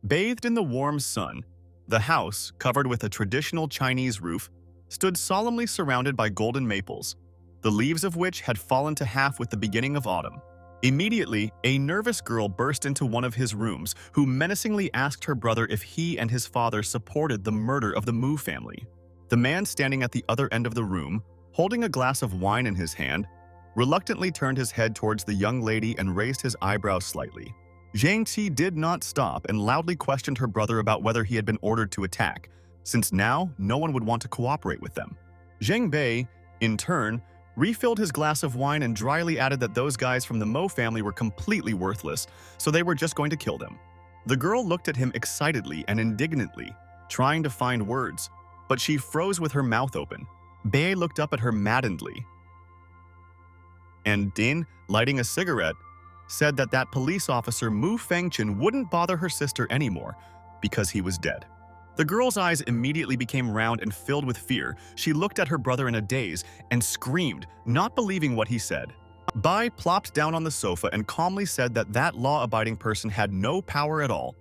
Bathed in the warm sun, the house, covered with a traditional Chinese roof, stood solemnly surrounded by golden maples, the leaves of which had fallen to half with the beginning of autumn. Immediately, a nervous girl burst into one of his rooms, who menacingly asked her brother if he and his father supported the murder of the Mu family. The man standing at the other end of the room, holding a glass of wine in his hand, reluctantly turned his head towards the young lady and raised his eyebrows slightly. Zhang Qi did not stop and loudly questioned her brother about whether he had been ordered to attack, since now no one would want to cooperate with them. Zhang Bei, in turn, refilled his glass of wine and dryly added that those guys from the Mo family were completely worthless, so they were just going to kill them. The girl looked at him excitedly and indignantly, trying to find words, but she froze with her mouth open. Bei looked up at her maddenedly, and Din, lighting a cigarette, said that police officer Mu Fengchen wouldn't bother her sister anymore because he was dead. The girl's eyes immediately became round and filled with fear. She looked at her brother in a daze and screamed, not believing what he said. Bai plopped down on the sofa and calmly said that law-abiding person had no power at all,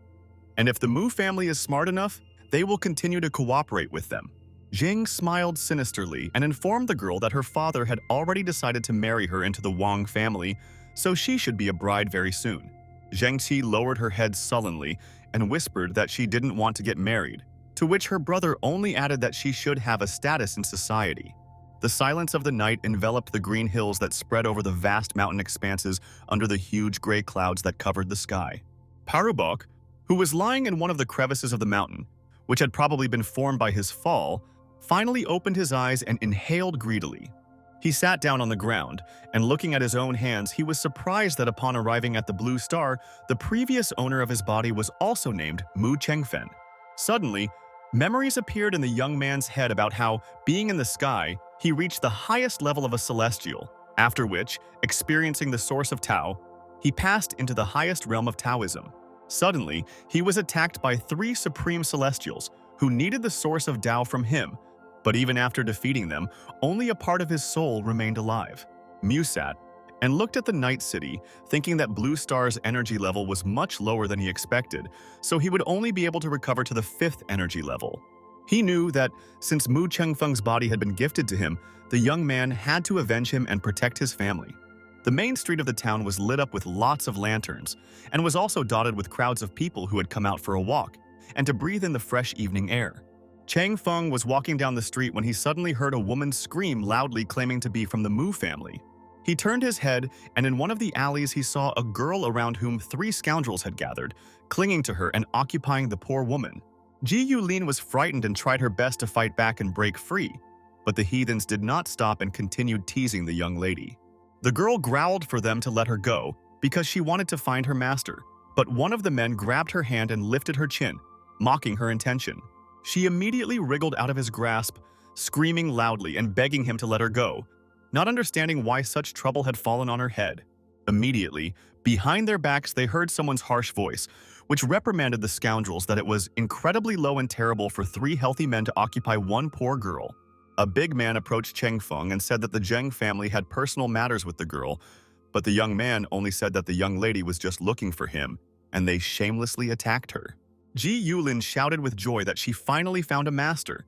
and if the Mu family is smart enough, they will continue to cooperate with them. Jing smiled sinisterly and informed the girl that her father had already decided to marry her into the Wang family, so she should be a bride very soon. Zhang Qi lowered her head sullenly and whispered that she didn't want to get married, to which her brother only added that she should have a status in society. The silence of the night enveloped the green hills that spread over the vast mountain expanses under the huge gray clouds that covered the sky. Parubok, who was lying in one of the crevices of the mountain, which had probably been formed by his fall, finally opened his eyes and inhaled greedily. He sat down on the ground, and looking at his own hands, he was surprised that upon arriving at the Blue Star, the previous owner of his body was also named Mu Chengfen. Suddenly, memories appeared in the young man's head about how, being in the sky, he reached the highest level of a celestial, after which, experiencing the source of Tao, he passed into the highest realm of Taoism. Suddenly, he was attacked by 3 supreme celestials who needed the source of Tao from him, but even after defeating them, only a part of his soul remained alive. Mu sat and looked at the night city, thinking that Blue Star's energy level was much lower than he expected, so he would only be able to recover to the 5th energy level. He knew that since Mu Chengfeng's body had been gifted to him, the young man had to avenge him and protect his family. The main street of the town was lit up with lots of lanterns, and was also dotted with crowds of people who had come out for a walk and to breathe in the fresh evening air. Chang Feng was walking down the street when he suddenly heard a woman scream loudly, claiming to be from the Mu family. He turned his head, and in one of the alleys he saw a girl around whom 3 scoundrels had gathered, clinging to her and occupying the poor woman. Ji Yulin was frightened and tried her best to fight back and break free, but the heathens did not stop and continued teasing the young lady. The girl growled for them to let her go because she wanted to find her master, but one of the men grabbed her hand and lifted her chin, mocking her intention. She immediately wriggled out of his grasp, screaming loudly and begging him to let her go, not understanding why such trouble had fallen on her head. Immediately, behind their backs they heard someone's harsh voice, which reprimanded the scoundrels that it was incredibly low and terrible for 3 healthy men to occupy one poor girl. A big man approached Cheng Feng and said that the Zheng family had personal matters with the girl, but the young man only said that the young lady was just looking for him, and they shamelessly attacked her. Ji Yulin shouted with joy that she finally found a master,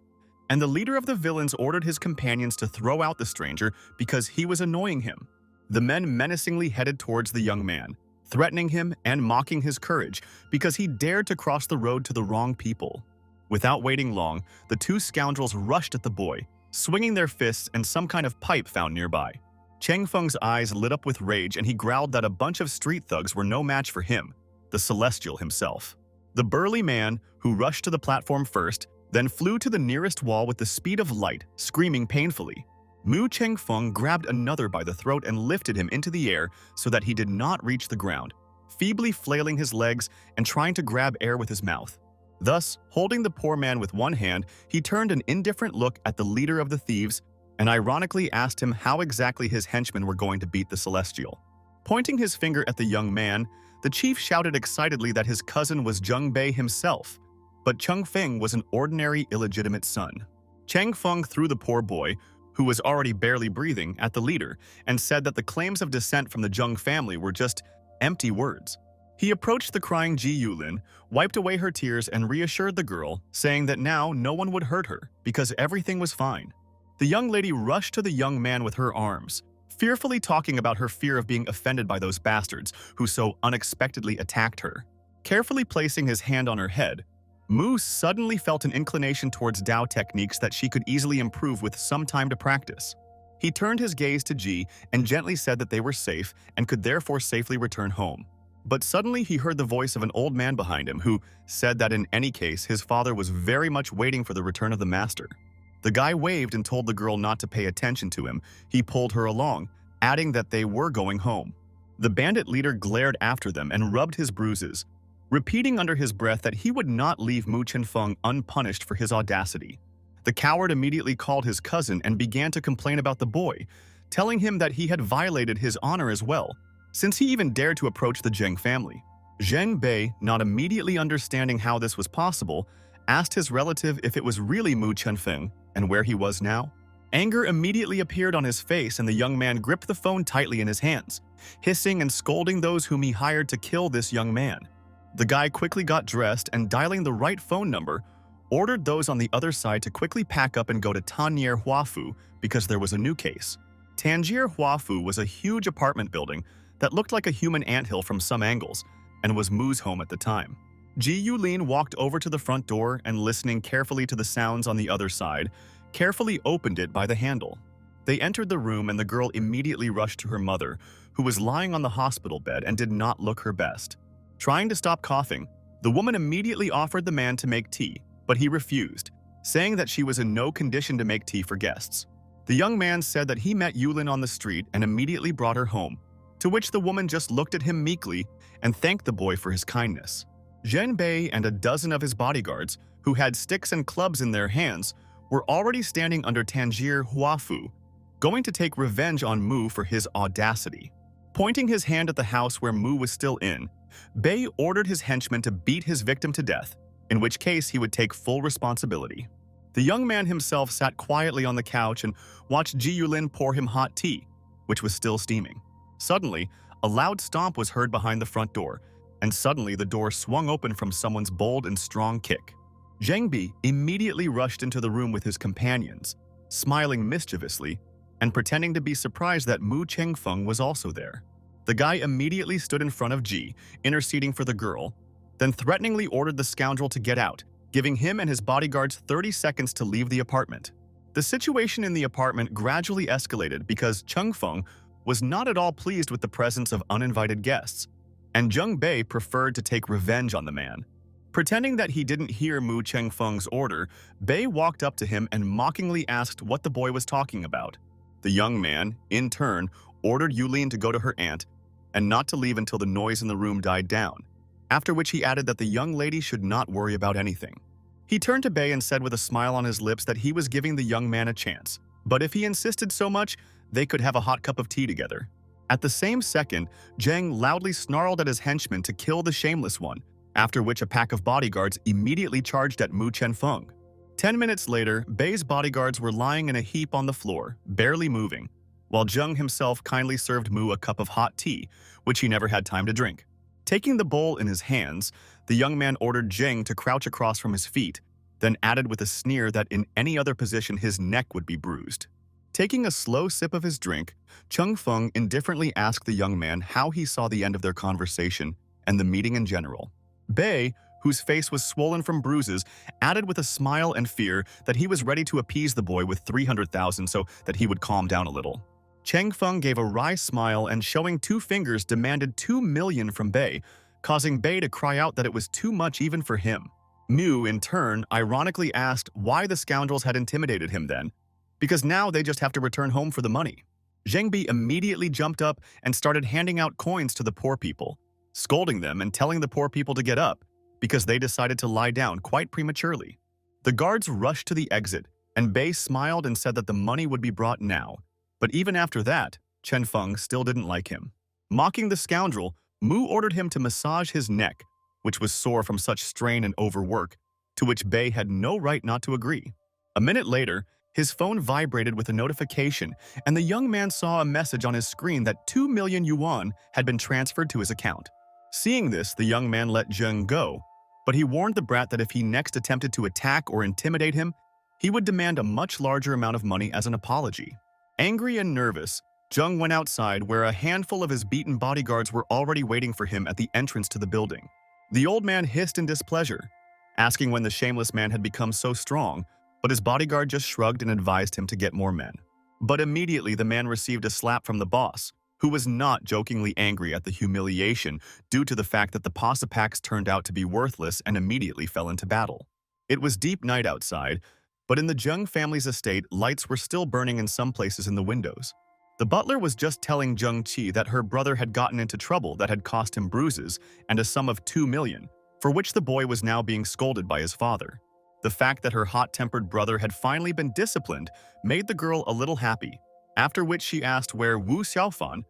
and the leader of the villains ordered his companions to throw out the stranger because he was annoying him. The men menacingly headed towards the young man, threatening him and mocking his courage because he dared to cross the road to the wrong people. Without waiting long, the 2 scoundrels rushed at the boy, swinging their fists and some kind of pipe found nearby. Cheng Feng's eyes lit up with rage and he growled that a bunch of street thugs were no match for him, the Celestial himself. The burly man, who rushed to the platform first, then flew to the nearest wall with the speed of light, screaming painfully. Mu Chengfeng grabbed another by the throat and lifted him into the air so that he did not reach the ground, feebly flailing his legs and trying to grab air with his mouth. Thus, holding the poor man with one hand, he turned an indifferent look at the leader of the thieves and ironically asked him how exactly his henchmen were going to beat the Celestial. Pointing his finger at the young man, the chief shouted excitedly that his cousin was Zheng Bei himself, but Cheng Feng was an ordinary illegitimate son. Cheng Feng threw the poor boy, who was already barely breathing, at the leader and said that the claims of descent from the Zheng family were just empty words. He approached the crying Ji Yulin, wiped away her tears and reassured the girl, saying that now no one would hurt her because everything was fine. The young lady rushed to the young man with her arms, fearfully talking about her fear of being offended by those bastards who so unexpectedly attacked her. Carefully placing his hand on her head, Mu suddenly felt an inclination towards Dao techniques that she could easily improve with some time to practice. He turned his gaze to Ji and gently said that they were safe and could therefore safely return home. But suddenly he heard the voice of an old man behind him who said that in any case his father was very much waiting for the return of the master. The guy waved and told the girl not to pay attention to him. He pulled her along, adding that they were going home. The bandit leader glared after them and rubbed his bruises, repeating under his breath that he would not leave Mu Chenfeng unpunished for his audacity. The coward immediately called his cousin and began to complain about the boy, telling him that he had violated his honor as well, since he even dared to approach the Zheng family. Zheng Bei, not immediately understanding how this was possible, asked his relative if it was really Mu Chenfeng and where he was now. Anger immediately appeared on his face and the young man gripped the phone tightly in his hands, hissing and scolding those whom he hired to kill this young man. The guy quickly got dressed and, dialing the right phone number, ordered those on the other side to quickly pack up and go to Tangier Huafu because there was a new case. Tangier Huafu was a huge apartment building that looked like a human anthill from some angles and was Mu's home at the time. Ji Yulin walked over to the front door and, listening carefully to the sounds on the other side, carefully opened it by the handle. They entered the room and the girl immediately rushed to her mother, who was lying on the hospital bed and did not look her best. Trying to stop coughing, the woman immediately offered the man to make tea, but he refused, saying that she was in no condition to make tea for guests. The young man said that he met Yulin on the street and immediately brought her home, to which the woman just looked at him meekly and thanked the boy for his kindness. Zhen Bei and a dozen of his bodyguards, who had sticks and clubs in their hands, were already standing under Tangier Huafu, going to take revenge on Mu for his audacity. Pointing his hand at the house where Mu was still in, Bei ordered his henchmen to beat his victim to death, in which case he would take full responsibility. The young man himself sat quietly on the couch and watched Ji Yulin pour him hot tea, which was still steaming. Suddenly, a loud stomp was heard behind the front door, and suddenly the door swung open from someone's bold and strong kick. Zhang Bi immediately rushed into the room with his companions, smiling mischievously and pretending to be surprised that Mu Chengfeng was also there. The guy immediately stood in front of Ji, interceding for the girl, then threateningly ordered the scoundrel to get out, giving him and his bodyguards 30 seconds to leave the apartment. The situation in the apartment gradually escalated because Chengfeng was not at all pleased with the presence of uninvited guests, and Zheng Bei preferred to take revenge on the man. Pretending that he didn't hear Mu Chengfeng's order, Bei walked up to him and mockingly asked what the boy was talking about. The young man, in turn, ordered Yulin to go to her aunt and not to leave until the noise in the room died down, after which he added that the young lady should not worry about anything. He turned to Bei and said with a smile on his lips that he was giving the young man a chance, but if he insisted so much, they could have a hot cup of tea together. At the same second, Zhang loudly snarled at his henchmen to kill the shameless one, after which a pack of bodyguards immediately charged at Mu Chenfeng. 10 minutes later, Bei's bodyguards were lying in a heap on the floor, barely moving, while Zheng himself kindly served Mu a cup of hot tea, which he never had time to drink. Taking the bowl in his hands, the young man ordered Zheng to crouch across from his feet, then added with a sneer that in any other position his neck would be bruised. Taking a slow sip of his drink, Chengfeng indifferently asked the young man how he saw the end of their conversation and the meeting in general. Bei, whose face was swollen from bruises, added with a smile and fear that he was ready to appease the boy with 300,000 so that he would calm down a little. Chengfeng gave a wry smile and, showing 2 fingers, demanded 2 million from Bei, causing Bei to cry out that it was too much even for him. Mu, in turn, ironically asked why the scoundrels had intimidated him then, because now they just have to return home for the money. Zhengbi immediately jumped up and started handing out coins to the poor people, scolding them and telling the poor people to get up because they decided to lie down quite prematurely. The guards rushed to the exit, and Bei smiled and said that the money would be brought now. But even after that, Chengfeng still didn't like him. Mocking the scoundrel, Mu ordered him to massage his neck, which was sore from such strain and overwork, to which Bei had no right not to agree. A minute later, his phone vibrated with a notification, and the young man saw a message on his screen that 2 million yuan had been transferred to his account. Seeing this, the young man let Zheng go, but he warned the brat that if he next attempted to attack or intimidate him, he would demand a much larger amount of money as an apology. Angry and nervous, Zheng went outside where a handful of his beaten bodyguards were already waiting for him at the entrance to the building. The old man hissed in displeasure, asking when the shameless man had become so strong, but his bodyguard just shrugged and advised him to get more men. But immediately the man received a slap from the boss, who was not jokingly angry at the humiliation due to the fact that the Posipaks turned out to be worthless and immediately fell into battle. It was deep night outside, but in the Zheng family's estate, lights were still burning in some places in the windows. The butler was just telling Zheng Qi that her brother had gotten into trouble that had cost him bruises and a sum of 2 million, for which the boy was now being scolded by his father. The fact that her hot-tempered brother had finally been disciplined made the girl a little happy, after which she asked where Wu Xiaofan,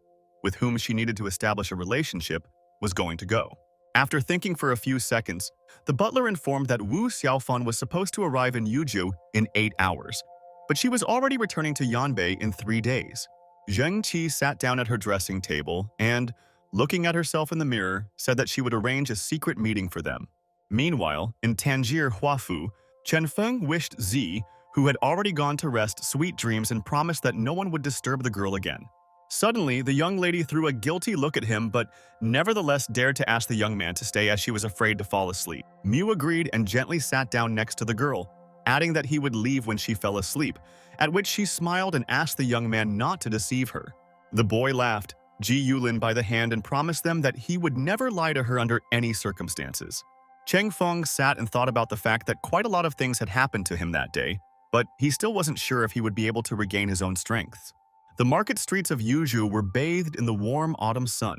with whom she needed to establish a relationship, was going to go. After thinking for a few seconds, the butler informed that Wu Xiaofan was supposed to arrive in Yuzhou in 8 hours, but she was already returning to Yanbei in 3 days. Zheng Qi sat down at her dressing table and, looking at herself in the mirror, said that she would arrange a secret meeting for them. Meanwhile, in Tangier Huafu, Chen Feng wished Zi, who had already gone to rest, sweet dreams and promised that no one would disturb the girl again. Suddenly, the young lady threw a guilty look at him but nevertheless dared to ask the young man to stay as she was afraid to fall asleep. Mu agreed and gently sat down next to the girl, adding that he would leave when she fell asleep, at which she smiled and asked the young man not to deceive her. The boy laughed Ji Yulin by the hand and promised them that he would never lie to her under any circumstances. Cheng Feng sat and thought about the fact that quite a lot of things had happened to him that day, but he still wasn't sure if he would be able to regain his own strength. The market streets of Yuzhou were bathed in the warm autumn sun,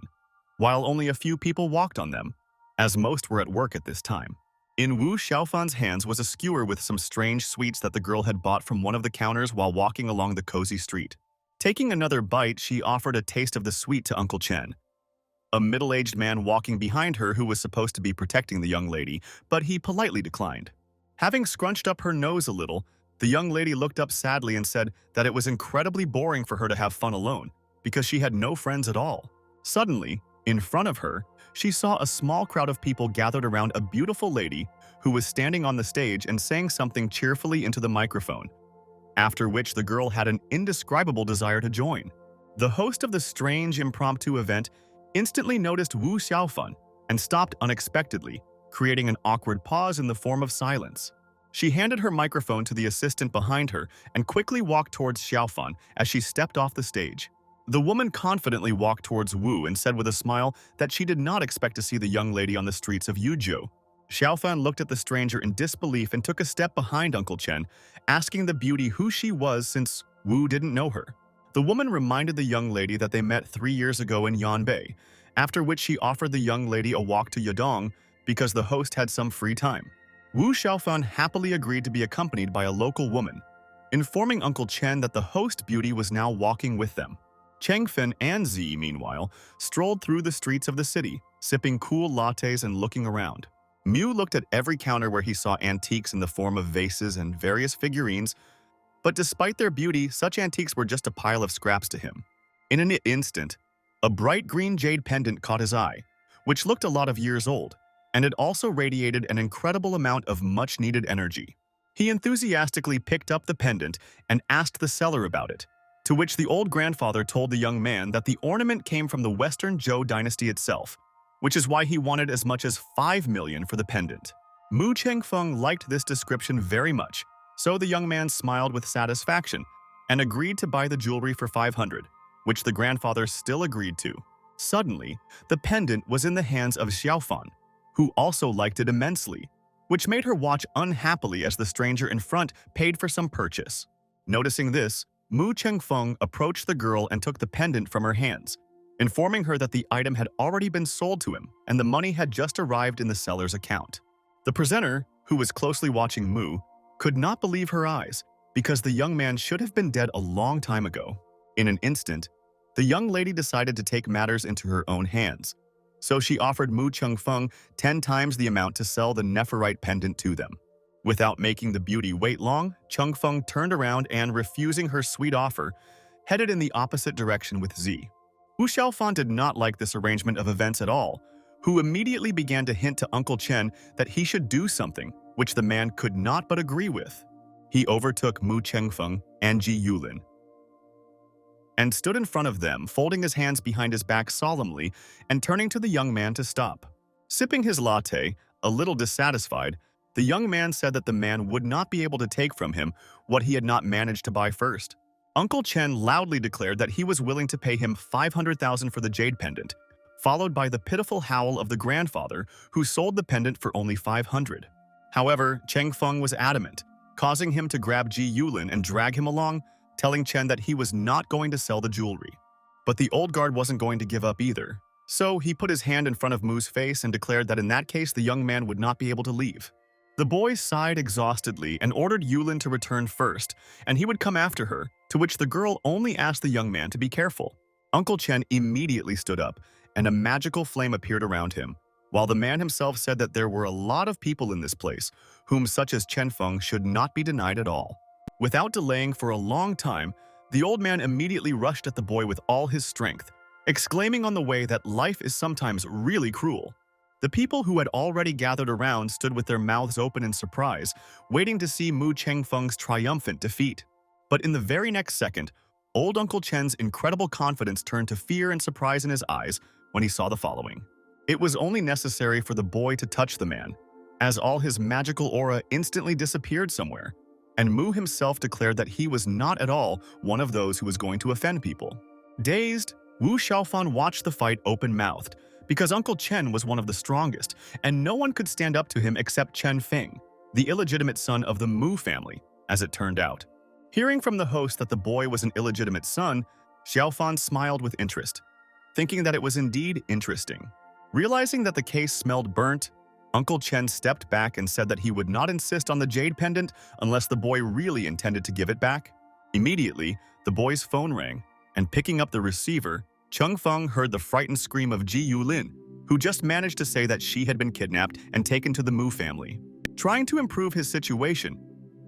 while only a few people walked on them, as most were at work at this time. In Wu Xiaofan's hands was a skewer with some strange sweets that the girl had bought from one of the counters while walking along the cozy street. Taking another bite, she offered a taste of the sweet to Uncle Chen, a middle-aged man walking behind her who was supposed to be protecting the young lady, but he politely declined. Having scrunched up her nose a little, the young lady looked up sadly and said that it was incredibly boring for her to have fun alone, because she had no friends at all. Suddenly, in front of her, she saw a small crowd of people gathered around a beautiful lady who was standing on the stage and saying something cheerfully into the microphone, after which the girl had an indescribable desire to join. The host of the strange impromptu event instantly noticed Wu Xiaofan and stopped unexpectedly, creating an awkward pause in the form of silence. She handed her microphone to the assistant behind her and quickly walked towards Xiaofan as she stepped off the stage. The woman confidently walked towards Wu and said with a smile that she did not expect to see the young lady on the streets of Yuzhou. Xiaofan looked at the stranger in disbelief and took a step behind Uncle Chen, asking the beauty who she was since Wu didn't know her. The woman reminded the young lady that they met 3 years ago in Yanbei, after which she offered the young lady a walk to Yadong because the host had some free time. Wu Xiaofan happily agreed to be accompanied by a local woman, informing Uncle Chen that the host beauty was now walking with them. Chengfen and Zi, meanwhile, strolled through the streets of the city, sipping cool lattes and looking around. Mu looked at every counter where he saw antiques in the form of vases and various figurines, but despite their beauty, such antiques were just a pile of scraps to him. In an instant, a bright green jade pendant caught his eye, which looked a lot of years old, and it also radiated an incredible amount of much-needed energy. He enthusiastically picked up the pendant and asked the seller about it, to which the old grandfather told the young man that the ornament came from the Western Zhou dynasty itself, which is why he wanted as much as 5 million for the pendant. Mu Chengfeng liked this description very much, so the young man smiled with satisfaction and agreed to buy the jewelry for 500, which the grandfather still agreed to. Suddenly, the pendant was in the hands of Xiaofan, who also liked it immensely, which made her watch unhappily as the stranger in front paid for some purchase. Noticing this, Mu Chengfeng approached the girl and took the pendant from her hands, informing her that the item had already been sold to him and the money had just arrived in the seller's account. The presenter, who was closely watching Mu, could not believe her eyes because the young man should have been dead a long time ago. In an instant, the young lady decided to take matters into her own hands, so she offered Mu Chengfeng 10 times the amount to sell the nephrite pendant to them. Without making the beauty wait long, Chengfeng turned around and, refusing her sweet offer, headed in the opposite direction with Zi. Wu Xiaofan did not like this arrangement of events at all, who immediately began to hint to Uncle Chen that he should do something, which the man could not but agree with. He overtook Mu Chengfeng and Ji Yulin and stood in front of them, folding his hands behind his back solemnly and turning to the young man to stop. Sipping his latte, a little dissatisfied, the young man said that the man would not be able to take from him what he had not managed to buy first. Uncle Chen loudly declared that he was willing to pay him 500,000 for the jade pendant, followed by the pitiful howl of the grandfather who sold the pendant for only 500. However, Cheng Feng was adamant, causing him to grab Ji Yulin and drag him along, telling Chen that he was not going to sell the jewelry. But the old guard wasn't going to give up either. So he put his hand in front of Mu's face and declared that in that case the young man would not be able to leave. The boy sighed exhaustedly and ordered Yulin to return first, and he would come after her, to which the girl only asked the young man to be careful. Uncle Chen immediately stood up, and a magical flame appeared around him, while the man himself said that there were a lot of people in this place, whom such as Chen Feng should not be denied at all. Without delaying for a long time, the old man immediately rushed at the boy with all his strength, exclaiming on the way that life is sometimes really cruel. The people who had already gathered around stood with their mouths open in surprise, waiting to see Mu Chengfeng's triumphant defeat. But in the very next second, old Uncle Chen's incredible confidence turned to fear and surprise in his eyes when he saw the following. It was only necessary for the boy to touch the man, as all his magical aura instantly disappeared somewhere, and Mu himself declared that he was not at all one of those who was going to offend people. Dazed, Wu Xiaofan watched the fight open-mouthed, because Uncle Chen was one of the strongest, and no one could stand up to him except Chen Feng, the illegitimate son of the Mu family, as it turned out. Hearing from the host that the boy was an illegitimate son, Xiaofan smiled with interest, thinking that it was indeed interesting. Realizing that the case smelled burnt, Uncle Chen stepped back and said that he would not insist on the jade pendant unless the boy really intended to give it back. Immediately, the boy's phone rang, and picking up the receiver, Cheng Feng heard the frightened scream of Ji Yulin, who just managed to say that she had been kidnapped and taken to the Mu family. Trying to improve his situation,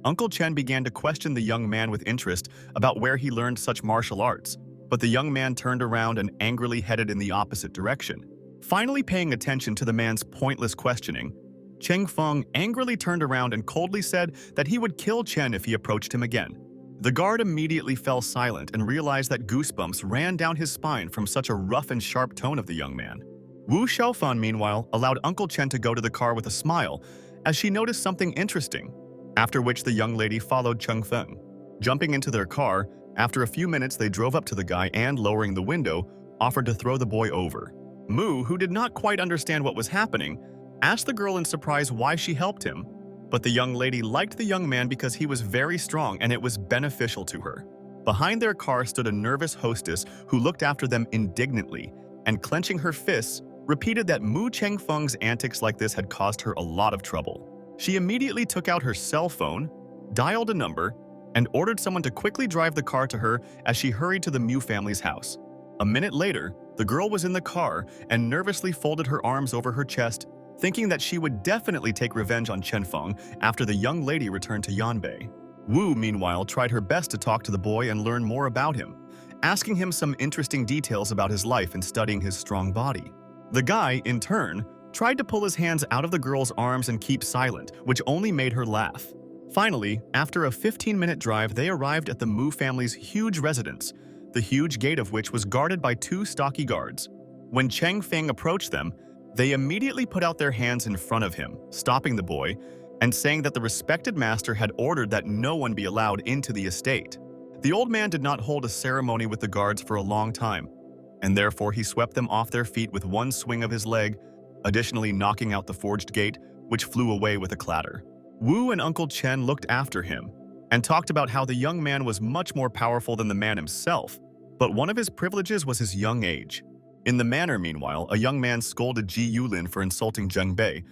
Uncle Chen began to question the young man with interest about where he learned such martial arts, but the young man turned around and angrily headed in the opposite direction. Finally paying attention to the man's pointless questioning, Cheng Feng angrily turned around and coldly said that he would kill Chen if he approached him again. The guard immediately fell silent and realized that goosebumps ran down his spine from such a rough and sharp tone of the young man. Wu Xiaofan, meanwhile, allowed Uncle Chen to go to the car with a smile as she noticed something interesting, after which the young lady followed Cheng Feng. Jumping into their car, after a few minutes they drove up to the guy and, lowering the window, offered to throw the boy over. Mu, who did not quite understand what was happening, asked the girl in surprise why she helped him, but the young lady liked the young man because he was very strong and it was beneficial to her. Behind their car stood a nervous hostess who looked after them indignantly and, clenching her fists, repeated that Mu Chengfeng's antics like this had caused her a lot of trouble. She immediately took out her cell phone, dialed a number, and ordered someone to quickly drive the car to her as she hurried to the Mu family's house. A minute later, the girl was in the car and nervously folded her arms over her chest, thinking that she would definitely take revenge on Chen Feng after the young lady returned to Yanbei. Wu, meanwhile, tried her best to talk to the boy and learn more about him, asking him some interesting details about his life and studying his strong body. The guy, in turn, tried to pull his hands out of the girl's arms and keep silent, which only made her laugh. Finally, after a 15-minute drive, they arrived at the Mu family's huge residence, the huge gate of which was guarded by 2 stocky guards. When Cheng Feng approached them, they immediately put out their hands in front of him, stopping the boy, and saying that the respected master had ordered that no one be allowed into the estate. The old man did not hold a ceremony with the guards for a long time, and therefore he swept them off their feet with one swing of his leg, additionally knocking out the forged gate, which flew away with a clatter. Wu and Uncle Chen looked after him and talked about how the young man was much more powerful than the man himself, but one of his privileges was his young age. In the manor, meanwhile, a young man scolded Ji Yulin for insulting Zheng Bei,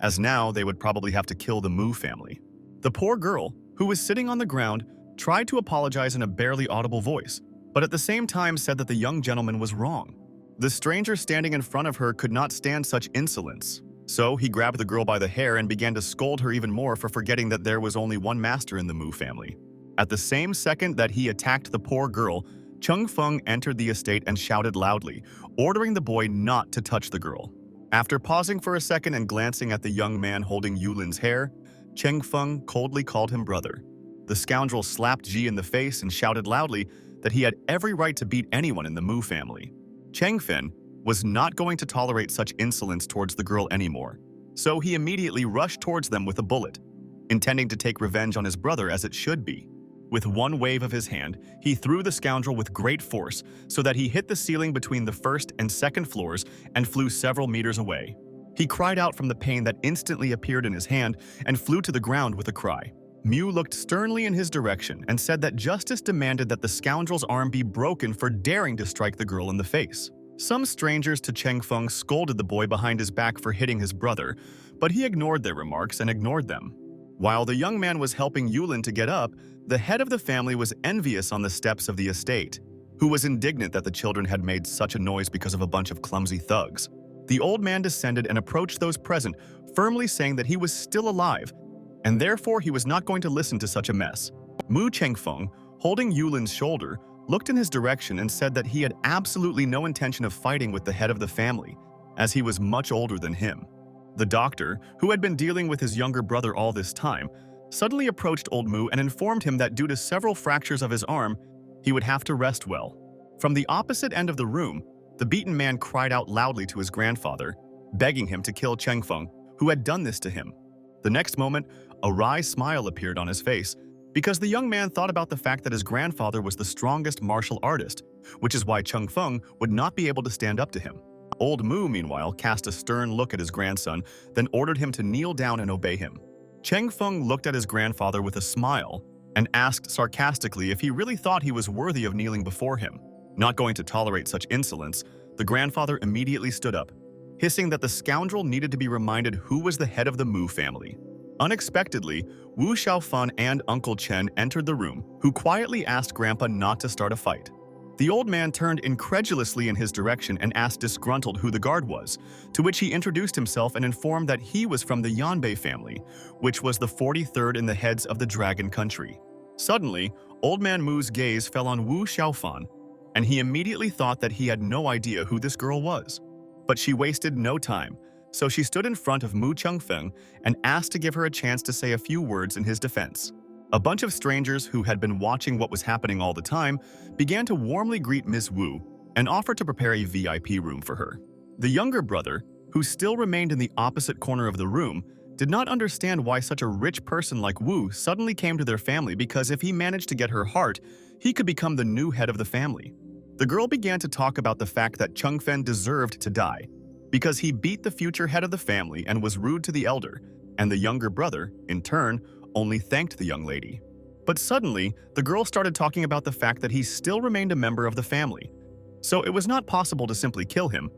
as now they would probably have to kill the Mu family. The poor girl, who was sitting on the ground, tried to apologize in a barely audible voice, but at the same time said that the young gentleman was wrong. The stranger standing in front of her could not stand such insolence, so he grabbed the girl by the hair and began to scold her even more for forgetting that there was only one master in the Mu family. At the same second that he attacked the poor girl, Cheng Feng entered the estate and shouted loudly, ordering the boy not to touch the girl. After pausing for a second and glancing at the young man holding Yulin's hair, Cheng Feng coldly called him brother. The scoundrel slapped Ji in the face and shouted loudly that he had every right to beat anyone in the Mu family. Cheng Fen was not going to tolerate such insolence towards the girl anymore, so he immediately rushed towards them with a bullet, intending to take revenge on his brother as it should be. With one wave of his hand, he threw the scoundrel with great force so that he hit the ceiling between the first and second floors and flew several meters away. He cried out from the pain that instantly appeared in his hand and flew to the ground with a cry. Mu looked sternly in his direction and said that justice demanded that the scoundrel's arm be broken for daring to strike the girl in the face. Some strangers to Cheng Feng scolded the boy behind his back for hitting his brother, but he ignored their remarks and ignored them. While the young man was helping Yulin to get up, the head of the family was envious on the steps of the estate, who was indignant that the children had made such a noise because of a bunch of clumsy thugs. The old man descended and approached those present, firmly saying that he was still alive, and therefore he was not going to listen to such a mess. Mu Chengfeng, holding Yulin's shoulder, looked in his direction and said that he had absolutely no intention of fighting with the head of the family, as he was much older than him. The doctor, who had been dealing with his younger brother all this time, suddenly approached old Mu and informed him that due to several fractures of his arm, he would have to rest well. From the opposite end of the room, the beaten man cried out loudly to his grandfather, begging him to kill Chengfeng, who had done this to him. The next moment, a wry smile appeared on his face, because the young man thought about the fact that his grandfather was the strongest martial artist, which is why Chengfeng would not be able to stand up to him. Old Mu, meanwhile, cast a stern look at his grandson, then ordered him to kneel down and obey him. Chengfeng looked at his grandfather with a smile and asked sarcastically if he really thought he was worthy of kneeling before him. Not going to tolerate such insolence, the grandfather immediately stood up, hissing that the scoundrel needed to be reminded who was the head of the Mu family. Unexpectedly, Wu Xiaofan and Uncle Chen entered the room, who quietly asked Grandpa not to start a fight. The old man turned incredulously in his direction and asked disgruntled who the guard was, to which he introduced himself and informed that he was from the Yanbei family, which was the 43rd in the heads of the Dragon Country. Suddenly, old man Mu's gaze fell on Wu Xiaofan, and he immediately thought that he had no idea who this girl was. But she wasted no time, so she stood in front of Mu Chengfeng and asked to give her a chance to say a few words in his defense. A bunch of strangers who had been watching what was happening all the time began to warmly greet Miss Wu and offered to prepare a VIP room for her. The younger brother, who still remained in the opposite corner of the room, did not understand why such a rich person like Wu suddenly came to their family, because if he managed to get her heart, he could become the new head of the family. The girl began to talk about the fact that Chengfen deserved to die, because he beat the future head of the family and was rude to the elder, and the younger brother, in turn, only thanked the young lady. But suddenly, the girl started talking about the fact that he still remained a member of the family, so it was not possible to simply kill him.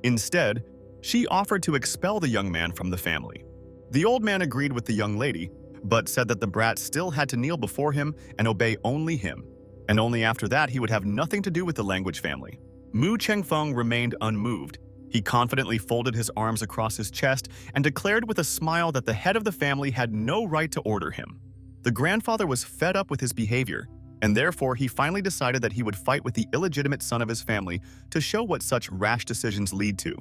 Instead, she offered to expel the young man from the family. The old man agreed with the young lady, but said that the brat still had to kneel before him and obey only him, and only after that he would have nothing to do with the language family. Mu Chengfeng remained unmoved. He confidently folded his arms across his chest and declared with a smile that the head of the family had no right to order him. The grandfather was fed up with his behavior, and therefore he finally decided that he would fight with the illegitimate son of his family to show what such rash decisions lead to.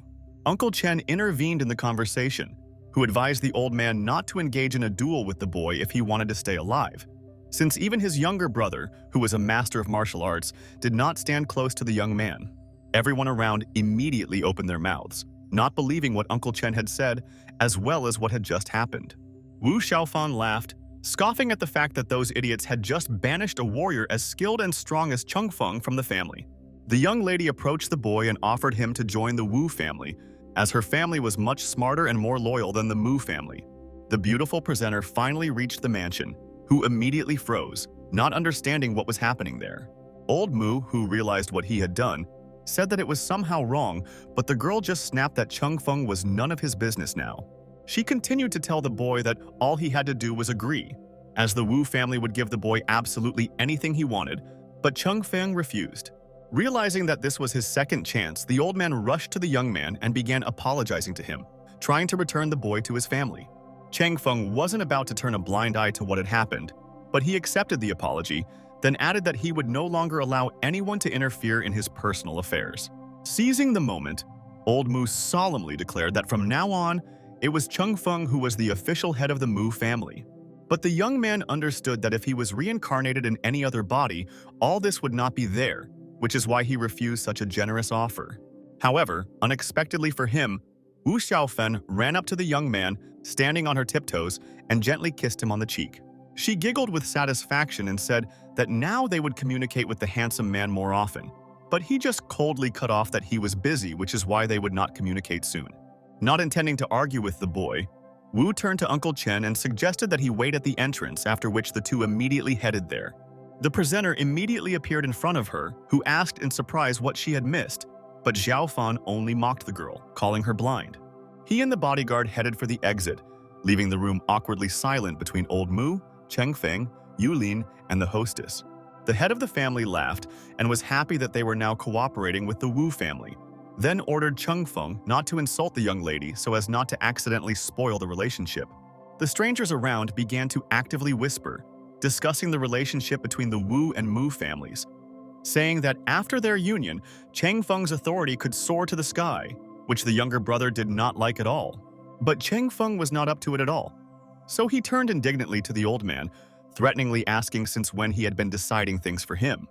Uncle Chen intervened in the conversation, who advised the old man not to engage in a duel with the boy if he wanted to stay alive, since even his younger brother, who was a master of martial arts, did not stand close to the young man. Everyone around immediately opened their mouths, not believing what Uncle Chen had said, as well as what had just happened. Wu Xiaofan laughed, scoffing at the fact that those idiots had just banished a warrior as skilled and strong as Chengfeng from the family. The young lady approached the boy and offered him to join the Wu family, as her family was much smarter and more loyal than the Mu family. The beautiful presenter finally reached the mansion, who immediately froze, not understanding what was happening there. Old Mu, who realized what he had done, said that it was somehow wrong, but the girl just snapped that Chengfeng was none of his business now. She continued to tell the boy that all he had to do was agree, as the Wu family would give the boy absolutely anything he wanted, but Chengfeng refused. Realizing that this was his second chance, the old man rushed to the young man and began apologizing to him, trying to return the boy to his family. Chengfeng wasn't about to turn a blind eye to what had happened, but he accepted the apology, then added that he would no longer allow anyone to interfere in his personal affairs. Seizing the moment, Old Mu solemnly declared that from now on, it was Chung Feng who was the official head of the Mu family. But the young man understood that if he was reincarnated in any other body, all this would not be there, which is why he refused such a generous offer. However, unexpectedly for him, Wu Xiaofen ran up to the young man, standing on her tiptoes, and gently kissed him on the cheek. She giggled with satisfaction and said that now they would communicate with the handsome man more often. But he just coldly cut off that he was busy, which is why they would not communicate soon. Not intending to argue with the boy, Wu turned to Uncle Chen and suggested that he wait at the entrance, after which the two immediately headed there. The presenter immediately appeared in front of her, who asked in surprise what she had missed, but Xiao Fan only mocked the girl, calling her blind. He and the bodyguard headed for the exit, leaving the room awkwardly silent between Old Mu, Cheng Feng, Yulin, and the hostess. The head of the family laughed and was happy that they were now cooperating with the Wu family, then ordered Cheng Feng not to insult the young lady so as not to accidentally spoil the relationship. The strangers around began to actively whisper, discussing the relationship between the Wu and Mu families, saying that after their union, Cheng Feng's authority could soar to the sky, which the younger brother did not like at all. But Cheng Feng was not up to it at all. So he turned indignantly to the old man, threateningly asking since when he had been deciding things for him.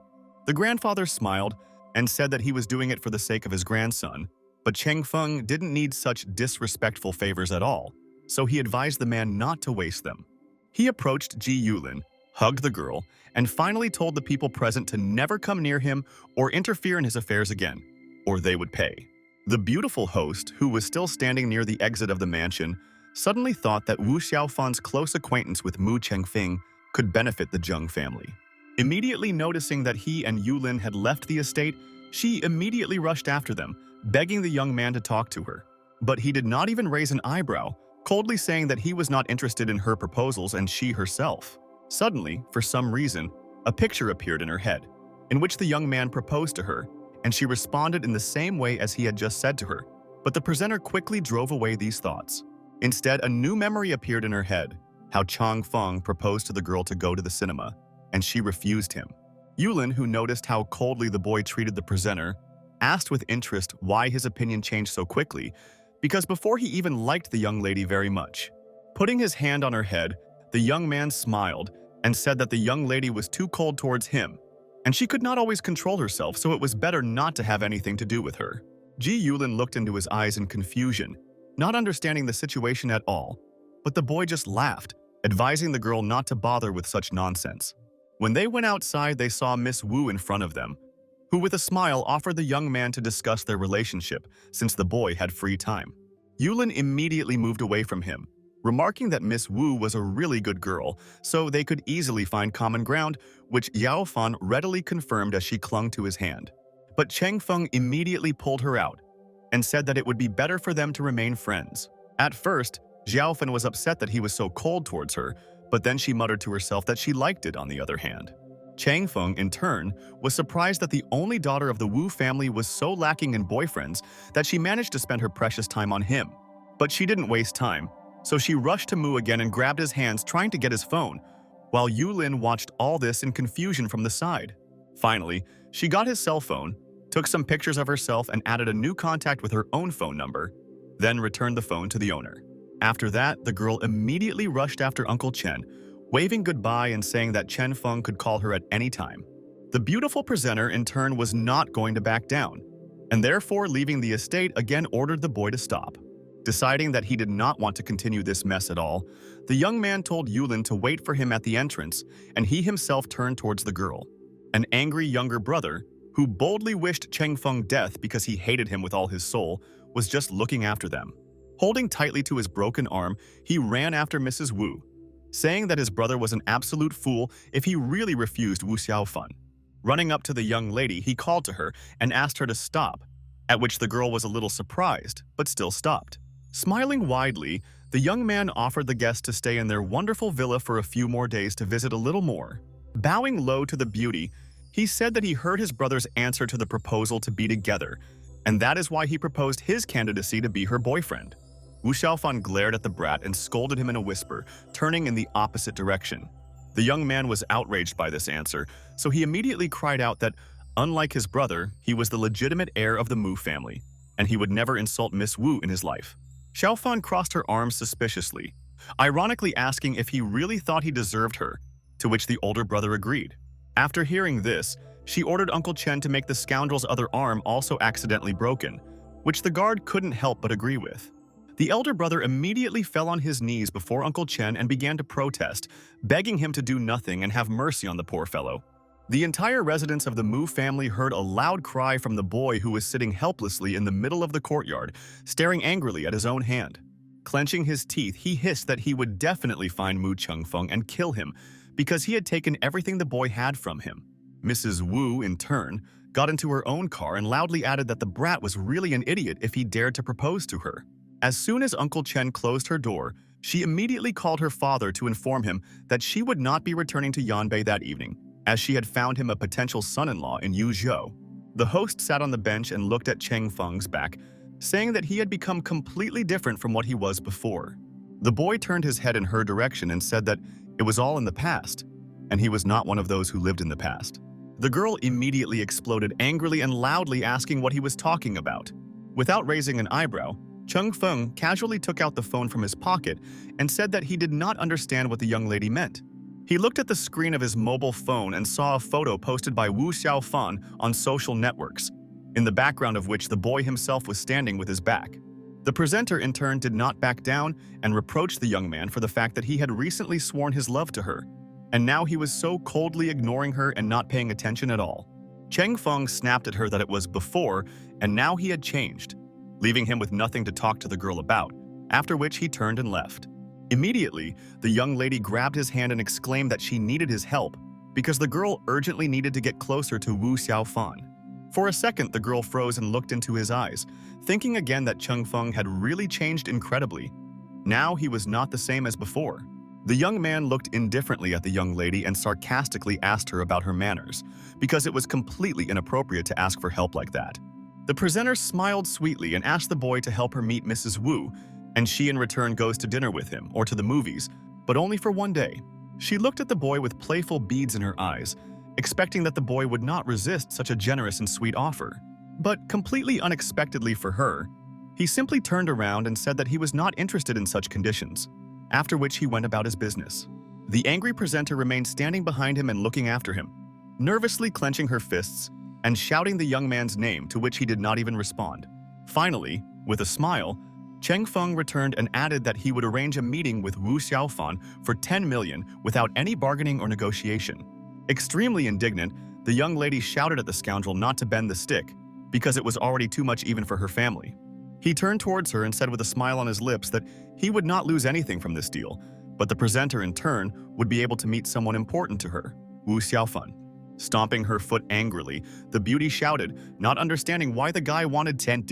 The grandfather smiled and said that he was doing it for the sake of his grandson, but Cheng Feng didn't need such disrespectful favors at all, so he advised the man not to waste them. He approached Ji Yulin, hugged the girl, and finally told the people present to never come near him or interfere in his affairs again, or they would pay. The beautiful host, who was still standing near the exit of the mansion, suddenly thought that Wu Xiaofan's close acquaintance with Mu Chengfeng could benefit the Zheng family. Immediately noticing that he and Yulin had left the estate, she immediately rushed after them, begging the young man to talk to her. But he did not even raise an eyebrow, coldly saying that he was not interested in her proposals and she herself. Suddenly, for some reason, a picture appeared in her head, in which the young man proposed to her, and she responded in the same way as he had just said to her. But the presenter quickly drove away these thoughts. Instead, a new memory appeared in her head, how Chang Feng proposed to the girl to go to the cinema, and she refused him. Yulin, who noticed how coldly the boy treated the presenter, asked with interest why his opinion changed so quickly, because before he even liked the young lady very much. Putting his hand on her head, the young man smiled and said that the young lady was too cold towards him, and she could not always control herself, so it was better not to have anything to do with her. Ji Yulin looked into his eyes in confusion, not understanding the situation at all, but the boy just laughed, advising the girl not to bother with such nonsense. When they went outside, they saw Miss Wu in front of them, who with a smile offered the young man to discuss their relationship since the boy had free time. Yulin immediately moved away from him, remarking that Miss Wu was a really good girl, so they could easily find common ground, which Yao Fan readily confirmed as she clung to his hand. But Cheng Feng immediately pulled her out and said that it would be better for them to remain friends. At first, Xiaofen was upset that he was so cold towards her, but then she muttered to herself that she liked it on the other hand. Chang Feng, in turn, was surprised that the only daughter of the Wu family was so lacking in boyfriends that she managed to spend her precious time on him. But she didn't waste time, so she rushed to Mu again and grabbed his hands, trying to get his phone, while Yulin watched all this in confusion from the side. Finally, she got his cell phone, took some pictures of herself and added a new contact with her own phone number, then returned the phone to the owner. After that, the girl immediately rushed after Uncle Chen, waving goodbye and saying that Chen Feng could call her at any time. The beautiful presenter, in turn, was not going to back down, and therefore, leaving the estate, again ordered the boy to stop. Deciding that he did not want to continue this mess at all, the young man told Yulin to wait for him at the entrance, and he himself turned towards the girl. An angry younger brother, who boldly wished Cheng Feng death because he hated him with all his soul, was just looking after them. Holding tightly to his broken arm, he ran after Mrs. Wu, saying that his brother was an absolute fool if he really refused Wu Xiaofan. Running up to the young lady, he called to her and asked her to stop, at which the girl was a little surprised, but still stopped. Smiling widely, the young man offered the guest to stay in their wonderful villa for a few more days to visit a little more. Bowing low to the beauty, he said that he heard his brother's answer to the proposal to be together, and that is why he proposed his candidacy to be her boyfriend. Wu Xiaofan glared at the brat and scolded him in a whisper, turning in the opposite direction. The young man was outraged by this answer, so he immediately cried out that, unlike his brother, he was the legitimate heir of the Mu family, and he would never insult Miss Wu in his life. Xiaofan crossed her arms suspiciously, ironically asking if he really thought he deserved her, to which the older brother agreed. After hearing this, she ordered Uncle Chen to make the scoundrel's other arm also accidentally broken, which the guard couldn't help but agree with. The elder brother immediately fell on his knees before Uncle Chen and began to protest, begging him to do nothing and have mercy on the poor fellow. The entire residents of the Mu family heard a loud cry from the boy who was sitting helplessly in the middle of the courtyard, staring angrily at his own hand. Clenching his teeth, he hissed that he would definitely find Mu Chengfeng and kill him because he had taken everything the boy had from him. Mrs. Wu, in turn, got into her own car and loudly added that the brat was really an idiot if he dared to propose to her. As soon as Uncle Chen closed her door, she immediately called her father to inform him that she would not be returning to Yanbei that evening, as she had found him a potential son-in-law in Yuzhou. The host sat on the bench and looked at Cheng Feng's back, saying that he had become completely different from what he was before. The boy turned his head in her direction and said that it was all in the past, and he was not one of those who lived in the past. The girl immediately exploded angrily and loudly asking what he was talking about. Without raising an eyebrow, Cheng Feng casually took out the phone from his pocket and said that he did not understand what the young lady meant. He looked at the screen of his mobile phone and saw a photo posted by Wu Xiaofan on social networks, in the background of which the boy himself was standing with his back. The presenter in turn did not back down and reproached the young man for the fact that he had recently sworn his love to her, and now he was so coldly ignoring her and not paying attention at all. Cheng Feng snapped at her that it was before, and now he had changed, leaving him with nothing to talk to the girl about, after which he turned and left. Immediately, the young lady grabbed his hand and exclaimed that she needed his help because the girl urgently needed to get closer to Wu Xiaofan. For a second, the girl froze and looked into his eyes, thinking again that Cheng Feng had really changed incredibly. Now he was not the same as before. The young man looked indifferently at the young lady and sarcastically asked her about her manners, because it was completely inappropriate to ask for help like that. The presenter smiled sweetly and asked the boy to help her meet Mrs. Wu, and she in return goes to dinner with him or to the movies, but only for one day. She looked at the boy with playful beads in her eyes, expecting that the boy would not resist such a generous and sweet offer. But completely unexpectedly for her, he simply turned around and said that he was not interested in such conditions, after which he went about his business. The angry presenter remained standing behind him and looking after him, nervously clenching her fists and shouting the young man's name, to which he did not even respond. Finally, with a smile, Cheng Feng returned and added that he would arrange a meeting with Wu Xiaofan for 10 million without any bargaining or negotiation. Extremely indignant, the young lady shouted at the scoundrel not to bend the stick, because it was already too much even for her family. He turned towards her and said with a smile on his lips that he would not lose anything from this deal, but the presenter in turn would be able to meet someone important to her, Wu Xiaofan. Stomping her foot angrily, the beauty shouted, not understanding why the guy wanted 10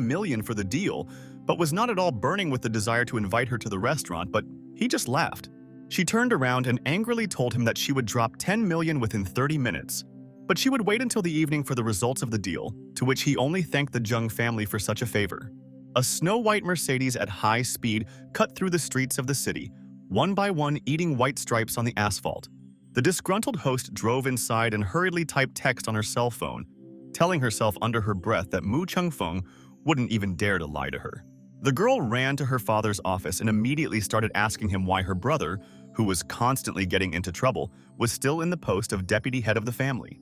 million for the deal, but was not at all burning with the desire to invite her to the restaurant, but he just laughed. She turned around and angrily told him that she would drop 10 million within 30 minutes, but she would wait until the evening for the results of the deal, to which he only thanked the Zheng family for such a favor. A snow-white Mercedes at high speed cut through the streets of the city, one by one eating white stripes on the asphalt. The disgruntled host drove inside and hurriedly typed text on her cell phone, telling herself under her breath that Mu Chengfeng wouldn't even dare to lie to her. The girl ran to her father's office and immediately started asking him why her brother, who was constantly getting into trouble, was still in the post of deputy head of the family.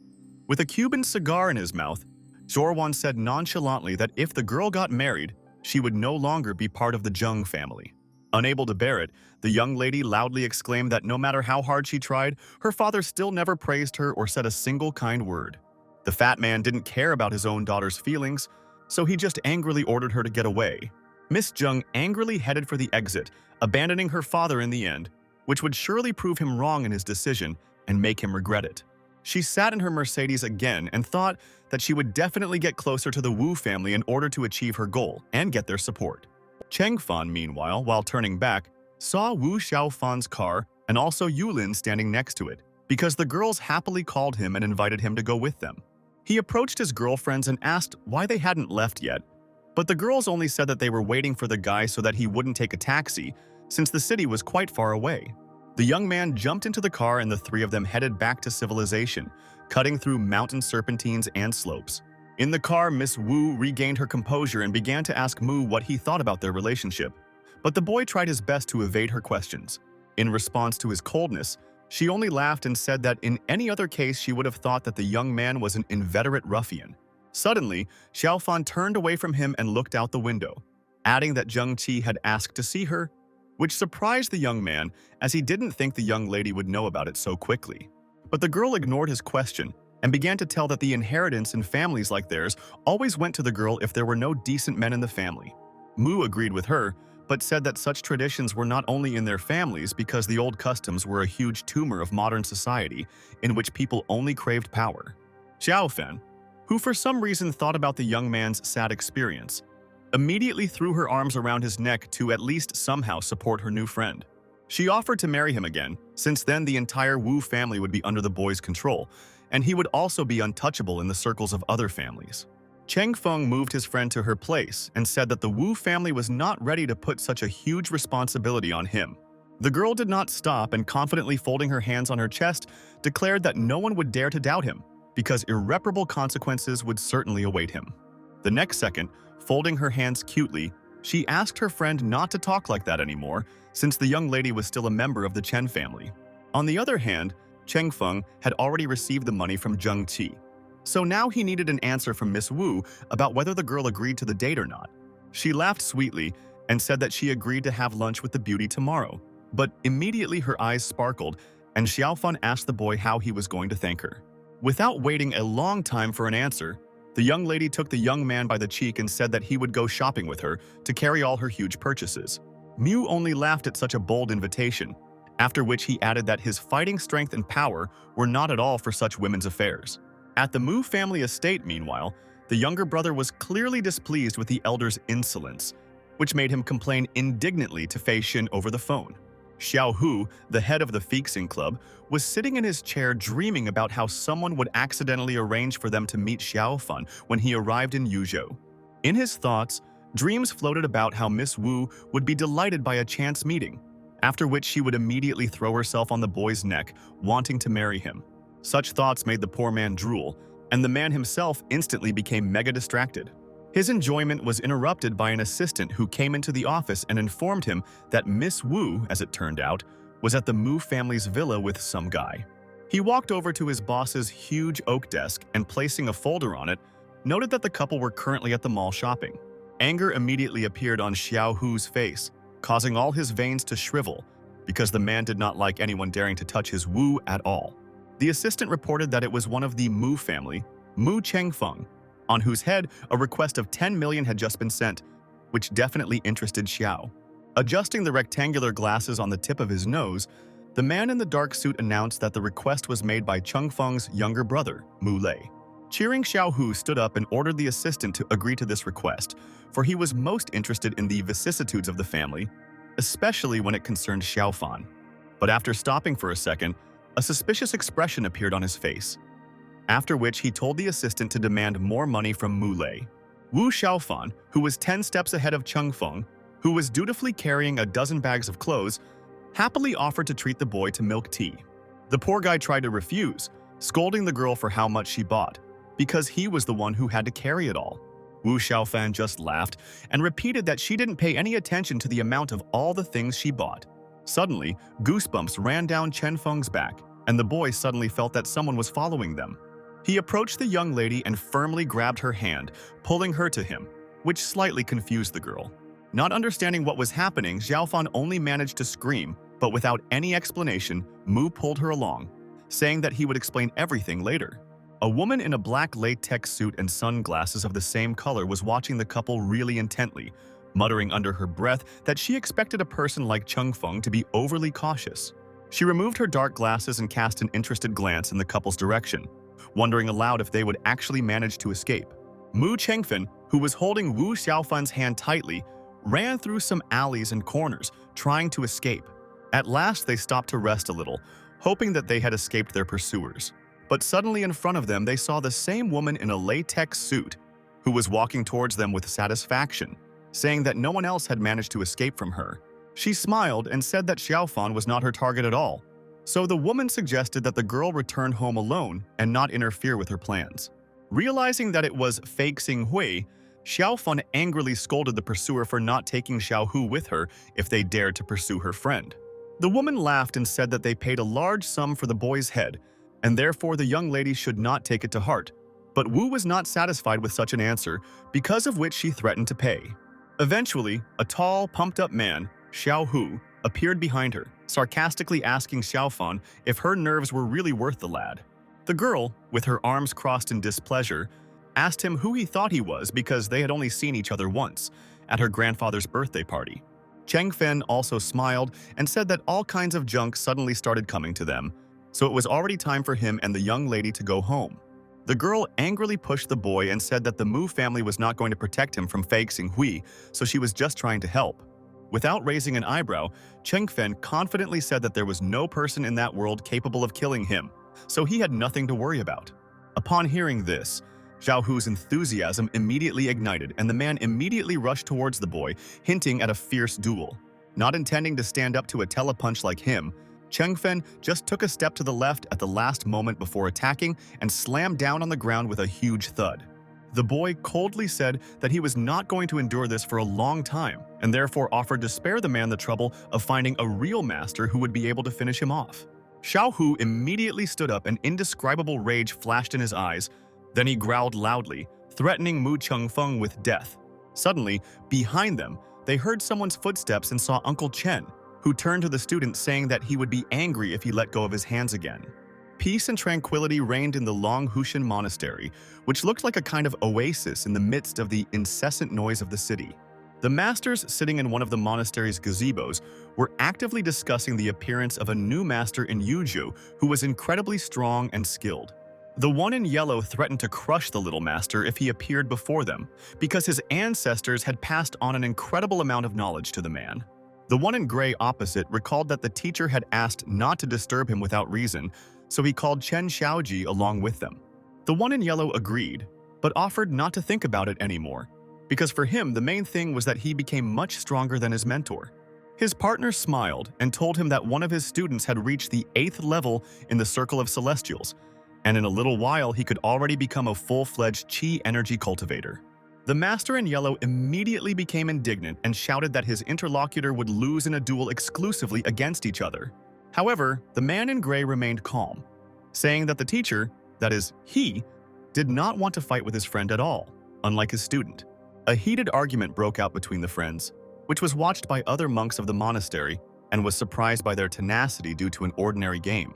With a Cuban cigar in his mouth, Zorwan said nonchalantly that if the girl got married, she would no longer be part of the Zheng family. Unable to bear it, the young lady loudly exclaimed that no matter how hard she tried, her father still never praised her or said a single kind word. The fat man didn't care about his own daughter's feelings, so he just angrily ordered her to get away. Miss Zheng angrily headed for the exit, abandoning her father in the end, which would surely prove him wrong in his decision and make him regret it. She sat in her Mercedes again and thought that she would definitely get closer to the Wu family in order to achieve her goal and get their support. Cheng Fan, meanwhile, while turning back, saw Wu Xiaofan's car and also Yulin standing next to it, because the girls happily called him and invited him to go with them. He approached his girlfriends and asked why they hadn't left yet, but the girls only said that they were waiting for the guy so that he wouldn't take a taxi, since the city was quite far away. The young man jumped into the car and the three of them headed back to civilization, cutting through mountain serpentines and slopes. In the car, Miss Wu regained her composure and began to ask Mu what he thought about their relationship. But the boy tried his best to evade her questions. In response to his coldness, she only laughed and said that in any other case she would have thought that the young man was an inveterate ruffian. Suddenly, Xiaofan turned away from him and looked out the window, adding that Zheng Qi had asked to see her, which surprised the young man as he didn't think the young lady would know about it so quickly. But the girl ignored his question and began to tell that the inheritance in families like theirs always went to the girl if there were no decent men in the family. Mu agreed with her, but said that such traditions were not only in their families because the old customs were a huge tumor of modern society in which people only craved power. Xiaofan, who for some reason thought about the young man's sad experience, immediately threw her arms around his neck to at least somehow support her new friend. She offered to marry him again, since then the entire Wu family would be under the boy's control, and he would also be untouchable in the circles of other families. Cheng Feng moved his friend to her place and said that the Wu family was not ready to put such a huge responsibility on him. The girl did not stop and, confidently folding her hands on her chest, declared that no one would dare to doubt him, because irreparable consequences would certainly await him. The next second, folding her hands cutely, she asked her friend not to talk like that anymore, since the young lady was still a member of the Chen family. On the other hand, Cheng Feng had already received the money from Zheng Qi, so now he needed an answer from Miss Wu about whether the girl agreed to the date or not. She laughed sweetly and said that she agreed to have lunch with the beauty tomorrow, but immediately her eyes sparkled and Xiaofan asked the boy how he was going to thank her. Without waiting a long time for an answer, the young lady took the young man by the cheek and said that he would go shopping with her to carry all her huge purchases. Mu only laughed at such a bold invitation, after which he added that his fighting strength and power were not at all for such women's affairs. At the Mu family estate, meanwhile, the younger brother was clearly displeased with the elder's insolence, which made him complain indignantly to Fei Xin over the phone. Xiao Hu, the head of the Fixing Club, was sitting in his chair dreaming about how someone would accidentally arrange for them to meet Xiaofan when he arrived in Yuzhou. In his thoughts, dreams floated about how Miss Wu would be delighted by a chance meeting, after which she would immediately throw herself on the boy's neck, wanting to marry him. Such thoughts made the poor man drool, and the man himself instantly became mega distracted. His enjoyment was interrupted by an assistant who came into the office and informed him that Miss Wu, as it turned out, was at the Mu family's villa with some guy. He walked over to his boss's huge oak desk and, placing a folder on it, noted that the couple were currently at the mall shopping. Anger immediately appeared on Xiao Hu's face, causing all his veins to shrivel, because the man did not like anyone daring to touch his Wu at all. The assistant reported that it was one of the Mu family, Mu Chengfeng, on whose head a request of 10 million had just been sent, which definitely interested Xiao. Adjusting the rectangular glasses on the tip of his nose, the man in the dark suit announced that the request was made by Chengfeng's younger brother, Mu Lei. Cheering Xiao Hu stood up and ordered the assistant to agree to this request, for he was most interested in the vicissitudes of the family, especially when it concerned Xiaofan. But after stopping for a second, a suspicious expression appeared on his face, after which he told the assistant to demand more money from Mu Lei. Wu Xiaofan, who was 10 steps ahead of Chengfeng, who was dutifully carrying a dozen bags of clothes, happily offered to treat the boy to milk tea. The poor guy tried to refuse, scolding the girl for how much she bought, because he was the one who had to carry it all. Wu Xiaofan just laughed and repeated that she didn't pay any attention to the amount of all the things she bought. Suddenly, goosebumps ran down Chen Feng's back, and the boy suddenly felt that someone was following them. He approached the young lady and firmly grabbed her hand, pulling her to him, which slightly confused the girl. Not understanding what was happening, Xiaofan only managed to scream, but without any explanation, Mu pulled her along, saying that he would explain everything later. A woman in a black latex suit and sunglasses of the same color was watching the couple really intently, muttering under her breath that she expected a person like Chengfeng to be overly cautious. She removed her dark glasses and cast an interested glance in the couple's direction, wondering aloud if they would actually manage to escape. Mu Chengfen, who was holding Wu Xiaofan's hand tightly, ran through some alleys and corners, trying to escape. At last they stopped to rest a little, hoping that they had escaped their pursuers. But suddenly in front of them they saw the same woman in a latex suit, who was walking towards them with satisfaction, saying that no one else had managed to escape from her. She smiled and said that Xiaofan was not her target at all, so the woman suggested that the girl return home alone and not interfere with her plans. Realizing that it was fake Xinghui, Xiaofan angrily scolded the pursuer for not taking Xiaohu with her if they dared to pursue her friend. The woman laughed and said that they paid a large sum for the boy's head, and therefore the young lady should not take it to heart. But Wu was not satisfied with such an answer, because of which she threatened to pay. Eventually, a tall, pumped-up man, Xiaohu, appeared behind her, sarcastically asking Xiaofan if her nerves were really worth the lad. The girl, with her arms crossed in displeasure, asked him who he thought he was because they had only seen each other once, at her grandfather's birthday party. Chengfen also smiled and said that all kinds of junk suddenly started coming to them, so it was already time for him and the young lady to go home. The girl angrily pushed the boy and said that the Mu family was not going to protect him from fake Xinghui, so she was just trying to help. Without raising an eyebrow, Chengfen confidently said that there was no person in that world capable of killing him, so he had nothing to worry about. Upon hearing this, Xiaohu's enthusiasm immediately ignited, and the man immediately rushed towards the boy, hinting at a fierce duel. Not intending to stand up to a telepunch like him, Chengfen just took a step to the left at the last moment before attacking and slammed down on the ground with a huge thud. The boy coldly said that he was not going to endure this for a long time, and therefore offered to spare the man the trouble of finding a real master who would be able to finish him off. Xiaohu immediately stood up, and indescribable rage flashed in his eyes. Then he growled loudly, threatening Mu Chengfeng with death. Suddenly, behind them, they heard someone's footsteps and saw Uncle Chen, who turned to the student saying that he would be angry if he let go of his hands again. Peace and tranquility reigned in the Long Hushan Monastery, which looked like a kind of oasis in the midst of the incessant noise of the city. The masters sitting in one of the monastery's gazebos were actively discussing the appearance of a new master in Yuzhou who was incredibly strong and skilled. The one in yellow threatened to crush the little master if he appeared before them, because his ancestors had passed on an incredible amount of knowledge to the man. The one in gray opposite recalled that the teacher had asked not to disturb him without reason, so he called Chen Xiaoji along with them. The one in yellow agreed, but offered not to think about it anymore, because for him the main thing was that he became much stronger than his mentor. His partner smiled and told him that one of his students had reached the 8th level in the Circle of Celestials, and in a little while he could already become a full-fledged Qi energy cultivator. The master in yellow immediately became indignant and shouted that his interlocutor would lose in a duel exclusively against each other. However, the man in gray remained calm, saying that the teacher, that is, he, did not want to fight with his friend at all, unlike his student. A heated argument broke out between the friends, which was watched by other monks of the monastery and was surprised by their tenacity due to an ordinary game.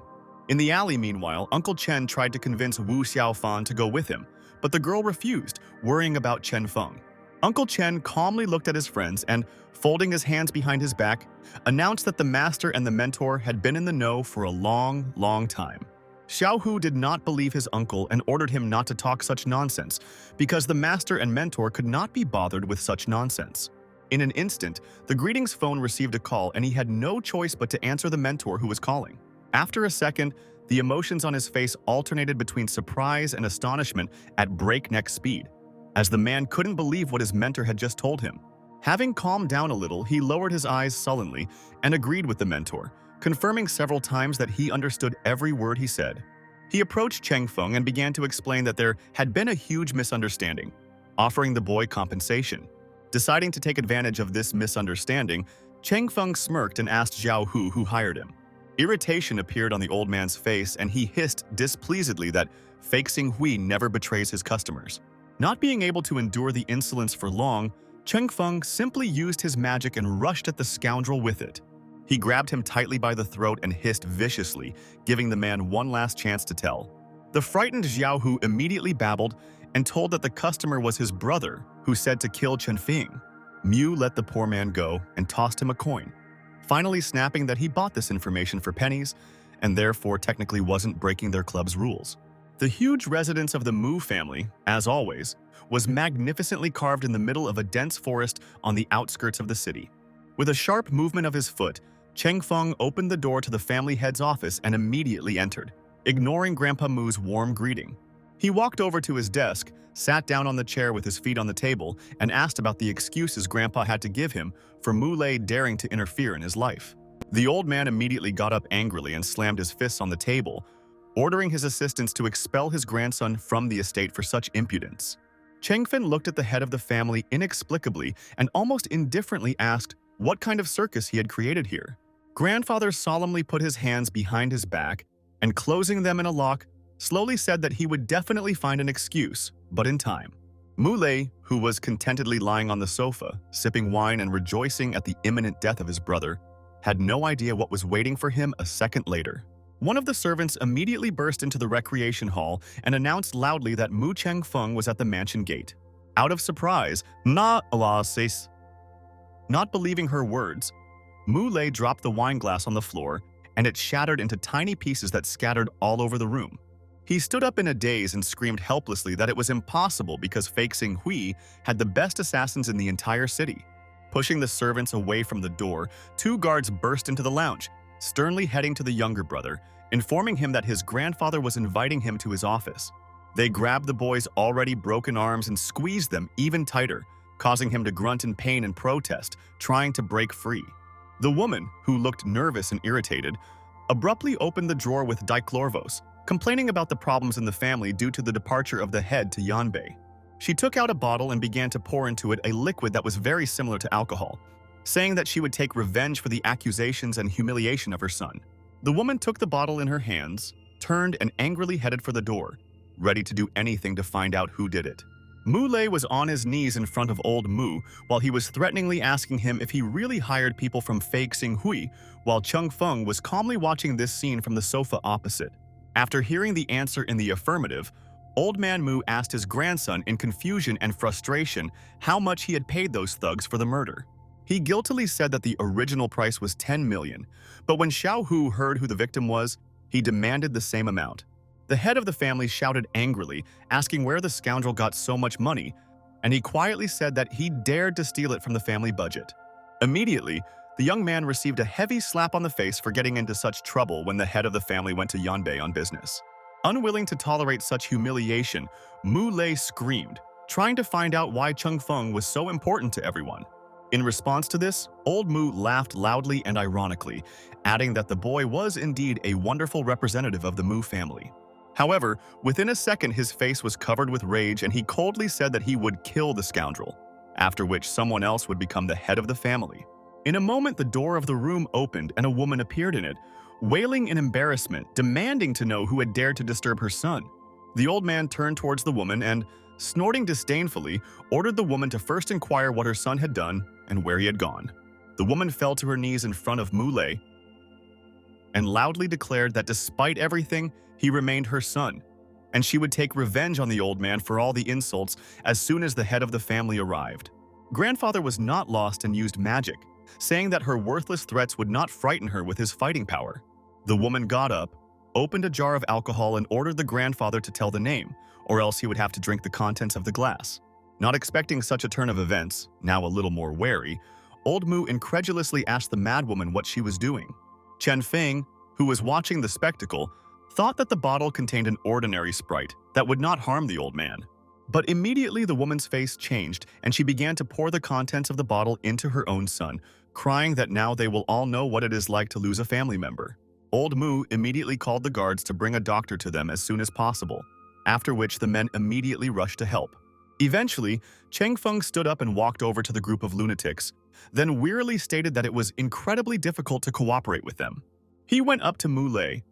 In the alley, meanwhile, Uncle Chen tried to convince Wu Xiaofan to go with him, but the girl refused, worrying about Chen Feng. Uncle Chen calmly looked at his friends and, folding his hands behind his back, announced that the master and the mentor had been in the know for a long, long time. Xiaohu did not believe his uncle and ordered him not to talk such nonsense, because the master and mentor could not be bothered with such nonsense. In an instant, the greetings phone received a call, and he had no choice but to answer the mentor who was calling. After a second, the emotions on his face alternated between surprise and astonishment at breakneck speed, as the man couldn't believe what his mentor had just told him. Having calmed down a little, he lowered his eyes sullenly and agreed with the mentor, confirming several times that he understood every word he said. He approached Chengfeng and began to explain that there had been a huge misunderstanding, offering the boy compensation. Deciding to take advantage of this misunderstanding, Chengfeng smirked and asked Zhao Hu who hired him. Irritation appeared on the old man's face, and he hissed displeasedly that fake Xinghui never betrays his customers. Not being able to endure the insolence for long, Chengfeng simply used his magic and rushed at the scoundrel with it. He grabbed him tightly by the throat and hissed viciously, giving the man one last chance to tell. The frightened Xiaohu immediately babbled and told that the customer was his brother, who said to kill Chenfing. Mu let the poor man go and tossed him a coin, finally snapping that he bought this information for pennies and therefore technically wasn't breaking their club's rules. The huge residence of the Mu family, as always, was magnificently carved in the middle of a dense forest on the outskirts of the city. With a sharp movement of his foot, Chengfeng opened the door to the family head's office and immediately entered, ignoring Grandpa Mu's warm greeting. He walked over to his desk, sat down on the chair with his feet on the table, and asked about the excuses Grandpa had to give him for Mu Lei daring to interfere in his life. The old man immediately got up angrily and slammed his fists on the table, ordering his assistants to expel his grandson from the estate for such impudence. Chengfen looked at the head of the family inexplicably and almost indifferently asked what kind of circus he had created here. Grandfather solemnly put his hands behind his back and, closing them in a lock, slowly said that he would definitely find an excuse, but in time. Muley, who was contentedly lying on the sofa, sipping wine and rejoicing at the imminent death of his brother, had no idea what was waiting for him a second later. One of the servants immediately burst into the recreation hall and announced loudly that Mu Chengfeng was at the mansion gate. Out of surprise, Not believing her words, Muley dropped the wine glass on the floor, and it shattered into tiny pieces that scattered all over the room. He stood up in a daze and screamed helplessly that it was impossible because Fake Xing Hui had the best assassins in the entire city. Pushing the servants away from the door, 2 guards burst into the lounge, sternly heading to the younger brother, informing him that his grandfather was inviting him to his office. They grabbed the boy's already broken arms and squeezed them even tighter, causing him to grunt in pain and protest, trying to break free. The woman, who looked nervous and irritated, abruptly opened the drawer with dichlorvos, complaining about the problems in the family due to the departure of the head to Yanbei. She took out a bottle and began to pour into it a liquid that was very similar to alcohol, saying that she would take revenge for the accusations and humiliation of her son. The woman took the bottle in her hands, turned and angrily headed for the door, ready to do anything to find out who did it. Muley was on his knees in front of old Mu while he was threateningly asking him if he really hired people from Fake Xing Hui, while Cheng Feng was calmly watching this scene from the sofa opposite. After hearing the answer in the affirmative, Old Man Mu asked his grandson in confusion and frustration how much he had paid those thugs for the murder. He guiltily said that the original price was 10 million, but when Xiao Hu heard who the victim was, he demanded the same amount. The head of the family shouted angrily, asking where the scoundrel got so much money, and he quietly said that he dared to steal it from the family budget. Immediately, the young man received a heavy slap on the face for getting into such trouble when the head of the family went to Yanbei on business. Unwilling to tolerate such humiliation, Mu Lei screamed, trying to find out why Cheng Feng was so important to everyone. In response to this, old Mu laughed loudly and ironically, adding that the boy was indeed a wonderful representative of the Mu family. However, within a second his face was covered with rage and he coldly said that he would kill the scoundrel, after which someone else would become the head of the family. In a moment, the door of the room opened and a woman appeared in it, wailing in embarrassment, demanding to know who had dared to disturb her son. The old man turned towards the woman and, snorting disdainfully, ordered the woman to first inquire what her son had done and where he had gone. The woman fell to her knees in front of Muley and loudly declared that despite everything, he remained her son, and she would take revenge on the old man for all the insults as soon as the head of the family arrived. Grandfather was not lost and used magic, saying that her worthless threats would not frighten her with his fighting power. The woman got up, opened a jar of alcohol and ordered the grandfather to tell the name, or else he would have to drink the contents of the glass. Not expecting such a turn of events, now a little more wary, old Mu incredulously asked the madwoman what she was doing. Chen Feng, who was watching the spectacle, thought that the bottle contained an ordinary Sprite that would not harm the old man. But immediately the woman's face changed and she began to pour the contents of the bottle into her own son, crying that now they will all know what it is like to lose a family member. Old Mu immediately called the guards to bring a doctor to them as soon as possible, after which the men immediately rushed to help. Eventually, Cheng Feng stood up and walked over to the group of lunatics, then wearily stated that it was incredibly difficult to cooperate with them. He went up to Mu Lei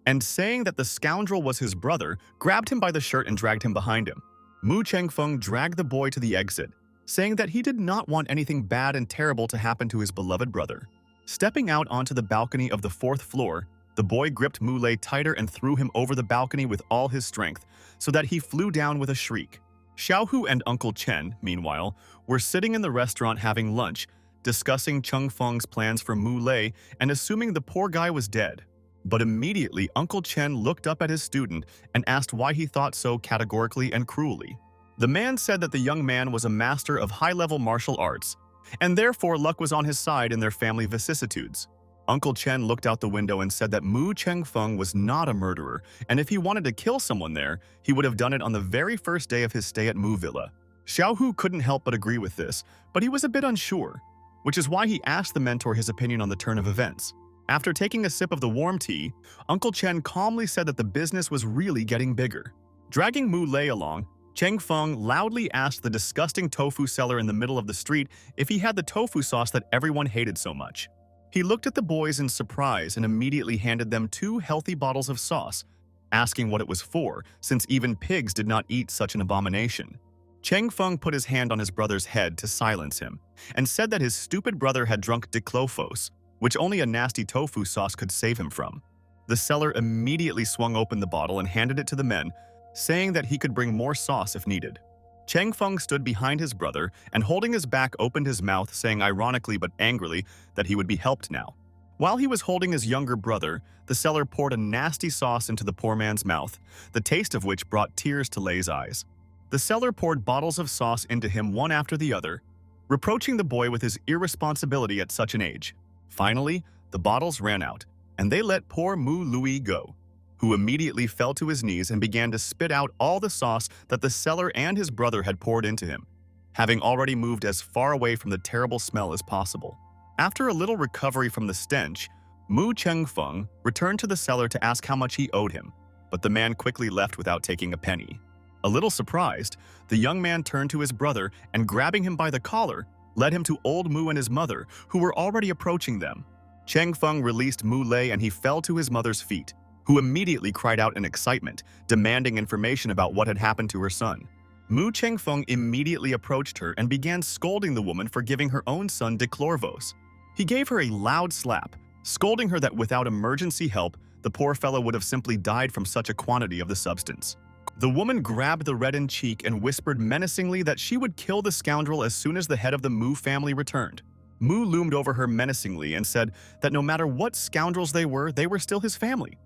and, saying that the scoundrel was his brother, grabbed him by the shirt and dragged him behind him. Mu Chengfeng dragged the boy to the exit, saying that he did not want anything bad and terrible to happen to his beloved brother. Stepping out onto the balcony of the 4th floor, the boy gripped Mu Lei tighter and threw him over the balcony with all his strength, so that he flew down with a shriek. Xiaohu and Uncle Chen, meanwhile, were sitting in the restaurant having lunch, discussing Cheng Feng's plans for Mu Lei and assuming the poor guy was dead. But immediately, Uncle Chen looked up at his student and asked why he thought so categorically and cruelly. The man said that the young man was a master of high-level martial arts, and therefore luck was on his side in their family vicissitudes. Uncle Chen looked out the window and said that Mu Chengfeng was not a murderer, and if he wanted to kill someone there, he would have done it on the very first day of his stay at Mu Villa. Xiaohu couldn't help but agree with this, but he was a bit unsure, which is why he asked the mentor his opinion on the turn of events. After taking a sip of the warm tea, Uncle Chen calmly said that the business was really getting bigger. Dragging Mu Lei along, Cheng Feng loudly asked the disgusting tofu seller in the middle of the street if he had the tofu sauce that everyone hated so much. He looked at the boys in surprise and immediately handed them 2 healthy bottles of sauce, asking what it was for, since even pigs did not eat such an abomination. Cheng Feng put his hand on his brother's head to silence him, and said that his stupid brother had drunk diclofos, which only a nasty tofu sauce could save him from. The seller immediately swung open the bottle and handed it to the men, saying that he could bring more sauce if needed. Cheng Feng stood behind his brother and holding his back opened his mouth, saying ironically but angrily that he would be helped now. While he was holding his younger brother, the seller poured a nasty sauce into the poor man's mouth, the taste of which brought tears to Lei's eyes. The seller poured bottles of sauce into him one after the other, reproaching the boy with his irresponsibility at such an age. Finally, the bottles ran out, and they let poor Mu Lui go, who immediately fell to his knees and began to spit out all the sauce that the seller and his brother had poured into him, having already moved as far away from the terrible smell as possible. After a little recovery from the stench, Mu Cheng Feng returned to the seller to ask how much he owed him, but the man quickly left without taking a penny. A little surprised, the young man turned to his brother and, grabbing him by the collar, led him to old Mu and his mother, who were already approaching them. Cheng Feng released Mu Lei and he fell to his mother's feet, who immediately cried out in excitement, demanding information about what had happened to her son. Mu Cheng Feng immediately approached her and began scolding the woman for giving her own son diclorvos. He gave her a loud slap, scolding her that without emergency help, the poor fellow would have simply died from such a quantity of the substance. The woman grabbed the reddened cheek and whispered menacingly that she would kill the scoundrel as soon as the head of the Mu family returned. Mu loomed over her menacingly and said that no matter what scoundrels they were still his family,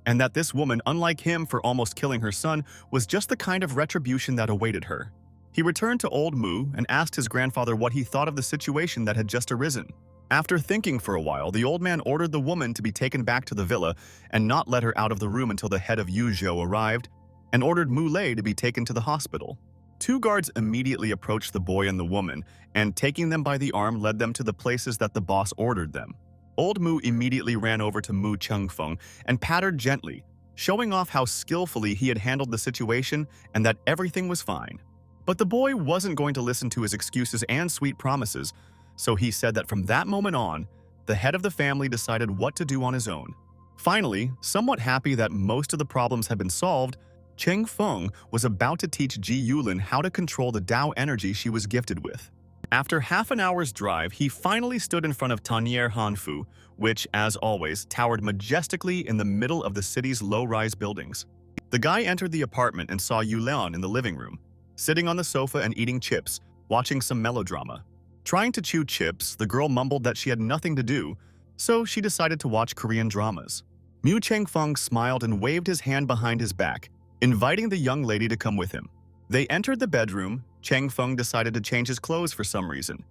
and that this woman, unlike him for almost killing her son, was just the kind of retribution that awaited her. He returned to old Mu and asked his grandfather what he thought of the situation that had just arisen. After thinking for a while, the old man ordered the woman to be taken back to the villa and not let her out of the room until the head of Yuzhou arrived, and ordered Mu Lei to be taken to the hospital. 2 guards immediately approached the boy and the woman, and taking them by the arm led them to the places that the boss ordered them. Old Mu immediately ran over to Mu Cheng Feng and patted gently, showing off how skillfully he had handled the situation and that everything was fine. But the boy wasn't going to listen to his excuses and sweet promises, so he said that from that moment on, the head of the family decided what to do on his own. Finally, somewhat happy that most of the problems had been solved, Cheng Feng was about to teach Ji Yulin how to control the Tao energy she was gifted with. After half an hour's drive, he finally stood in front of Tanier Hanfu, which, as always, towered majestically in the middle of the city's low-rise buildings. The guy entered the apartment and saw Yulian in the living room, sitting on the sofa and eating chips, watching some melodrama. Trying to chew chips, the girl mumbled that she had nothing to do, so she decided to watch Korean dramas. Mu Cheng Feng smiled and waved his hand behind his back, inviting the young lady to come with him. They entered the bedroom. Cheng Feng decided to change his clothes for some reason,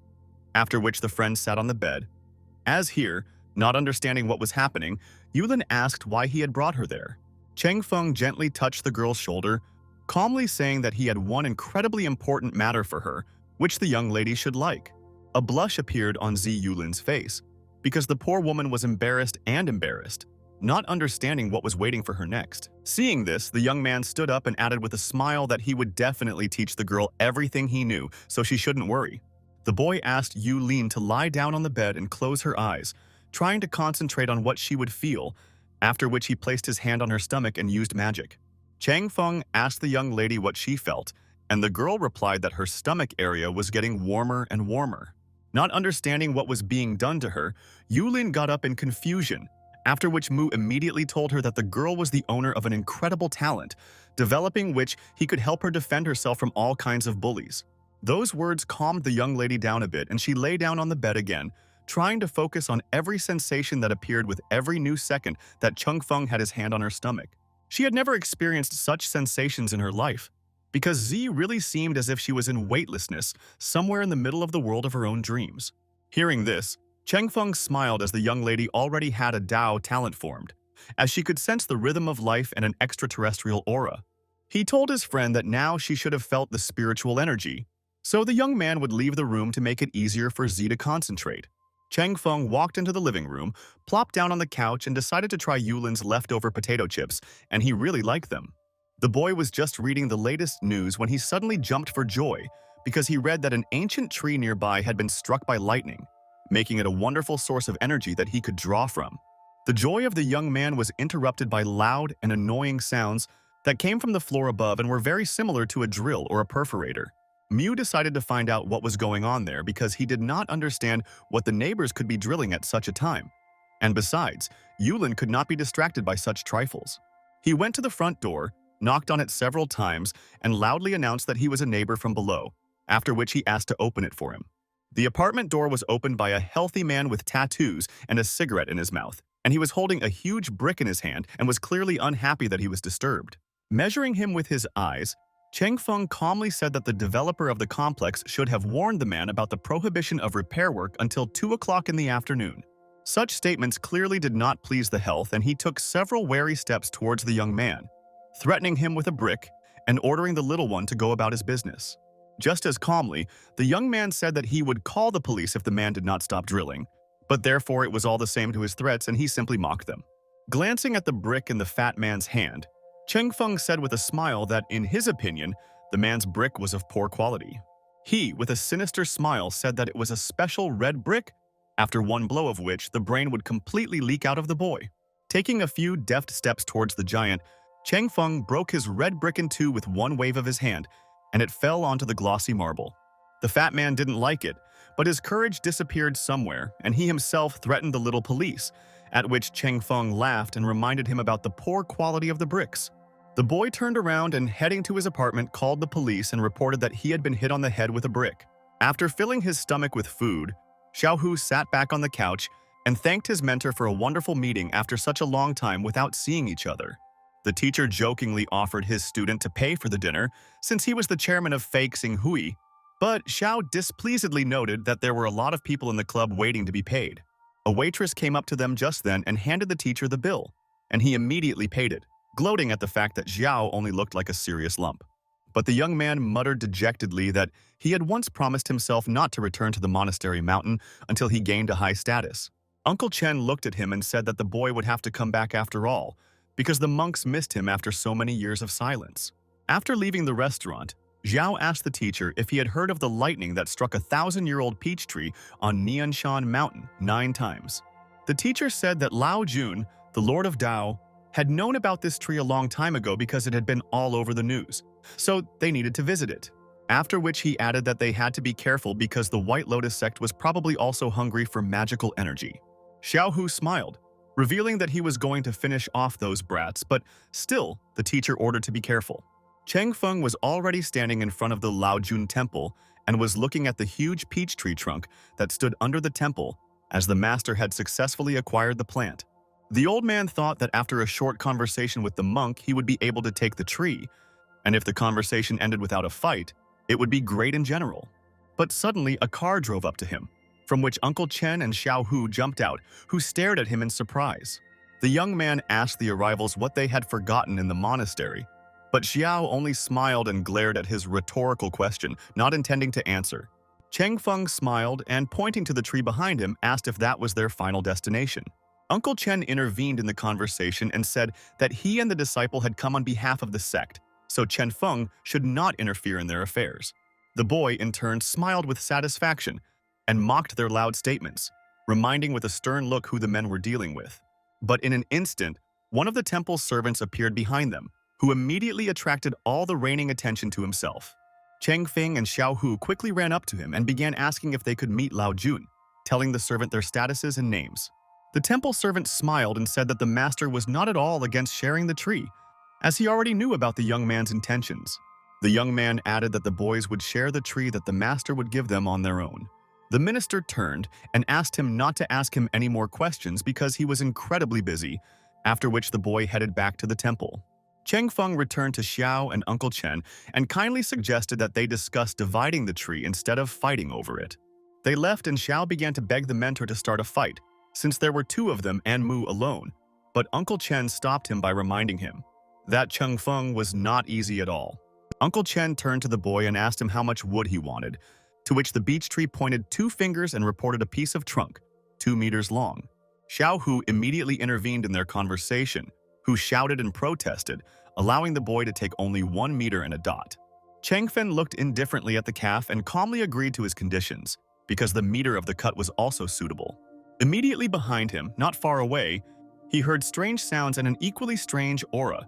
after which the friend sat on the bed. As here, not understanding what was happening, Yulin asked why he had brought her there. Cheng Feng gently touched the girl's shoulder, calmly saying that he had one incredibly important matter for her, which the young lady should like. A blush appeared on Zi Yulin's face, because the poor woman was embarrassed, not understanding what was waiting for her next. Seeing this, the young man stood up and added with a smile that he would definitely teach the girl everything he knew, so she shouldn't worry. The boy asked Yulin to lie down on the bed and close her eyes, trying to concentrate on what she would feel, after which he placed his hand on her stomach and used magic. Cheng Feng asked the young lady what she felt, and the girl replied that her stomach area was getting warmer and warmer. Not understanding what was being done to her, Yulin got up in confusion, after which Mu immediately told her that the girl was the owner of an incredible talent, developing which he could help her defend herself from all kinds of bullies. Those words calmed the young lady down a bit, and she lay down on the bed again, trying to focus on every sensation that appeared with every new second that Cheng Feng had his hand on her stomach. She had never experienced such sensations in her life, because Z really seemed as if she was in weightlessness, somewhere in the middle of the world of her own dreams. Hearing this, Cheng Feng smiled as the young lady already had a Tao talent formed, as she could sense the rhythm of life and an extraterrestrial aura. He told his friend that now she should have felt the spiritual energy, so the young man would leave the room to make it easier for Z to concentrate. Chang Feng walked into the living room, plopped down on the couch, and decided to try Yulin's leftover potato chips, and he really liked them. The boy was just reading the latest news when he suddenly jumped for joy because he read that an ancient tree nearby had been struck by lightning, making it a wonderful source of energy that he could draw from. The joy of the young man was interrupted by loud and annoying sounds that came from the floor above and were very similar to a drill or a perforator. Mew decided to find out what was going on there because he did not understand what the neighbors could be drilling at such a time. And besides, Yulin could not be distracted by such trifles. He went to the front door, knocked on it several times, and loudly announced that he was a neighbor from below, after which he asked to open it for him. The apartment door was opened by a healthy man with tattoos and a cigarette in his mouth, and he was holding a huge brick in his hand and was clearly unhappy that he was disturbed. Measuring him with his eyes, Cheng Feng calmly said that the developer of the complex should have warned the man about the prohibition of repair work until 2 o'clock in the afternoon. Such statements clearly did not please the health, and he took several wary steps towards the young man, threatening him with a brick and ordering the little one to go about his business. Just as calmly, the young man said that he would call the police if the man did not stop drilling, but therefore it was all the same to his threats and he simply mocked them. Glancing at the brick in the fat man's hand, Cheng Feng said with a smile that, in his opinion, the man's brick was of poor quality. He, with a sinister smile, said that it was a special red brick, after one blow of which the brain would completely leak out of the boy. Taking a few deft steps towards the giant, Cheng Feng broke his red brick in two with one wave of his hand, and it fell onto the glossy marble. The fat man didn't like it, but his courage disappeared somewhere, and he himself threatened the little police, at which Cheng Feng laughed and reminded him about the poor quality of the bricks. The boy turned around and, heading to his apartment, called the police and reported that he had been hit on the head with a brick. After filling his stomach with food, Xiaohu sat back on the couch and thanked his mentor for a wonderful meeting after such a long time without seeing each other. The teacher jokingly offered his student to pay for the dinner since he was the chairman of Fake Xing Hui, but Xiao displeasedly noted that there were a lot of people in the club waiting to be paid. A waitress came up to them just then and handed the teacher the bill, and he immediately paid it, gloating at the fact that Xiao only looked like a serious lump. But the young man muttered dejectedly that he had once promised himself not to return to the monastery mountain until he gained a high status. Uncle Chen looked at him and said that the boy would have to come back after all, because the monks missed him after so many years of silence. After leaving the restaurant, Zhao asked the teacher if he had heard of the lightning that struck a 1,000-year-old peach tree on Nianshan Mountain 9 times. The teacher said that Lao Jun, the Lord of Dao, had known about this tree a long time ago because it had been all over the news, so they needed to visit it. After which he added that they had to be careful because the White Lotus sect was probably also hungry for magical energy. Xiaohu smiled, revealing that he was going to finish off those brats, but still, the teacher ordered to be careful. Cheng Feng was already standing in front of the Laojun temple and was looking at the huge peach tree trunk that stood under the temple, as the master had successfully acquired the plant. The old man thought that after a short conversation with the monk he would be able to take the tree, and if the conversation ended without a fight, it would be great in general. But suddenly a car drove up to him, from which Uncle Chen and Xiaohu jumped out, who stared at him in surprise. The young man asked the arrivals what they had forgotten in the monastery, but Xiao only smiled and glared at his rhetorical question, not intending to answer. Cheng Feng smiled and, pointing to the tree behind him, asked if that was their final destination. Uncle Chen intervened in the conversation and said that he and the disciple had come on behalf of the sect, so Chen Feng should not interfere in their affairs. The boy, in turn, smiled with satisfaction and mocked their loud statements, reminding with a stern look who the men were dealing with. But in an instant, one of the temple's servants appeared behind them, who immediately attracted all the reigning attention to himself. Cheng Feng and Xiaohu quickly ran up to him and began asking if they could meet Lao Jun, telling the servant their statuses and names. The temple servant smiled and said that the master was not at all against sharing the tree, as he already knew about the young man's intentions. The young man added that the boys would share the tree that the master would give them on their own. The minister turned and asked him not to ask him any more questions because he was incredibly busy, after which the boy headed back to the temple. Cheng Feng returned to Xiao and Uncle Chen and kindly suggested that they discuss dividing the tree instead of fighting over it. They left and Xiao began to beg the mentor to start a fight, since there were 2 of them and Mu alone, but Uncle Chen stopped him by reminding him that Cheng Feng was not easy at all. Uncle Chen turned to the boy and asked him how much wood he wanted, to which the beech tree pointed 2 fingers and reported a piece of trunk, 2 meters long. Xiao Hu immediately intervened in their conversation, who shouted and protested, allowing the boy to take only 1 meter and a dot. Changfen looked indifferently at the calf and calmly agreed to his conditions, because the meter of the cut was also suitable. Immediately behind him, not far away, he heard strange sounds and an equally strange aura,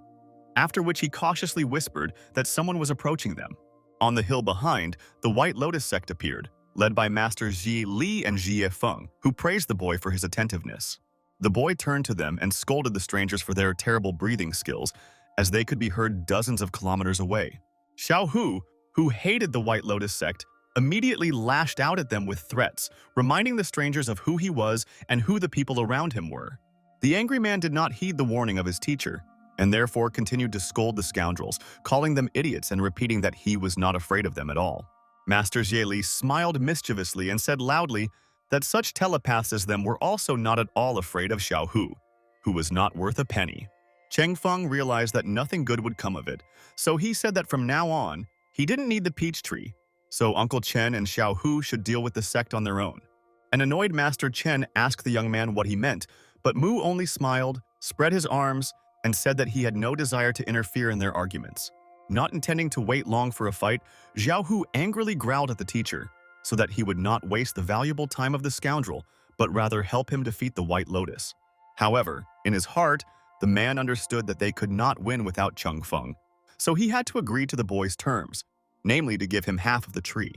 after which he cautiously whispered that someone was approaching them. On the hill behind, the White Lotus sect appeared, led by Masters Xi Li and Xie Feng, who praised the boy for his attentiveness. The boy turned to them and scolded the strangers for their terrible breathing skills, as they could be heard dozens of kilometers away. Xiao Hu, who hated the White Lotus sect, immediately lashed out at them with threats, reminding the strangers of who he was and who the people around him were. The angry man did not heed the warning of his teacher, and therefore continued to scold the scoundrels, calling them idiots and repeating that he was not afraid of them at all. Master Xie Li smiled mischievously and said loudly that such telepaths as them were also not at all afraid of Xiao Hu, who was not worth a penny. Cheng Feng realized that nothing good would come of it, so he said that from now on, he didn't need the peach tree, so Uncle Chen and Xiao Hu should deal with the sect on their own. An annoyed Master Chen asked the young man what he meant, but Mu only smiled, spread his arms, and said that he had no desire to interfere in their arguments. Not intending to wait long for a fight, Xiao Hu angrily growled at the teacher, so that he would not waste the valuable time of the scoundrel, but rather help him defeat the White Lotus. However, in his heart, the man understood that they could not win without Cheng Feng, so he had to agree to the boy's terms, namely to give him half of the tree.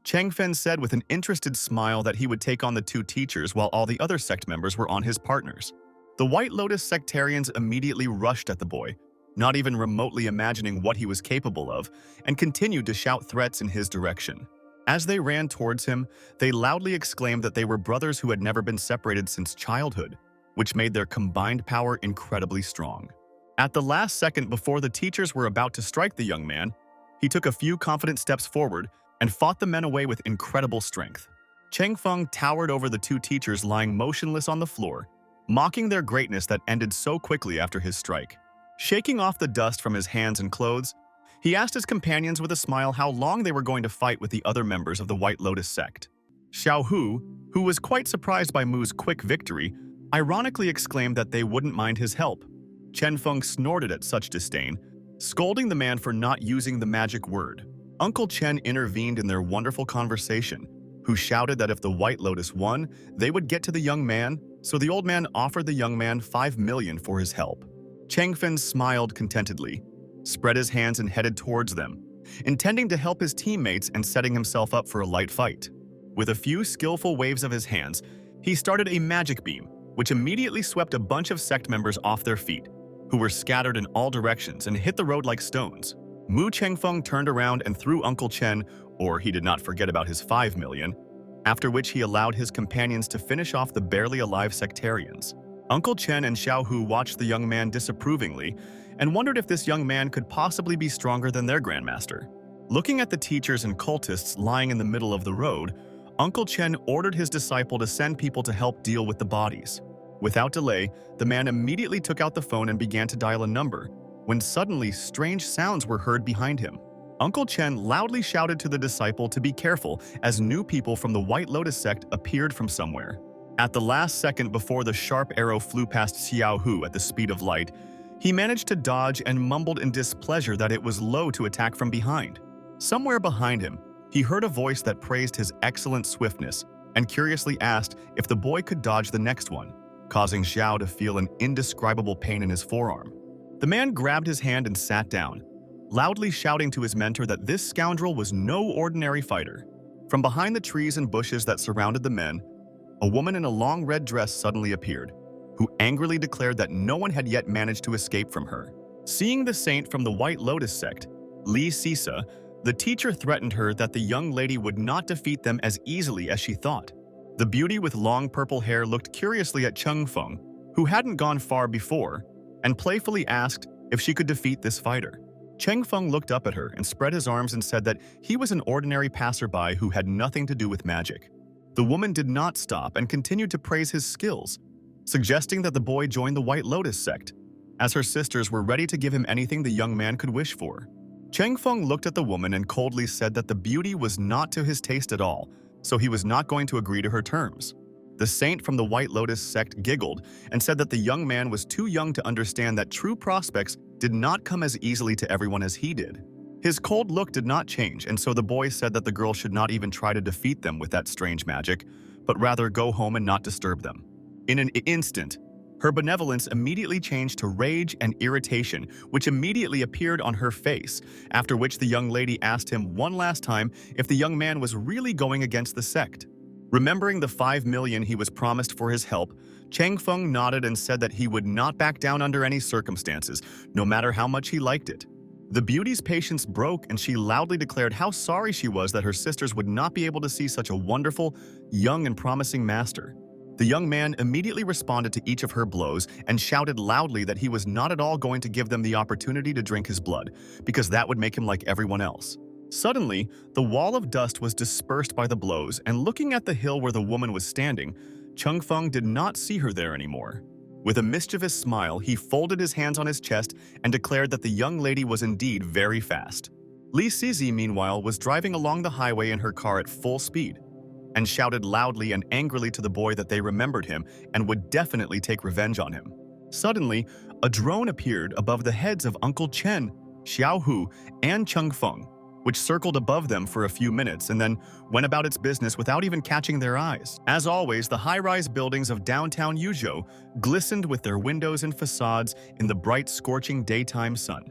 Cheng Fen said with an interested smile that he would take on the 2 teachers while all the other sect members were on his partners. The White Lotus sectarians immediately rushed at the boy, not even remotely imagining what he was capable of, and continued to shout threats in his direction. As they ran towards him, they loudly exclaimed that they were brothers who had never been separated since childhood, which made their combined power incredibly strong. At the last second before the teachers were about to strike the young man, he took a few confident steps forward and fought the men away with incredible strength. Cheng Feng towered over the 2 teachers lying motionless on the floor, mocking their greatness that ended so quickly after his strike. Shaking off the dust from his hands and clothes, he asked his companions with a smile how long they were going to fight with the other members of the White Lotus sect. Xiao Hu, who was quite surprised by Mu's quick victory, ironically exclaimed that they wouldn't mind his help. Chen Feng snorted at such disdain, scolding the man for not using the magic word. Uncle Chen intervened in their wonderful conversation, who shouted that if the White Lotus won, they would get to the young man, so the old man offered the young man 5 million for his help. Changfen smiled contentedly, spread his hands and headed towards them, intending to help his teammates and setting himself up for a light fight. With a few skillful waves of his hands, he started a magic beam, which immediately swept a bunch of sect members off their feet, who were scattered in all directions and hit the road like stones. Mu Chengfeng turned around and threw Uncle Chen, or he did not forget about his 5 million, after which he allowed his companions to finish off the barely alive sectarians. Uncle Chen and Xiao Hu watched the young man disapprovingly and wondered if this young man could possibly be stronger than their grandmaster. Looking at the teachers and cultists lying in the middle of the road, Uncle Chen ordered his disciple to send people to help deal with the bodies. Without delay, the man immediately took out the phone and began to dial a number, when suddenly strange sounds were heard behind him. Uncle Chen loudly shouted to the disciple to be careful as new people from the White Lotus sect appeared from somewhere. At the last second before the sharp arrow flew past Xiao Hu at the speed of light, he managed to dodge and mumbled in displeasure that it was low to attack from behind. Somewhere behind him, he heard a voice that praised his excellent swiftness and curiously asked if the boy could dodge the next one, causing Xiao to feel an indescribable pain in his forearm. The man grabbed his hand and sat down, loudly shouting to his mentor that this scoundrel was no ordinary fighter. From behind the trees and bushes that surrounded the men, a woman in a long red dress suddenly appeared, who angrily declared that no one had yet managed to escape from her. Seeing the saint from the White Lotus sect, Li Sisa, the teacher threatened her that the young lady would not defeat them as easily as she thought. The beauty with long purple hair looked curiously at Cheng Feng, who hadn't gone far before, and playfully asked if she could defeat this fighter. Cheng Feng looked up at her and spread his arms and said that he was an ordinary passerby who had nothing to do with magic. The woman did not stop and continued to praise his skills, suggesting that the boy join the White Lotus sect, as her sisters were ready to give him anything the young man could wish for. Cheng Feng looked at the woman and coldly said that the beauty was not to his taste at all, so he was not going to agree to her terms. The saint from the White Lotus sect giggled and said that the young man was too young to understand that true prospects did not come as easily to everyone as he did. His cold look did not change, and so the boy said that the girl should not even try to defeat them with that strange magic, but rather go home and not disturb them. In an instant, her benevolence immediately changed to rage and irritation, which immediately appeared on her face, after which the young lady asked him one last time if the young man was really going against the sect. Remembering the 5 million he was promised for his help, Chang Feng nodded and said that he would not back down under any circumstances, no matter how much he liked it. The beauty's patience broke, and she loudly declared how sorry she was that her sisters would not be able to see such a wonderful, young and promising master. The young man immediately responded to each of her blows and shouted loudly that he was not at all going to give them the opportunity to drink his blood, because that would make him like everyone else. Suddenly, the wall of dust was dispersed by the blows, and looking at the hill where the woman was standing, Chang Feng did not see her there anymore. With a mischievous smile, he folded his hands on his chest and declared that the young lady was indeed very fast. Li Sizi, meanwhile, was driving along the highway in her car at full speed, and shouted loudly and angrily to the boy that they remembered him and would definitely take revenge on him. Suddenly, a drone appeared above the heads of Uncle Chen, Xiaohu, and Chang Feng, which circled above them for a few minutes and then went about its business without even catching their eyes. As always, the high-rise buildings of downtown Yuzhou glistened with their windows and facades in the bright, scorching daytime sun.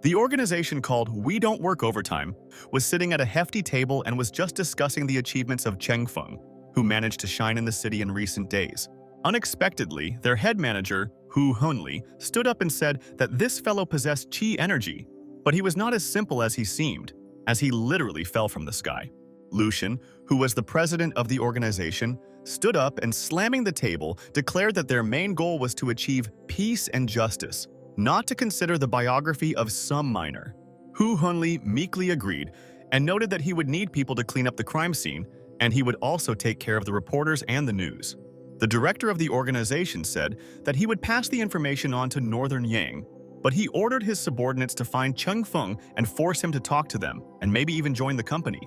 The organization called We Don't Work Overtime was sitting at a hefty table and was just discussing the achievements of Cheng Feng, who managed to shine in the city in recent days. Unexpectedly, their head manager, Hu Hunli, stood up and said that this fellow possessed qi energy, but he was not as simple as he seemed, as he literally fell from the sky. Lucian, who was the president of the organization, stood up and, slamming the table, declared that their main goal was to achieve peace and justice, not to consider the biography of some minor. Hu Hunli meekly agreed and noted that he would need people to clean up the crime scene, and he would also take care of the reporters and the news. The director of the organization said that he would pass the information on to Northern Yang, but he ordered his subordinates to find Cheng Feng and force him to talk to them, and maybe even join the company.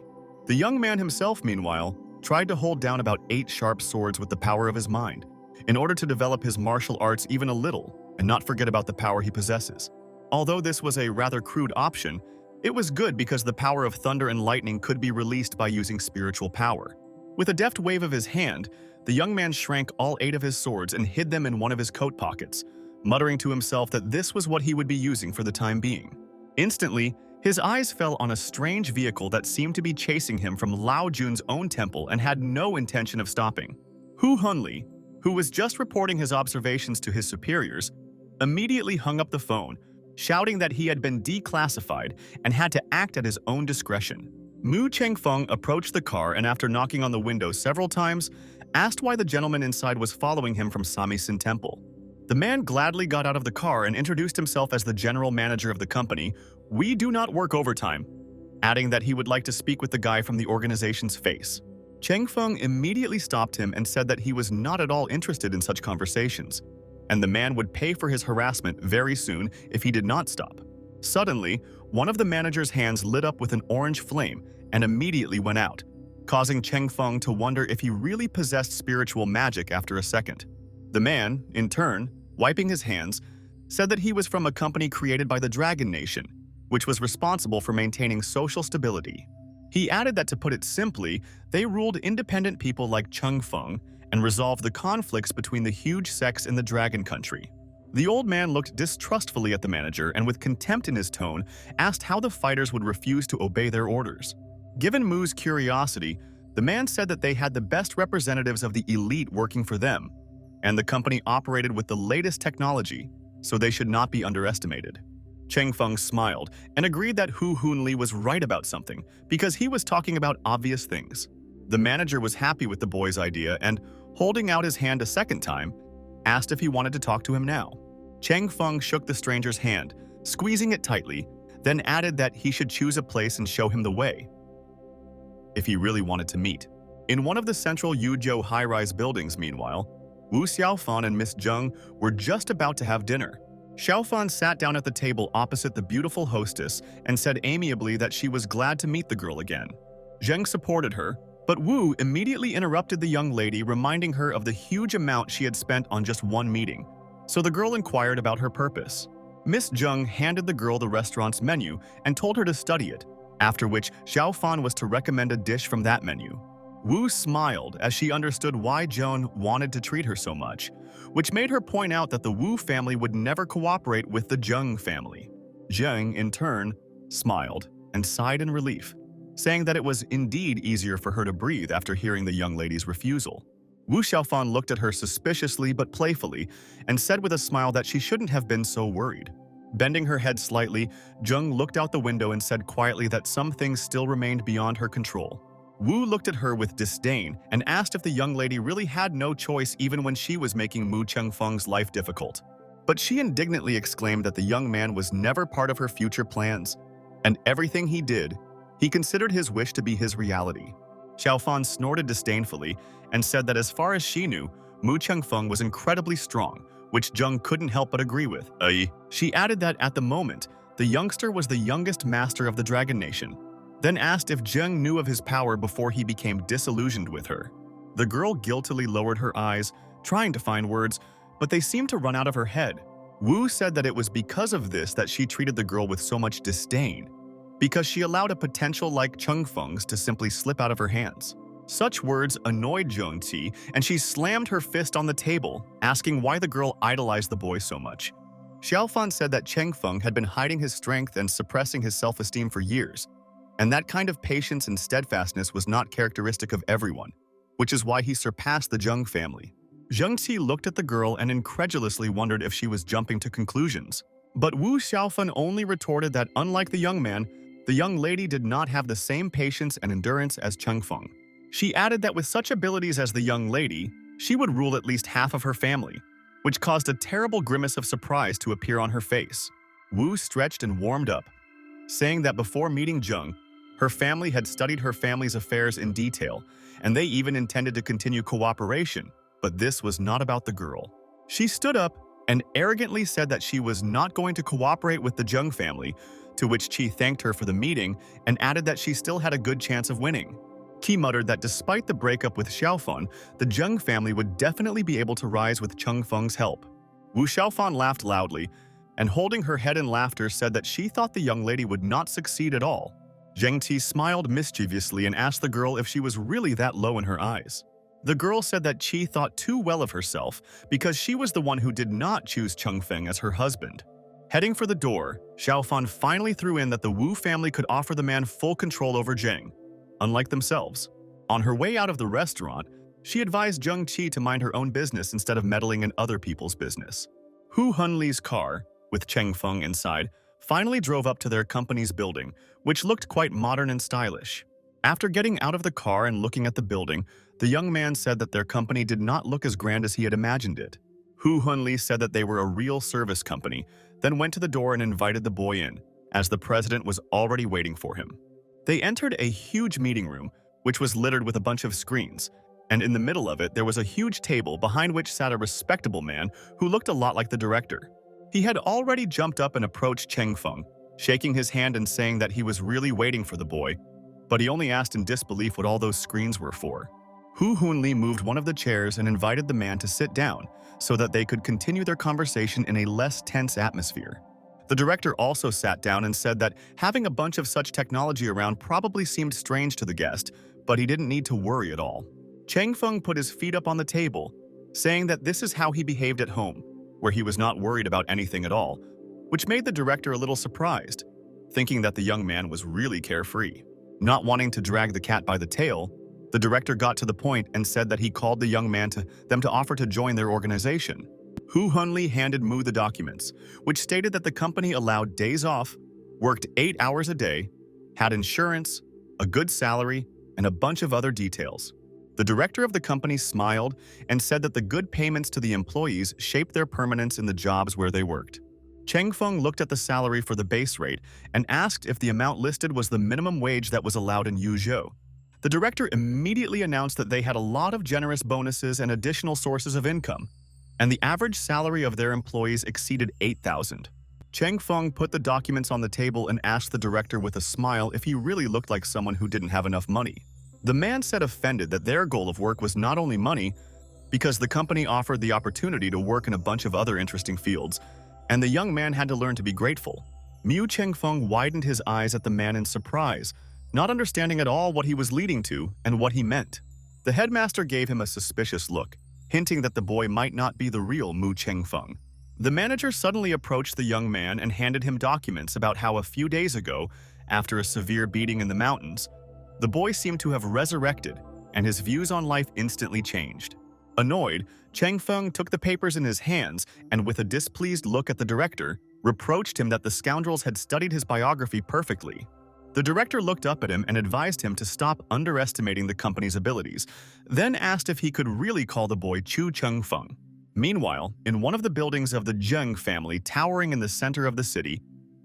The young man himself, meanwhile, tried to hold down about 8 sharp swords with the power of his mind, in order to develop his martial arts even a little, and not forget about the power he possesses. Although this was a rather crude option, it was good because the power of thunder and lightning could be released by using spiritual power. With a deft wave of his hand, the young man shrank all 8 of his swords and hid them in one of his coat pockets, muttering to himself that this was what he would be using for the time being. Instantly, his eyes fell on a strange vehicle that seemed to be chasing him from Lao Jun's own temple and had no intention of stopping. Hu Hunli, who was just reporting his observations to his superiors, immediately hung up the phone, shouting that he had been declassified and had to act at his own discretion. Mu Chengfeng approached the car and, after knocking on the window several times, asked why the gentleman inside was following him from Samisin Temple. The man gladly got out of the car and introduced himself as the general manager of the company. We do not work overtime, adding that he would like to speak with the guy from the organization's face. Cheng Feng immediately stopped him and said that he was not at all interested in such conversations, and the man would pay for his harassment very soon if he did not stop. Suddenly, one of the manager's hands lit up with an orange flame and immediately went out, causing Cheng Feng to wonder if he really possessed spiritual magic after a second. The man, in turn, wiping his hands, said that he was from a company created by the Dragon Nation, which was responsible for maintaining social stability. He added that, to put it simply, they ruled independent people like Cheng Feng and resolved the conflicts between the huge sects in the Dragon Country. The old man looked distrustfully at the manager and, with contempt in his tone, asked how the fighters would refuse to obey their orders. Given Mu's curiosity, the man said that they had the best representatives of the elite working for them, and the company operated with the latest technology, so they should not be underestimated. Cheng Feng smiled and agreed that Hu Hunli was right about something, because he was talking about obvious things. The manager was happy with the boy's idea and, holding out his hand a second time, asked if he wanted to talk to him now. Cheng Feng shook the stranger's hand, squeezing it tightly, then added that he should choose a place and show him the way, if he really wanted to meet. In one of the central Yuzhou high-rise buildings, meanwhile, Wu Xiaofan and Miss Zheng were just about to have dinner. Xiaofan sat down at the table opposite the beautiful hostess and said amiably that she was glad to meet the girl again. Zheng supported her, But Wu immediately interrupted the young lady, reminding her of the huge amount she had spent on just one meeting. So the girl inquired about her purpose. Miss Zheng handed the girl the restaurant's menu and told her to study it, after which Xiao Fan was to recommend a dish from that menu. Wu smiled as she understood why Joan wanted to treat her so much, which made her point out that the Wu family would never cooperate with the Zheng family. Zheng, in turn, smiled and sighed in relief, saying that it was indeed easier for her to breathe after hearing the young lady's refusal. Wu Xiaofan looked at her suspiciously but playfully and said with a smile that she shouldn't have been so worried. Bending her head slightly, Zheng looked out the window and said quietly that some things still remained beyond her control. Wu looked at her with disdain and asked if the young lady really had no choice even when she was making Mu Chengfeng's life difficult. But she indignantly exclaimed that the young man was never part of her future plans, and everything he did, he considered his wish to be his reality. Xiaofan snorted disdainfully and said that as far as she knew, Mu Chengfeng was incredibly strong, which Zheng couldn't help but agree with. She added that at the moment, the youngster was the youngest master of the Dragon Nation, then asked if Zheng knew of his power before he became disillusioned with her. The girl guiltily lowered her eyes, trying to find words, but they seemed to run out of her head. Wu said that it was because of this that she treated the girl with so much disdain, because she allowed a potential like Chengfeng's to simply slip out of her hands. Such words annoyed Zheng Qi, and she slammed her fist on the table, asking why the girl idolized the boy so much. Xiaofan said that Chengfeng had been hiding his strength and suppressing his self-esteem for years, and that kind of patience and steadfastness was not characteristic of everyone, which is why he surpassed the Zheng family. Zheng Qi looked at the girl and incredulously wondered if she was jumping to conclusions. But Wu Xiaofan only retorted that unlike the young man, the young lady did not have the same patience and endurance as Chengfeng. She added that with such abilities as the young lady, she would rule at least half of her family, which caused a terrible grimace of surprise to appear on her face. Wu stretched and warmed up, saying that before meeting Zheng, her family had studied her family's affairs in detail, and they even intended to continue cooperation, but this was not about the girl. She stood up and arrogantly said that she was not going to cooperate with the Zheng family, to which Qi thanked her for the meeting and added that she still had a good chance of winning. Qi muttered that despite the breakup with Xiaofan, the Zheng family would definitely be able to rise with Chengfeng's help. Wu Xiaofan laughed loudly, and holding her head in laughter said that she thought the young lady would not succeed at all. Zheng Qi smiled mischievously and asked the girl if she was really that low in her eyes. The girl said that Qi thought too well of herself because she was the one who did not choose Chengfeng as her husband. Heading for the door, Xiaofan finally threw in that the Wu family could offer the man full control over Zheng, unlike themselves. On her way out of the restaurant, she advised Zheng Qi to mind her own business instead of meddling in other people's business. Hu Hunli's car, with Chengfeng inside, finally drove up to their company's building, which looked quite modern and stylish. After getting out of the car and looking at the building, the young man said that their company did not look as grand as he had imagined it. Hu Hunli said that they were a real service company, then went to the door and invited the boy in, as the president was already waiting for him. They entered a huge meeting room, which was littered with a bunch of screens, and in the middle of it there was a huge table behind which sat a respectable man who looked a lot like the director. He had already jumped up and approached Chengfeng, shaking his hand and saying that he was really waiting for the boy, but he only asked in disbelief what all those screens were for. Hu Hunli moved one of the chairs and invited the man to sit down so that they could continue their conversation in a less tense atmosphere. The director also sat down and said that having a bunch of such technology around probably seemed strange to the guest, but he didn't need to worry at all. Chengfeng put his feet up on the table, saying that this is how he behaved at home, where he was not worried about anything at all, which made the director a little surprised, thinking that the young man was really carefree. Not wanting to drag the cat by the tail, the director got to the point and said that he called the young man to them to offer to join their organization. Hu Hunli handed Mu the documents, which stated that the company allowed days off, worked 8 hours a day, had insurance, a good salary, and a bunch of other details. The director of the company smiled and said that the good payments to the employees shaped their permanence in the jobs where they worked. Chengfeng looked at the salary for the base rate and asked if the amount listed was the minimum wage that was allowed in Yuzhou. The director immediately announced that they had a lot of generous bonuses and additional sources of income, and the average salary of their employees exceeded 8,000. Chengfeng put the documents on the table and asked the director with a smile if he really looked like someone who didn't have enough money. The man said offended that their goal of work was not only money, because the company offered the opportunity to work in a bunch of other interesting fields, and the young man had to learn to be grateful. Mu Chengfeng widened his eyes at the man in surprise, not understanding at all what he was leading to and what he meant. The headmaster gave him a suspicious look, hinting that the boy might not be the real Mu Chengfeng. The manager suddenly approached the young man and handed him documents about how a few days ago, after a severe beating in the mountains, the boy seemed to have resurrected, and his views on life instantly changed. Annoyed, Chengfeng took the papers in his hands and, with a displeased look at the director, reproached him that the scoundrels had studied his biography perfectly. The director looked up at him and advised him to stop underestimating the company's abilities, then asked if he could really call the boy Chu Chengfeng. Meanwhile, in one of the buildings of the Zheng family towering in the center of the city,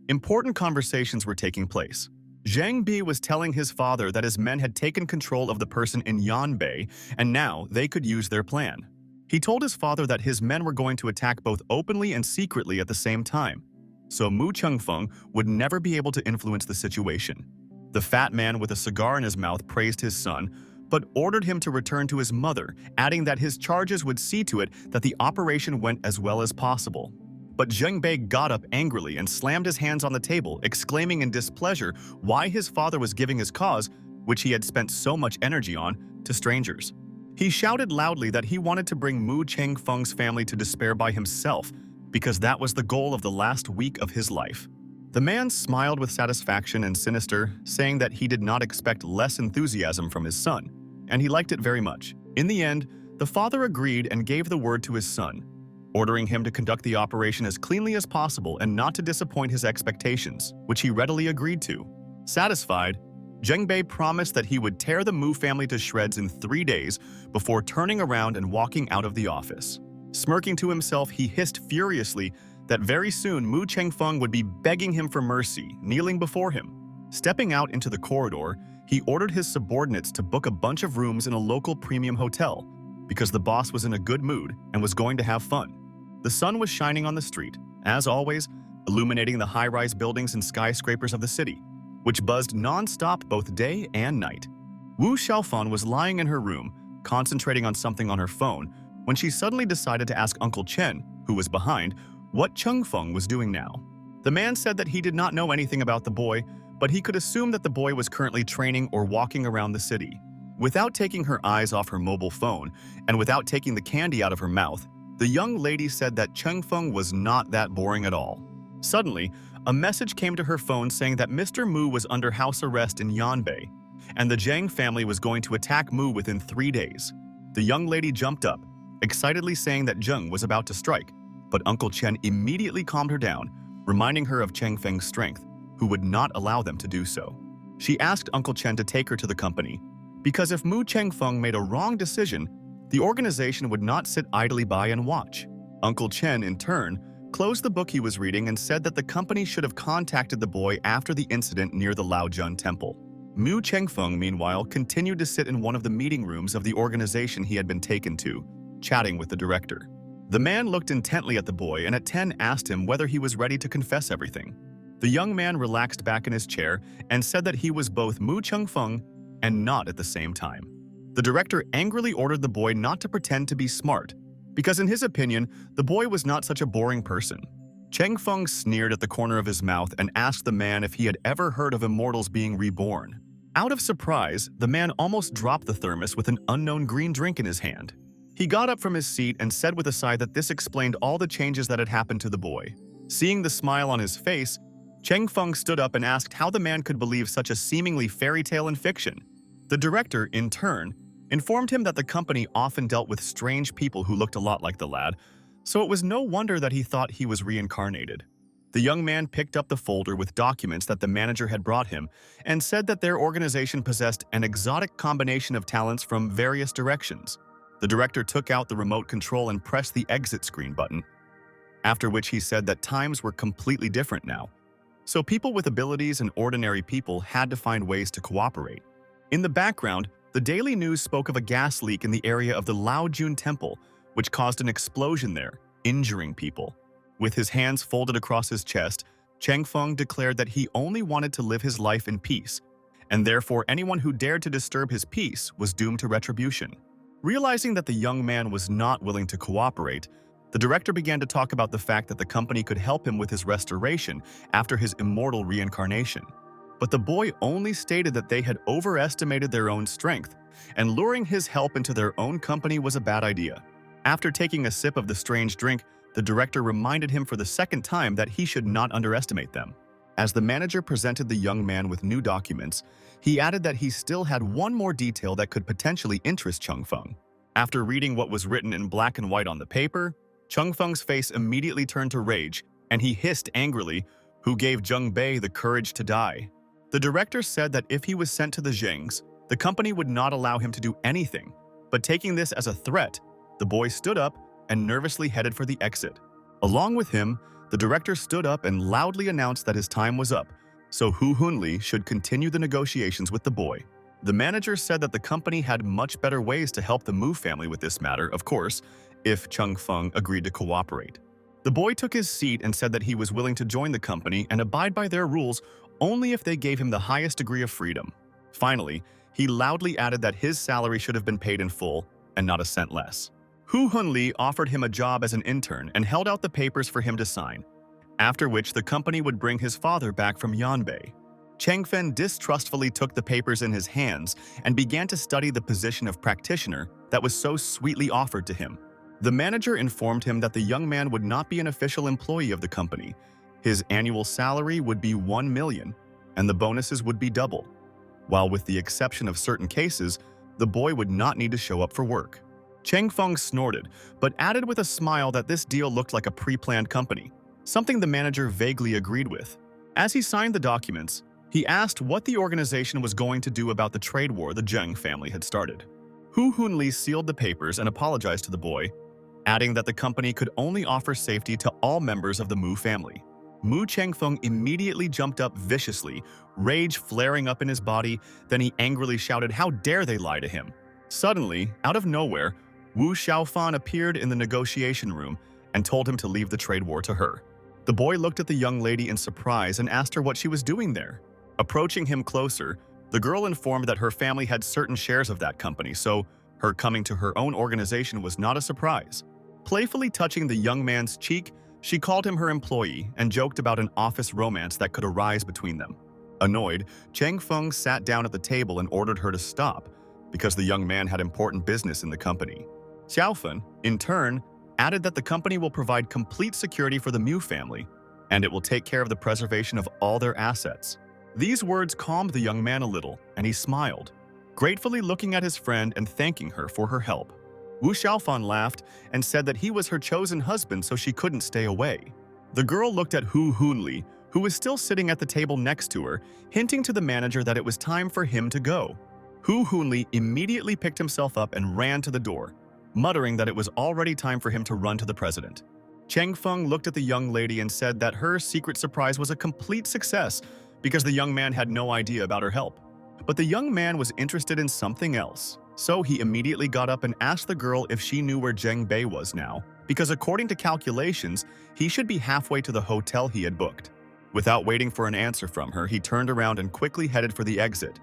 important conversations were taking place. Zhang Bi was telling his father that his men had taken control of the person in Yanbei, and now they could use their plan. He told his father that his men were going to attack both openly and secretly at the same time, so Mu Chengfeng would never be able to influence the situation. The fat man with a cigar in his mouth praised his son, but ordered him to return to his mother, adding that his charges would see to it that the operation went as well as possible. But Zheng Bei got up angrily and slammed his hands on the table, exclaiming in displeasure why his father was giving his cause, which he had spent so much energy on, to strangers. He shouted loudly that he wanted to bring Mu Chengfeng's family to despair by himself, because that was the goal of the last week of his life. The man smiled with satisfaction and sinister, saying that he did not expect less enthusiasm from his son, and he liked it very much. In the end, the father agreed and gave the word to his son, ordering him to conduct the operation as cleanly as possible and not to disappoint his expectations, which he readily agreed to. Satisfied, Zheng Bei promised that he would tear the Mu family to shreds in 3 days before turning around and walking out of the office. Smirking to himself, he hissed furiously that very soon Mu Chengfeng would be begging him for mercy, kneeling before him. Stepping out into the corridor, he ordered his subordinates to book a bunch of rooms in a local premium hotel, because the boss was in a good mood and was going to have fun. The sun was shining on the street, as always, illuminating the high-rise buildings and skyscrapers of the city, which buzzed non-stop both day and night. Wu Xiaofan was lying in her room, concentrating on something on her phone, when she suddenly decided to ask Uncle Chen, who was behind, what Chengfeng was doing now. The man said that he did not know anything about the boy, but he could assume that the boy was currently training or walking around the city. Without taking her eyes off her mobile phone, and without taking the candy out of her mouth, the young lady said that Chengfeng was not that boring at all. Suddenly, a message came to her phone saying that Mr. Mu was under house arrest in Yanbei, and the Zhang family was going to attack Mu within 3 days. The young lady jumped up, excitedly saying that Zheng was about to strike, but Uncle Chen immediately calmed her down, reminding her of Chengfeng's strength, who would not allow them to do so. She asked Uncle Chen to take her to the company, because if Mu Chengfeng made a wrong decision, the organization would not sit idly by and watch. Uncle Chen, in turn, closed the book he was reading and said that the company should have contacted the boy after the incident near the Laojun Temple. Mu Chengfeng, meanwhile, continued to sit in one of the meeting rooms of the organization he had been taken to, chatting with the director. The man looked intently at the boy and at 10 asked him whether he was ready to confess everything. The young man relaxed back in his chair and said that he was both Mu Chengfeng and not at the same time. The director angrily ordered the boy not to pretend to be smart, because in his opinion, the boy was not such a boring person. Chengfeng sneered at the corner of his mouth and asked the man if he had ever heard of immortals being reborn. Out of surprise, the man almost dropped the thermos with an unknown green drink in his hand. He got up from his seat and said with a sigh that this explained all the changes that had happened to the boy. Seeing the smile on his face, Chengfeng stood up and asked how the man could believe such a seemingly fairy tale in fiction. The director, in turn, informed him that the company often dealt with strange people who looked a lot like the lad, so it was no wonder that he thought he was reincarnated. The young man picked up the folder with documents that the manager had brought him and said that their organization possessed an exotic combination of talents from various directions. The director took out the remote control and pressed the exit screen button, after which he said that times were completely different now, so people with abilities and ordinary people had to find ways to cooperate. In the background, the Daily News spoke of a gas leak in the area of the Laojun Temple, which caused an explosion there, injuring people. With his hands folded across his chest, Chengfeng declared that he only wanted to live his life in peace, and therefore anyone who dared to disturb his peace was doomed to retribution. Realizing that the young man was not willing to cooperate, the director began to talk about the fact that the company could help him with his restoration after his immortal reincarnation. But the boy only stated that they had overestimated their own strength, and luring his help into their own company was a bad idea. After taking a sip of the strange drink, the director reminded him for the second time that he should not underestimate them. As the manager presented the young man with new documents, he added that he still had one more detail that could potentially interest Chung Feng. After reading what was written in black and white on the paper, Chung Feng's face immediately turned to rage, and he hissed angrily, "Who gave Zheng Bei the courage to die?" The director said that if he was sent to the Zhengs, the company would not allow him to do anything, but taking this as a threat, the boy stood up and nervously headed for the exit. Along with him, the director stood up and loudly announced that his time was up, so Hu Hunli should continue the negotiations with the boy. The manager said that the company had much better ways to help the Mu family with this matter, of course, if Chung Feng agreed to cooperate. The boy took his seat and said that he was willing to join the company and abide by their rules only if they gave him the highest degree of freedom. Finally, he loudly added that his salary should have been paid in full and not a cent less. Hu Hunli offered him a job as an intern and held out the papers for him to sign, after which the company would bring his father back from Yanbei. Changfen distrustfully took the papers in his hands and began to study the position of practitioner that was so sweetly offered to him. The manager informed him that the young man would not be an official employee of the company. His annual salary would be 1 million, and the bonuses would be double, while with the exception of certain cases, the boy would not need to show up for work. Cheng Feng snorted, but added with a smile that this deal looked like a pre-planned company, something the manager vaguely agreed with. As he signed the documents, he asked what the organization was going to do about the trade war the Zheng family had started. Hu Hunli sealed the papers and apologized to the boy, adding that the company could only offer safety to all members of the Mu family. Mu Changfeng immediately jumped up viciously, rage flaring up in his body, then he angrily shouted, "How dare they lie to him?" Suddenly, out of nowhere, Wu Xiaofan appeared in the negotiation room and told him to leave the trade war to her. The boy looked at the young lady in surprise and asked her what she was doing there. Approaching him closer, the girl informed that her family had certain shares of that company, so her coming to her own organization was not a surprise. Playfully touching the young man's cheek, she called him her employee and joked about an office romance that could arise between them. Annoyed, Cheng Feng sat down at the table and ordered her to stop, because the young man had important business in the company. Xiaofan, in turn, added that the company will provide complete security for the Mu family, and it will take care of the preservation of all their assets. These words calmed the young man a little, and he smiled, gratefully looking at his friend and thanking her for her help. Wu Xiaofan laughed and said that he was her chosen husband, so she couldn't stay away. The girl looked at Hu Hunli, who was still sitting at the table next to her, hinting to the manager that it was time for him to go. Hu Hunli immediately picked himself up and ran to the door, muttering that it was already time for him to run to the president. Cheng Feng looked at the young lady and said that her secret surprise was a complete success because the young man had no idea about her help. But the young man was interested in something else, so he immediately got up and asked the girl if she knew where Zheng Bei was now, because according to calculations, he should be halfway to the hotel he had booked. Without waiting for an answer from her, he turned around and quickly headed for the exit,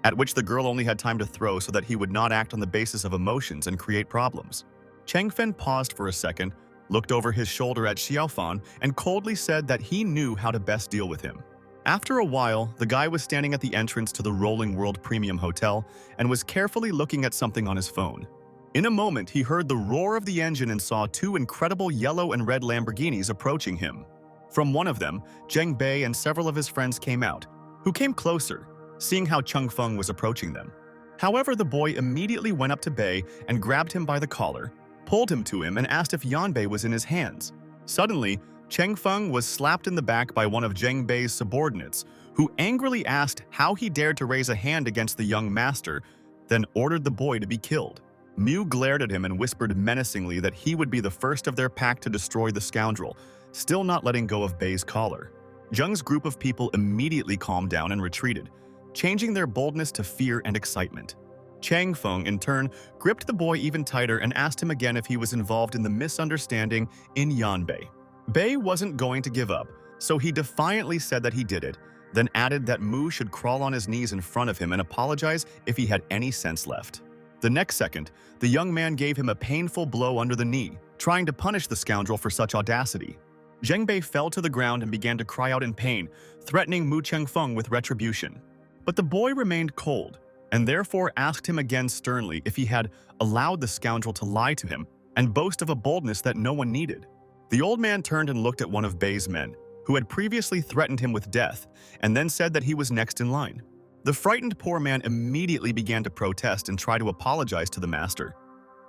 at which the girl only had time to throw so that he would not act on the basis of emotions and create problems. Cheng Fen paused for a second, looked over his shoulder at Xiaofan, and coldly said that he knew how to best deal with him. After a while, the guy was standing at the entrance to the Rolling World Premium Hotel and was carefully looking at something on his phone. In a moment, he heard the roar of the engine and saw two incredible yellow and red Lamborghinis approaching him. From one of them, Zheng Bei and several of his friends came out, who came closer, seeing how Cheng Feng was approaching them. However, the boy immediately went up to Bei and grabbed him by the collar, pulled him to him and asked if Yanbei was in his hands. Suddenly, Cheng Feng was slapped in the back by one of Zheng Bei's subordinates, who angrily asked how he dared to raise a hand against the young master, then ordered the boy to be killed. Mu glared at him and whispered menacingly that he would be the first of their pack to destroy the scoundrel, still not letting go of Bei's collar. Zheng's group of people immediately calmed down and retreated, changing their boldness to fear and excitement. Cheng Feng, in turn, gripped the boy even tighter and asked him again if he was involved in the misunderstanding in Yanbei. Bei wasn't going to give up, so he defiantly said that he did it, then added that Mu should crawl on his knees in front of him and apologize if he had any sense left. The next second, the young man gave him a painful blow under the knee, trying to punish the scoundrel for such audacity. Zheng Bei fell to the ground and began to cry out in pain, threatening Mu Chengfeng with retribution. But the boy remained cold, and therefore asked him again sternly if he had allowed the scoundrel to lie to him and boast of a boldness that no one needed. The old man turned and looked at one of Bei's men, who had previously threatened him with death, and then said that he was next in line. The frightened poor man immediately began to protest and try to apologize to the master,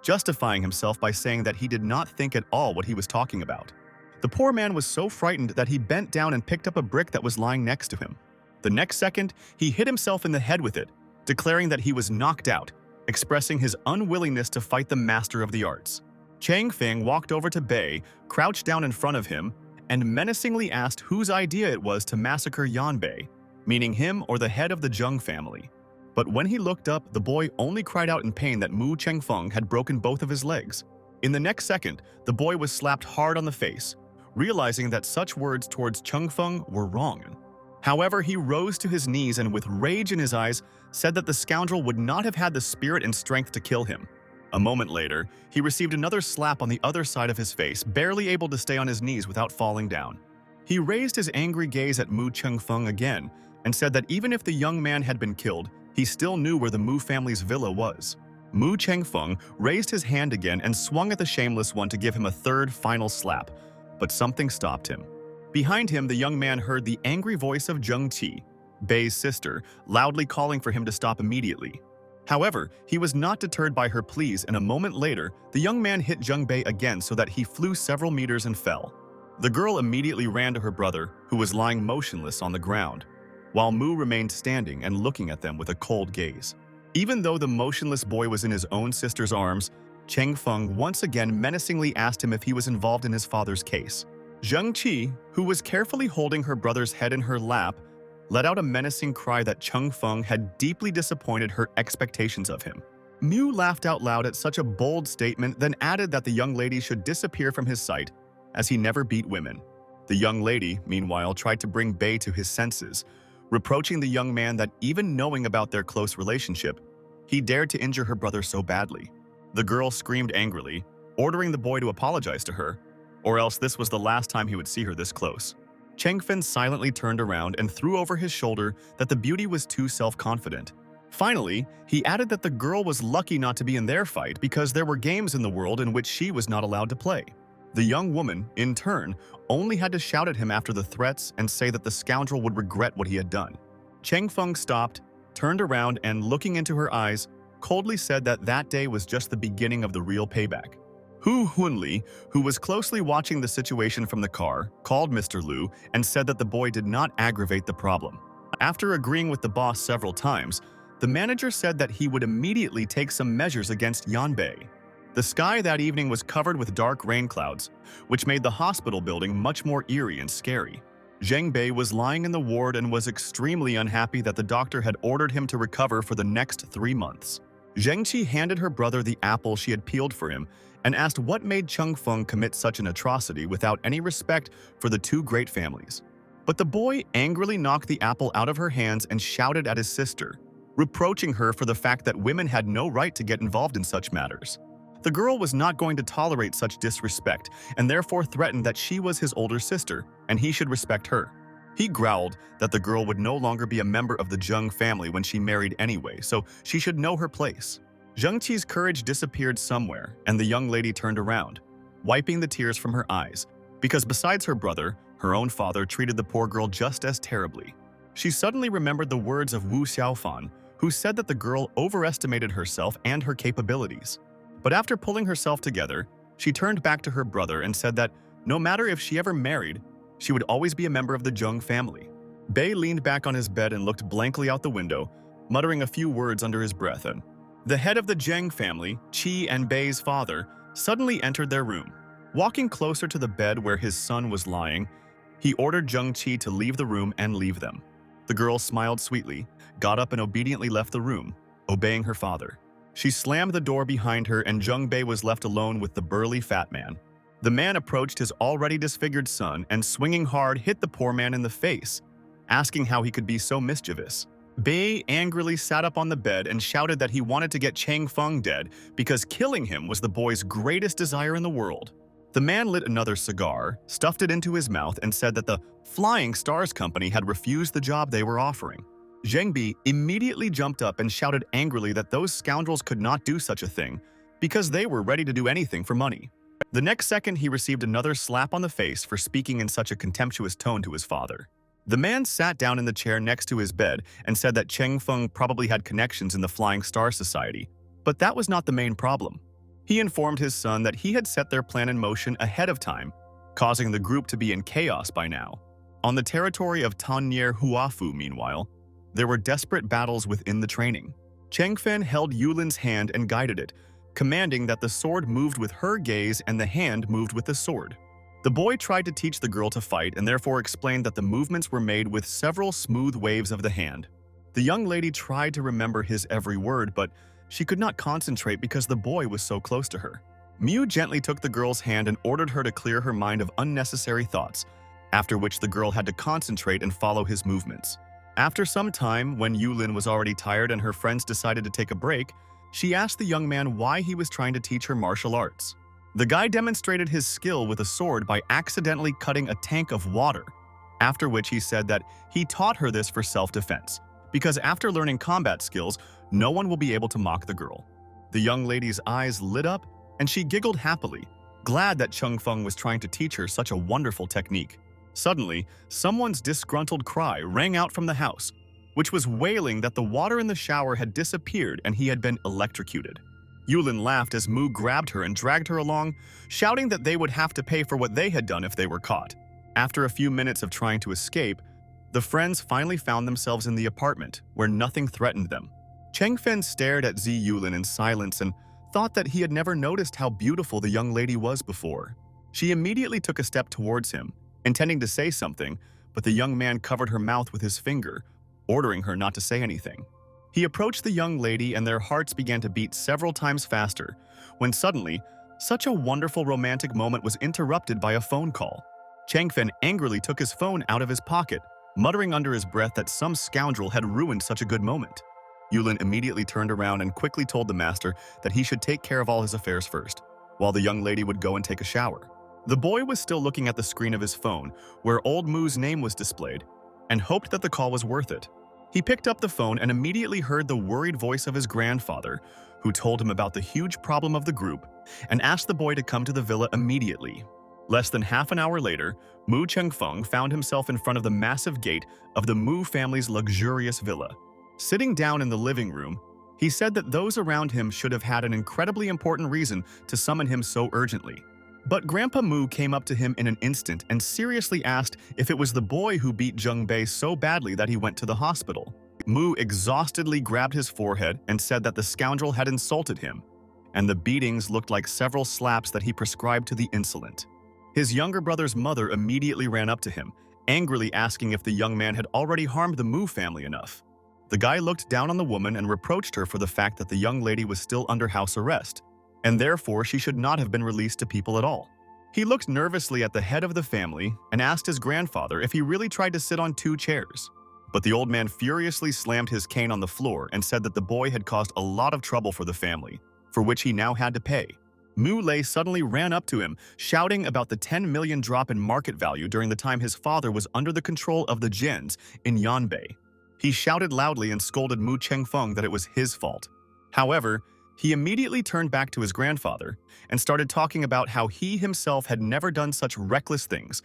justifying himself by saying that he did not think at all what he was talking about. The poor man was so frightened that he bent down and picked up a brick that was lying next to him. The next second, he hit himself in the head with it, declaring that he was knocked out, expressing his unwillingness to fight the master of the arts. Chang Feng walked over to Bei, crouched down in front of him, and menacingly asked whose idea it was to massacre Yan Bei, meaning him or the head of the Zheng family. But when he looked up, the boy only cried out in pain that Mu Chengfeng had broken both of his legs. In the next second, the boy was slapped hard on the face, realizing that such words towards Chengfeng were wrong. However, he rose to his knees and with rage in his eyes said that the scoundrel would not have had the spirit and strength to kill him. A moment later, he received another slap on the other side of his face, barely able to stay on his knees without falling down. He raised his angry gaze at Mu Chengfeng again and said that even if the young man had been killed, he still knew where the Mu family's villa was. Mu Chengfeng raised his hand again and swung at the shameless one to give him a third, final slap, but something stopped him. Behind him, the young man heard the angry voice of Zheng Qi, Bei's sister, loudly calling for him to stop immediately. However, he was not deterred by her pleas, and a moment later, the young man hit Zheng Bei again so that he flew several meters and fell. The girl immediately ran to her brother, who was lying motionless on the ground, while Mu remained standing and looking at them with a cold gaze. Even though the motionless boy was in his own sister's arms, Cheng Feng once again menacingly asked him if he was involved in his father's case. Zheng Qi, who was carefully holding her brother's head in her lap, let out a menacing cry that Cheng Feng had deeply disappointed her expectations of him. Mu laughed out loud at such a bold statement, then added that the young lady should disappear from his sight, as he never beat women. The young lady, meanwhile, tried to bring Bei to his senses, reproaching the young man that even knowing about their close relationship, he dared to injure her brother so badly. The girl screamed angrily, ordering the boy to apologize to her, or else this was the last time he would see her this close. Chengfen silently turned around and threw over his shoulder that the beauty was too self-confident. Finally, he added that the girl was lucky not to be in their fight because there were games in the world in which she was not allowed to play. The young woman, in turn, only had to shout at him after the threats and say that the scoundrel would regret what he had done. Cheng Feng stopped, turned around, and looking into her eyes, coldly said that that day was just the beginning of the real payback. Hu Hunli, who was closely watching the situation from the car, called Mr. Liu and said that the boy did not aggravate the problem. After agreeing with the boss several times, the manager said that he would immediately take some measures against Yan Bei. The sky that evening was covered with dark rain clouds, which made the hospital building much more eerie and scary. Zheng Bei was lying in the ward and was extremely unhappy that the doctor had ordered him to recover for the next 3 months. Zheng Qi handed her brother the apple she had peeled for him and asked what made Cheng Feng commit such an atrocity without any respect for the two great families. But the boy angrily knocked the apple out of her hands and shouted at his sister, reproaching her for the fact that women had no right to get involved in such matters. The girl was not going to tolerate such disrespect and therefore threatened that she was his older sister and he should respect her. He growled that the girl would no longer be a member of the Zheng family when she married anyway, so she should know her place. Zheng Qi's courage disappeared somewhere, and the young lady turned around, wiping the tears from her eyes, because besides her brother, her own father treated the poor girl just as terribly. She suddenly remembered the words of Wu Xiaofan, who said that the girl overestimated herself and her capabilities. But after pulling herself together, she turned back to her brother and said that no matter if she ever married, she would always be a member of the Zheng family. Bei leaned back on his bed and looked blankly out the window, muttering a few words under his breath, and the head of the Zheng family, Qi and Bei's father, suddenly entered their room. Walking closer to the bed where his son was lying, he ordered Zheng Qi to leave the room and leave them. The girl smiled sweetly, got up and obediently left the room, obeying her father. She slammed the door behind her and Zheng Bei was left alone with the burly fat man. The man approached his already disfigured son and swinging hard hit the poor man in the face, asking how he could be so mischievous. Bei angrily sat up on the bed and shouted that he wanted to get Chang Feng dead because killing him was the boy's greatest desire in the world. The man lit another cigar, stuffed it into his mouth, and said that the Flying Stars Company had refused the job they were offering. Zheng Bi immediately jumped up and shouted angrily that those scoundrels could not do such a thing because they were ready to do anything for money. The next second, he received another slap on the face for speaking in such a contemptuous tone to his father. The man sat down in the chair next to his bed and said that Cheng Feng probably had connections in the Flying Star Society, but that was not the main problem. He informed his son that he had set their plan in motion ahead of time, causing the group to be in chaos by now. On the territory of Tannier Huafu, meanwhile, there were desperate battles within the training. Chengfen held Yulin's hand and guided it, commanding that the sword moved with her gaze and the hand moved with the sword. The boy tried to teach the girl to fight and therefore explained that the movements were made with several smooth waves of the hand. The young lady tried to remember his every word, but she could not concentrate because the boy was so close to her. Miu gently took the girl's hand and ordered her to clear her mind of unnecessary thoughts, after which the girl had to concentrate and follow his movements. After some time, when Yulin was already tired and her friends decided to take a break, she asked the young man why he was trying to teach her martial arts. The guy demonstrated his skill with a sword by accidentally cutting a tank of water, after which he said that he taught her this for self-defense, because after learning combat skills, no one will be able to mock the girl. The young lady's eyes lit up and she giggled happily, glad that Cheng Feng was trying to teach her such a wonderful technique. Suddenly, someone's disgruntled cry rang out from the house, which was wailing that the water in the shower had disappeared and he had been electrocuted. Yulin laughed as Mu grabbed her and dragged her along, shouting that they would have to pay for what they had done if they were caught. After a few minutes of trying to escape, the friends finally found themselves in the apartment, where nothing threatened them. Chengfen stared at Zi Yulin in silence and thought that he had never noticed how beautiful the young lady was before. She immediately took a step towards him, intending to say something, but the young man covered her mouth with his finger, ordering her not to say anything. He approached the young lady and their hearts began to beat several times faster, when suddenly, such a wonderful romantic moment was interrupted by a phone call. Chengfen angrily took his phone out of his pocket, muttering under his breath that some scoundrel had ruined such a good moment. Yulin immediately turned around and quickly told the master that he should take care of all his affairs first, while the young lady would go and take a shower. The boy was still looking at the screen of his phone, where old Mu's name was displayed, and hoped that the call was worth it. He picked up the phone and immediately heard the worried voice of his grandfather, who told him about the huge problem of the group and asked the boy to come to the villa immediately. Less than half an hour later, Mu Chengfeng found himself in front of the massive gate of the Mu family's luxurious villa. Sitting down in the living room, he said that those around him should have had an incredibly important reason to summon him so urgently. But Grandpa Mu came up to him in an instant and seriously asked if it was the boy who beat Zheng Bei so badly that he went to the hospital. Mu exhaustedly grabbed his forehead and said that the scoundrel had insulted him, and the beatings looked like several slaps that he prescribed to the insolent. His younger brother's mother immediately ran up to him, angrily asking if the young man had already harmed the Mu family enough. The guy looked down on the woman and reproached her for the fact that the young lady was still under house arrest, and therefore she should not have been released to people at all. He looked nervously at the head of the family and asked his grandfather if he really tried to sit on 2 chairs. But the old man furiously slammed his cane on the floor and said that the boy had caused a lot of trouble for the family, for which he now had to pay. Mu Lei suddenly ran up to him, shouting about the 10 million drop in market value during the time his father was under the control of the Jins in Yanbei. He shouted loudly and scolded Mu Chengfeng that it was his fault. However, he immediately turned back to his grandfather and started talking about how he himself had never done such reckless things,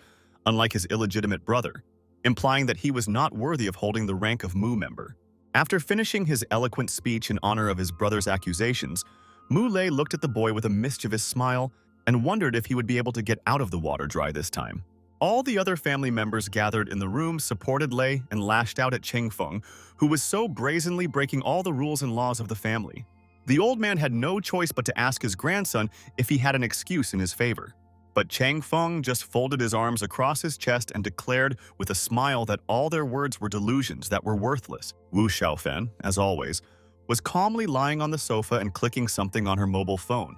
unlike his illegitimate brother, implying that he was not worthy of holding the rank of Mu member. After finishing his eloquent speech in honor of his brother's accusations, Mu Lei looked at the boy with a mischievous smile and wondered if he would be able to get out of the water dry this time. All the other family members gathered in the room supported Lei and lashed out at Cheng Feng, who was so brazenly breaking all the rules and laws of the family. The old man had no choice but to ask his grandson if he had an excuse in his favor. But Cheng Feng just folded his arms across his chest and declared with a smile that all their words were delusions that were worthless. Wu Xiaofen, as always, was calmly lying on the sofa and clicking something on her mobile phone,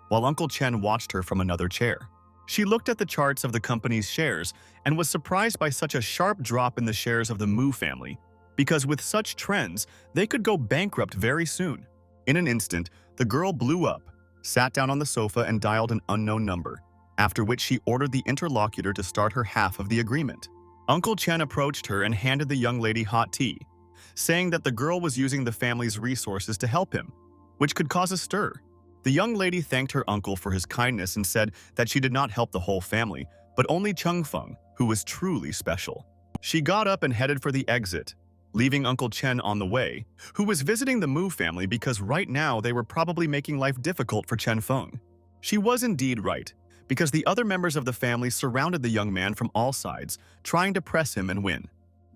while Uncle Chen watched her from another chair. She looked at the charts of the company's shares and was surprised by such a sharp drop in the shares of the Mu family, because with such trends, they could go bankrupt very soon. In an instant, the girl blew up, sat down on the sofa and dialed an unknown number, after which she ordered the interlocutor to start her half of the agreement. Uncle Chen approached her and handed the young lady hot tea, saying that the girl was using the family's resources to help him, which could cause a stir. The young lady thanked her uncle for his kindness and said that she did not help the whole family, but only Cheng Feng, who was truly special. She got up and headed for the exit, leaving Uncle Chen on the way, who was visiting the Mu family because right now they were probably making life difficult for Chen Feng. She was indeed right, because the other members of the family surrounded the young man from all sides, trying to press him and win.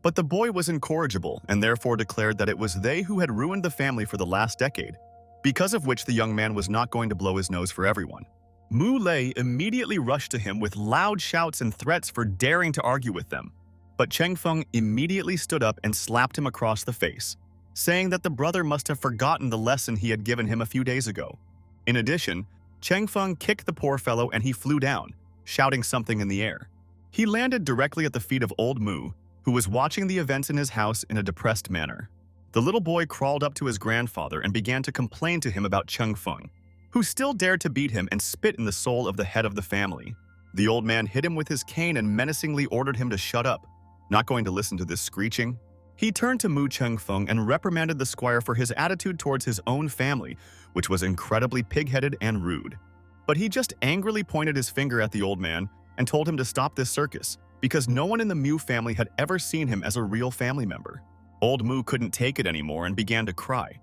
But the boy was incorrigible and therefore declared that it was they who had ruined the family for the last decade, because of which the young man was not going to blow his nose for everyone. Mu Lei immediately rushed to him with loud shouts and threats for daring to argue with them. But Cheng Feng immediately stood up and slapped him across the face, saying that the brother must have forgotten the lesson he had given him a few days ago. In addition, Cheng Feng kicked the poor fellow and he flew down, shouting something in the air. He landed directly at the feet of old Mu, who was watching the events in his house in a depressed manner. The little boy crawled up to his grandfather and began to complain to him about Cheng Feng, who still dared to beat him and spit in the soul of the head of the family. The old man hit him with his cane and menacingly ordered him to shut up. Not going to listen to this screeching, he turned to Mu Cheng Feng and reprimanded the squire for his attitude towards his own family, which was incredibly pig-headed and rude. But he just angrily pointed his finger at the old man and told him to stop this circus, because no one in the Mu family had ever seen him as a real family member. Old Mu couldn't take it anymore and began to cry,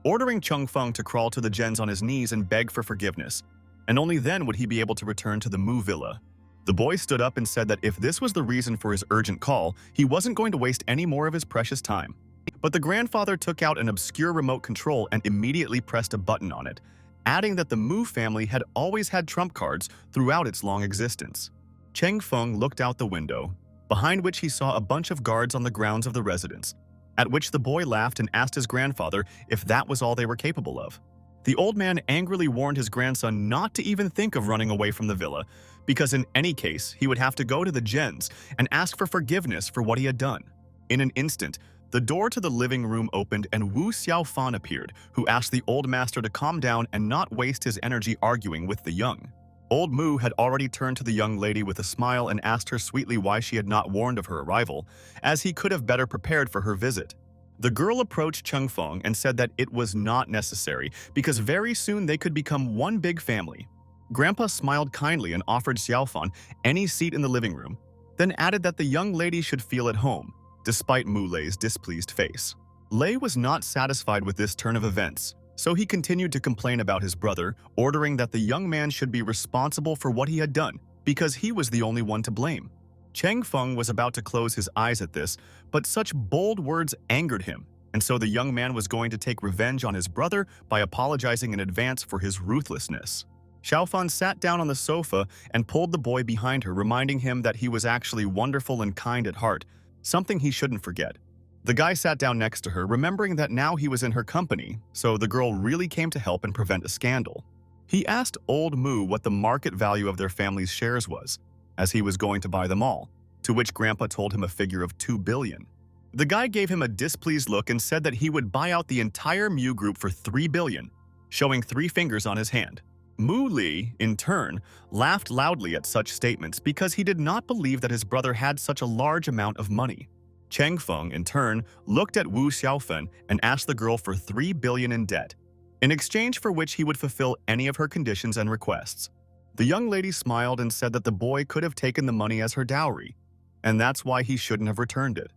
ordering Cheng Feng to crawl to the gens on his knees and beg for forgiveness, and only then would he be able to return to the Mu villa. The boy stood up and said that if this was the reason for his urgent call, he wasn't going to waste any more of his precious time. But the grandfather took out an obscure remote control and immediately pressed a button on it, adding that the Mu family had always had trump cards throughout its long existence. Cheng Feng looked out the window, behind which he saw a bunch of guards on the grounds of the residence, at which the boy laughed and asked his grandfather if that was all they were capable of. The old man angrily warned his grandson not to even think of running away from the villa, because in any case, he would have to go to the gens and ask for forgiveness for what he had done. In an instant, the door to the living room opened and Wu Xiaofan appeared, who asked the old master to calm down and not waste his energy arguing with the young. Old Mu had already turned to the young lady with a smile and asked her sweetly why she had not warned of her arrival, as he could have better prepared for her visit. The girl approached Cheng Feng and said that it was not necessary, because very soon they could become one big family. Grandpa smiled kindly and offered Xiaofan any seat in the living room, then added that the young lady should feel at home, despite Mu Lei's displeased face. Lei was not satisfied with this turn of events, so he continued to complain about his brother, ordering that the young man should be responsible for what he had done, because he was the only one to blame. Cheng Feng was about to close his eyes at this, but such bold words angered him, and so the young man was going to take revenge on his brother by apologizing in advance for his ruthlessness. Xiaofan sat down on the sofa and pulled the boy behind her, reminding him that he was actually wonderful and kind at heart, something he shouldn't forget. The guy sat down next to her, remembering that now he was in her company, so the girl really came to help and prevent a scandal. He asked old Mu what the market value of their family's shares was, as he was going to buy them all, to which Grandpa told him a figure of 2 billion. The guy gave him a displeased look and said that he would buy out the entire Mu group for 3 billion, showing 3 fingers on his hand. Mu Li, in turn, laughed loudly at such statements because he did not believe that his brother had such a large amount of money. Cheng Feng, in turn, looked at Wu Xiaofen and asked the girl for 3 billion in debt, in exchange for which he would fulfill any of her conditions and requests. The young lady smiled and said that the boy could have taken the money as her dowry, and that's why he shouldn't have returned it.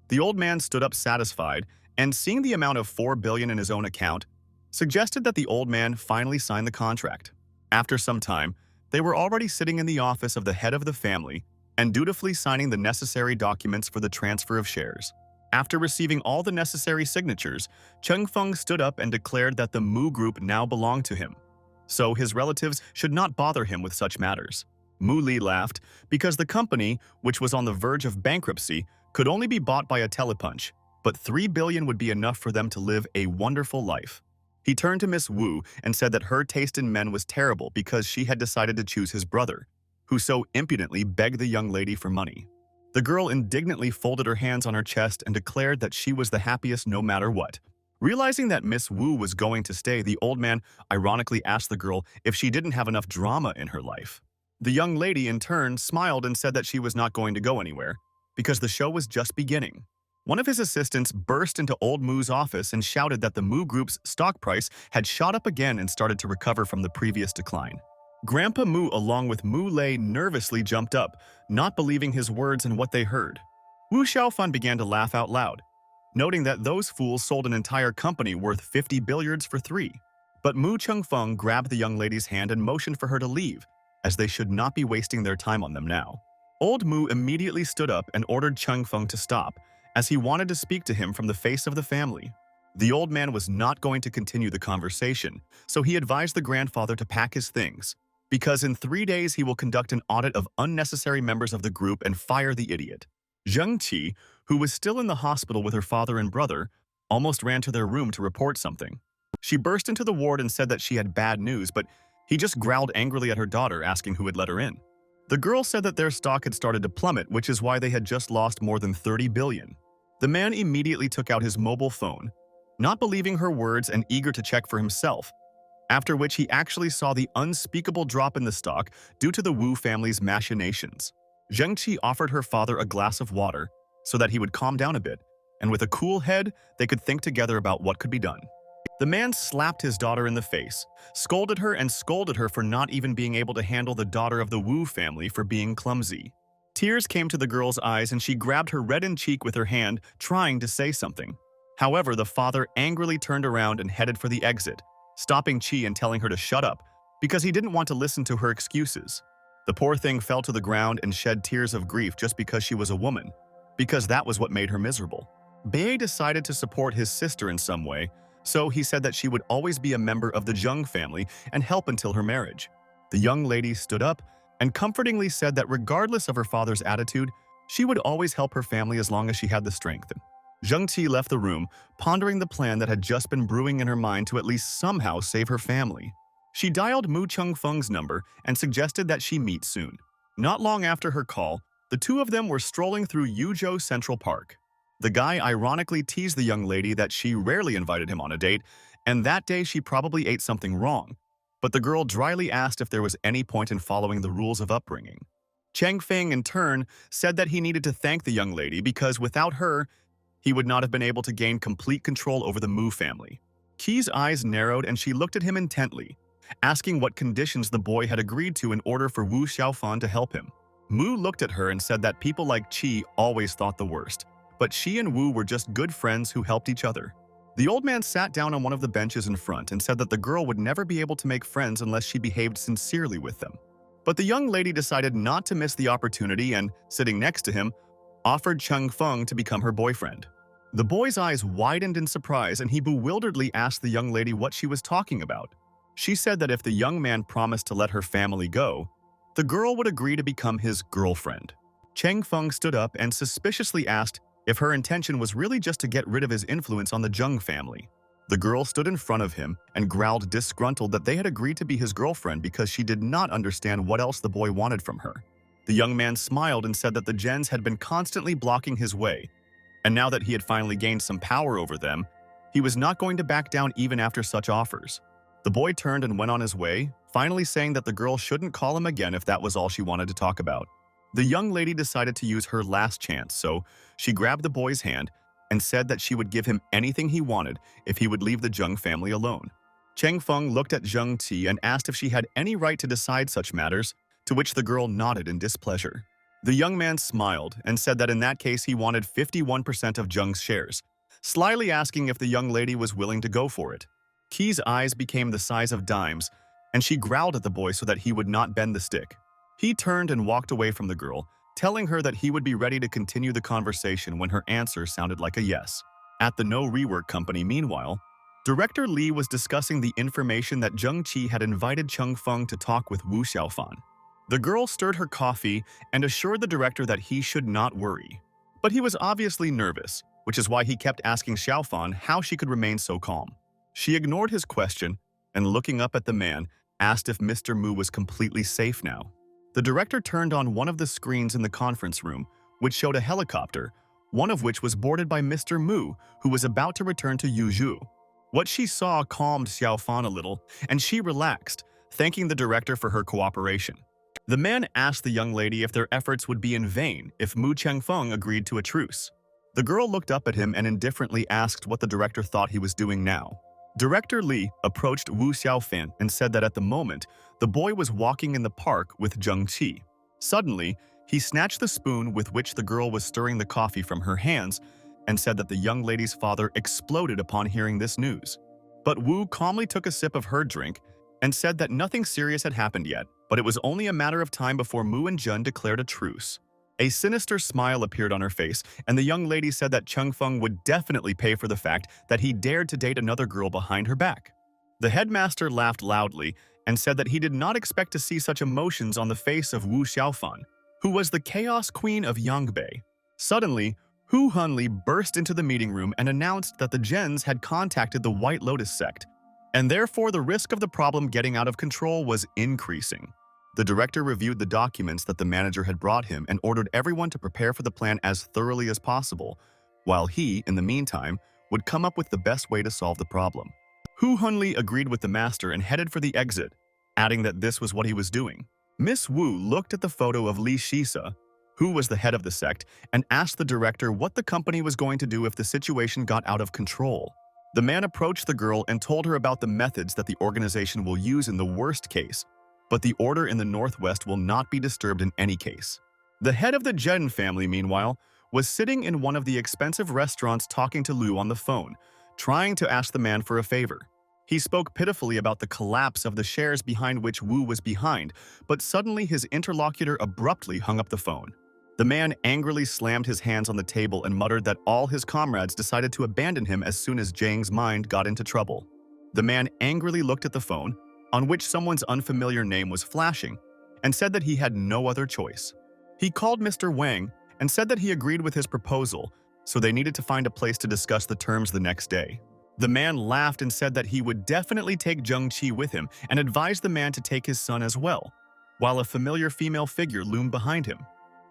The old man stood up satisfied, and seeing the amount of 4 billion in his own account, suggested that the old man finally sign the contract. After some time, they were already sitting in the office of the head of the family and dutifully signing the necessary documents for the transfer of shares. After receiving all the necessary signatures, Cheng Feng stood up and declared that the Mu Group now belonged to him, so his relatives should not bother him with such matters. Mu Li laughed because the company, which was on the verge of bankruptcy, could only be bought by a telepunch, but 3 billion would be enough for them to live a wonderful life. He turned to Miss Wu and said that her taste in men was terrible because she had decided to choose his brother, who so impudently begged the young lady for money. The girl indignantly folded her hands on her chest and declared that she was the happiest no matter what. Realizing that Miss Wu was going to stay, the old man ironically asked the girl if she didn't have enough drama in her life. The young lady, in turn, smiled and said that she was not going to go anywhere, because the show was just beginning. One of his assistants burst into old Mu's office and shouted that the Mu Group's stock price had shot up again and started to recover from the previous decline. Grandpa Mu, along with Mu Lei, nervously jumped up, not believing his words and what they heard. Wu Xiaofan began to laugh out loud, noting that those fools sold an entire company worth 50 billiards for 3. But Mu Chengfeng grabbed the young lady's hand and motioned for her to leave, as they should not be wasting their time on them now. Old Mu immediately stood up and ordered Chengfeng to stop, as he wanted to speak to him from the face of the family. The old man was not going to continue the conversation, so he advised the grandfather to pack his things, because in 3 days he will conduct an audit of unnecessary members of the group and fire the idiot. Zheng Qi, who was still in the hospital with her father and brother, almost ran to their room to report something. She burst into the ward and said that she had bad news, but he just growled angrily at her daughter, asking who had let her in. The girl said that their stock had started to plummet, which is why they had just lost more than 30 billion. The man immediately took out his mobile phone, not believing her words and eager to check for himself, after which he actually saw the unspeakable drop in the stock due to the Wu family's machinations. Zheng Qi offered her father a glass of water so that he would calm down a bit, and with a cool head, they could think together about what could be done. The man slapped his daughter in the face, scolded her for not even being able to handle the daughter of the Wu family for being clumsy. Tears came to the girl's eyes and she grabbed her reddened cheek with her hand, trying to say something. However, the father angrily turned around and headed for the exit, stopping Qi and telling her to shut up, because he didn't want to listen to her excuses. The poor thing fell to the ground and shed tears of grief just because she was a woman, because that was what made her miserable. Bei decided to support his sister in some way, so he said that she would always be a member of the Zheng family and help until her marriage. The young lady stood up and comfortingly said that regardless of her father's attitude, she would always help her family as long as she had the strength. Zheng Qi left the room, pondering the plan that had just been brewing in her mind to at least somehow save her family. She dialed Mu Chengfeng's number and suggested that she meet soon. Not long after her call, the two of them were strolling through Yuzhou Central Park. The guy ironically teased the young lady that she rarely invited him on a date, and that day she probably ate something wrong. But the girl dryly asked if there was any point in following the rules of upbringing. Chengfeng, in turn, said that he needed to thank the young lady because without her, he would not have been able to gain complete control over the Mu family. Qi's eyes narrowed and she looked at him intently, asking what conditions the boy had agreed to in order for Wu Xiaofan to help him. Mu looked at her and said that people like Qi always thought the worst, but she and Wu were just good friends who helped each other. The old man sat down on one of the benches in front and said that the girl would never be able to make friends unless she behaved sincerely with them. But the young lady decided not to miss the opportunity and, sitting next to him, offered Chengfeng to become her boyfriend. The boy's eyes widened in surprise and he bewilderedly asked the young lady what she was talking about. She said that if the young man promised to let her family go, the girl would agree to become his girlfriend. Chengfeng stood up and suspiciously asked if her intention was really just to get rid of his influence on the Zheng family. The girl stood in front of him and growled disgruntled that they had agreed to be his girlfriend because she did not understand what else the boy wanted from her. The young man smiled and said that the gens had been constantly blocking his way, and now that he had finally gained some power over them, he was not going to back down even after such offers. The boy turned and went on his way, finally saying that the girl shouldn't call him again if that was all she wanted to talk about. The young lady decided to use her last chance, so she grabbed the boy's hand and said that she would give him anything he wanted if he would leave the Zheng family alone. Chengfeng looked at Zheng Qi and asked if she had any right to decide such matters, to which the girl nodded in displeasure. The young man smiled and said that in that case he wanted 51% of Zheng's shares, slyly asking if the young lady was willing to go for it. Qi's eyes became the size of dimes, and she growled at the boy so that he would not bend the stick. He turned and walked away from the girl, telling her that he would be ready to continue the conversation when her answer sounded like a yes. At the No Rework Company, meanwhile, Director Li was discussing the information that Zheng Qi had invited Chengfeng to talk with Wu Xiaofan. The girl stirred her coffee and assured the director that he should not worry. But he was obviously nervous, which is why he kept asking Xiaofan how she could remain so calm. She ignored his question and, looking up at the man, asked if Mr. Mu was completely safe now. The director turned on one of the screens in the conference room, which showed a helicopter, one of which was boarded by Mr. Mu, who was about to return to Yuzhou. What she saw calmed Xiaofan a little, and she relaxed, thanking the director for her cooperation. The man asked the young lady if their efforts would be in vain if Mu Chengfeng agreed to a truce. The girl looked up at him and indifferently asked what the director thought he was doing now. Director Li approached Wu Xiaofan and said that at the moment, the boy was walking in the park with Zheng Qi. Suddenly, he snatched the spoon with which the girl was stirring the coffee from her hands and said that the young lady's father exploded upon hearing this news. But Wu calmly took a sip of her drink and said that nothing serious had happened yet, but it was only a matter of time before Mu and Jun declared a truce. A sinister smile appeared on her face, and the young lady said that Chengfeng would definitely pay for the fact that he dared to date another girl behind her back. The headmaster laughed loudly and said that he did not expect to see such emotions on the face of Wu Xiaofan, who was the chaos queen of Yangbei. Suddenly, Hu Hunli burst into the meeting room and announced that the gens had contacted the White Lotus sect, and therefore the risk of the problem getting out of control was increasing. The director reviewed the documents that the manager had brought him and ordered everyone to prepare for the plan as thoroughly as possible, while he, in the meantime, would come up with the best way to solve the problem. Hu Hunli agreed with the master and headed for the exit, adding that this was what he was doing. Miss Wu looked at the photo of Li Shisa, who was the head of the sect, and asked the director what the company was going to do if the situation got out of control. The man approached the girl and told her about the methods that the organization will use in the worst case, but the order in the Northwest will not be disturbed in any case. The head of the Zhen family, meanwhile, was sitting in one of the expensive restaurants talking to Lu on the phone, trying to ask the man for a favor. He spoke pitifully about the collapse of the shares behind which Wu was behind, but suddenly his interlocutor abruptly hung up the phone. The man angrily slammed his hands on the table and muttered that all his comrades decided to abandon him as soon as Zhang's mind got into trouble. The man angrily looked at the phone, on which someone's unfamiliar name was flashing, and said that he had no other choice. He called Mr. Wang and said that he agreed with his proposal, so they needed to find a place to discuss the terms the next day. The man laughed and said that he would definitely take Zheng Qi with him and advised the man to take his son as well, while a familiar female figure loomed behind him.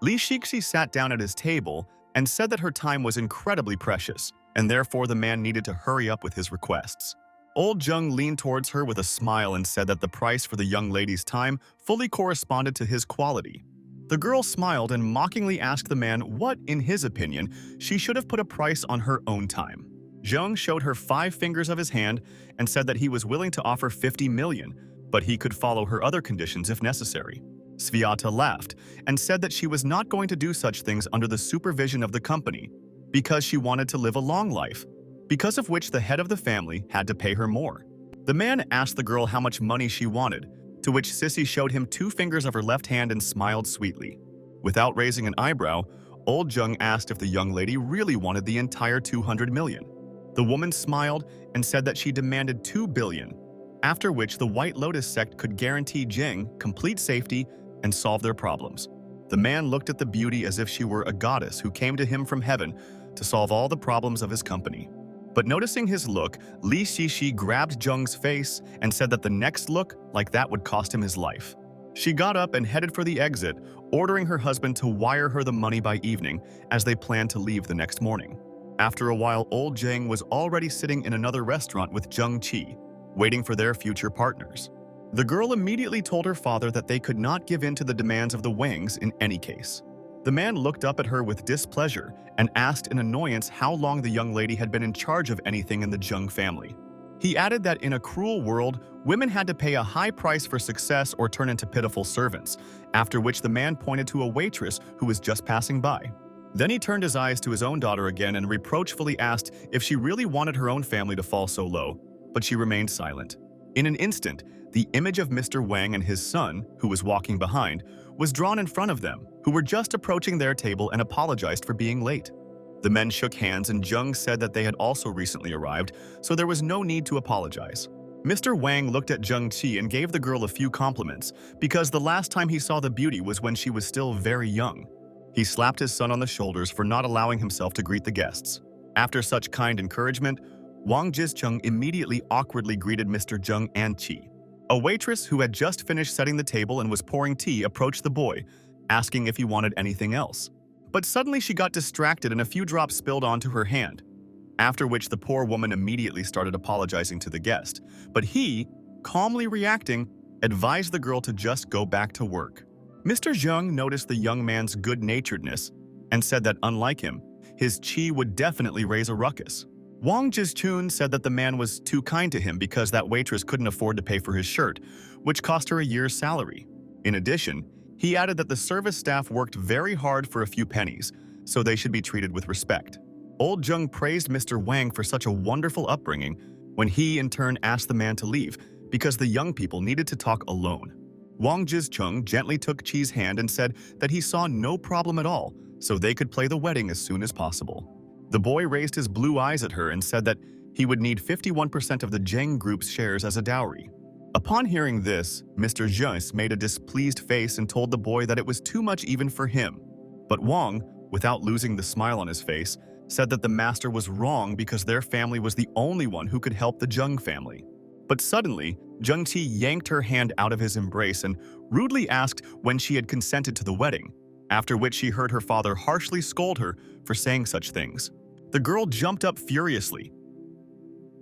Li Shixi sat down at his table and said that her time was incredibly precious, and therefore the man needed to hurry up with his requests. Old Zheng leaned towards her with a smile and said that the price for the young lady's time fully corresponded to his quality. The girl smiled and mockingly asked the man what, in his opinion, she should have put a price on her own time. Zheng showed her 5 fingers of his hand and said that he was willing to offer 50 million, but he could follow her other conditions if necessary. Sviata laughed and said that she was not going to do such things under the supervision of the company because she wanted to live a long life, because of which the head of the family had to pay her more. The man asked the girl how much money she wanted, to which Sissy showed him 2 fingers of her left hand and smiled sweetly. Without raising an eyebrow, old Zheng asked if the young lady really wanted the entire 200 million. The woman smiled and said that she demanded 2 billion, after which the White Lotus sect could guarantee Zheng complete safety and solve their problems. The man looked at the beauty as if she were a goddess who came to him from heaven to solve all the problems of his company. But noticing his look, Li Xishi grabbed Zheng's face and said that the next look like that would cost him his life. She got up and headed for the exit, ordering her husband to wire her the money by evening as they planned to leave the next morning. After a while, old Zheng was already sitting in another restaurant with Zheng Qi, waiting for their future partners. The girl immediately told her father that they could not give in to the demands of the Wangs in any case. The man looked up at her with displeasure and asked in annoyance how long the young lady had been in charge of anything in the Zheng family. He added that in a cruel world, women had to pay a high price for success or turn into pitiful servants, after which the man pointed to a waitress who was just passing by. Then he turned his eyes to his own daughter again and reproachfully asked if she really wanted her own family to fall so low, but she remained silent. In an instant, the image of Mr. Wang and his son, who was walking behind, was drawn in front of them, who were just approaching their table and apologized for being late. The men shook hands and Zheng said that they had also recently arrived, so there was no need to apologize. Mr. Wang looked at Zheng Qi and gave the girl a few compliments, because the last time he saw the beauty was when she was still very young. He slapped his son on the shoulders for not allowing himself to greet the guests. After such kind encouragement, Wang Jizcheng immediately awkwardly greeted Mr. Zheng and Qi. A waitress who had just finished setting the table and was pouring tea approached the boy, asking if he wanted anything else. But suddenly she got distracted and a few drops spilled onto her hand, after which the poor woman immediately started apologizing to the guest. But he, calmly reacting, advised the girl to just go back to work. Mr. Zheng noticed the young man's good-naturedness and said that, unlike him, his qi would definitely raise a ruckus. Wang Jizchun said that the man was too kind to him because that waitress couldn't afford to pay for his shirt, which cost her a year's salary. In addition, he added that the service staff worked very hard for a few pennies, so they should be treated with respect. Old Zheng praised Mr. Wang for such a wonderful upbringing when he, in turn, asked the man to leave because the young people needed to talk alone. Wang Jizchung gently took Qi's hand and said that he saw no problem at all, so they could play the wedding as soon as possible. The boy raised his blue eyes at her and said that he would need 51% of the Zheng Group's shares as a dowry. Upon hearing this, Mr. Zheng made a displeased face and told the boy that it was too much even for him. But Wang, without losing the smile on his face, said that the master was wrong because their family was the only one who could help the Zheng family. But suddenly, Zheng Qi yanked her hand out of his embrace and rudely asked when she had consented to the wedding, after which she heard her father harshly scold her for saying such things. The girl jumped up furiously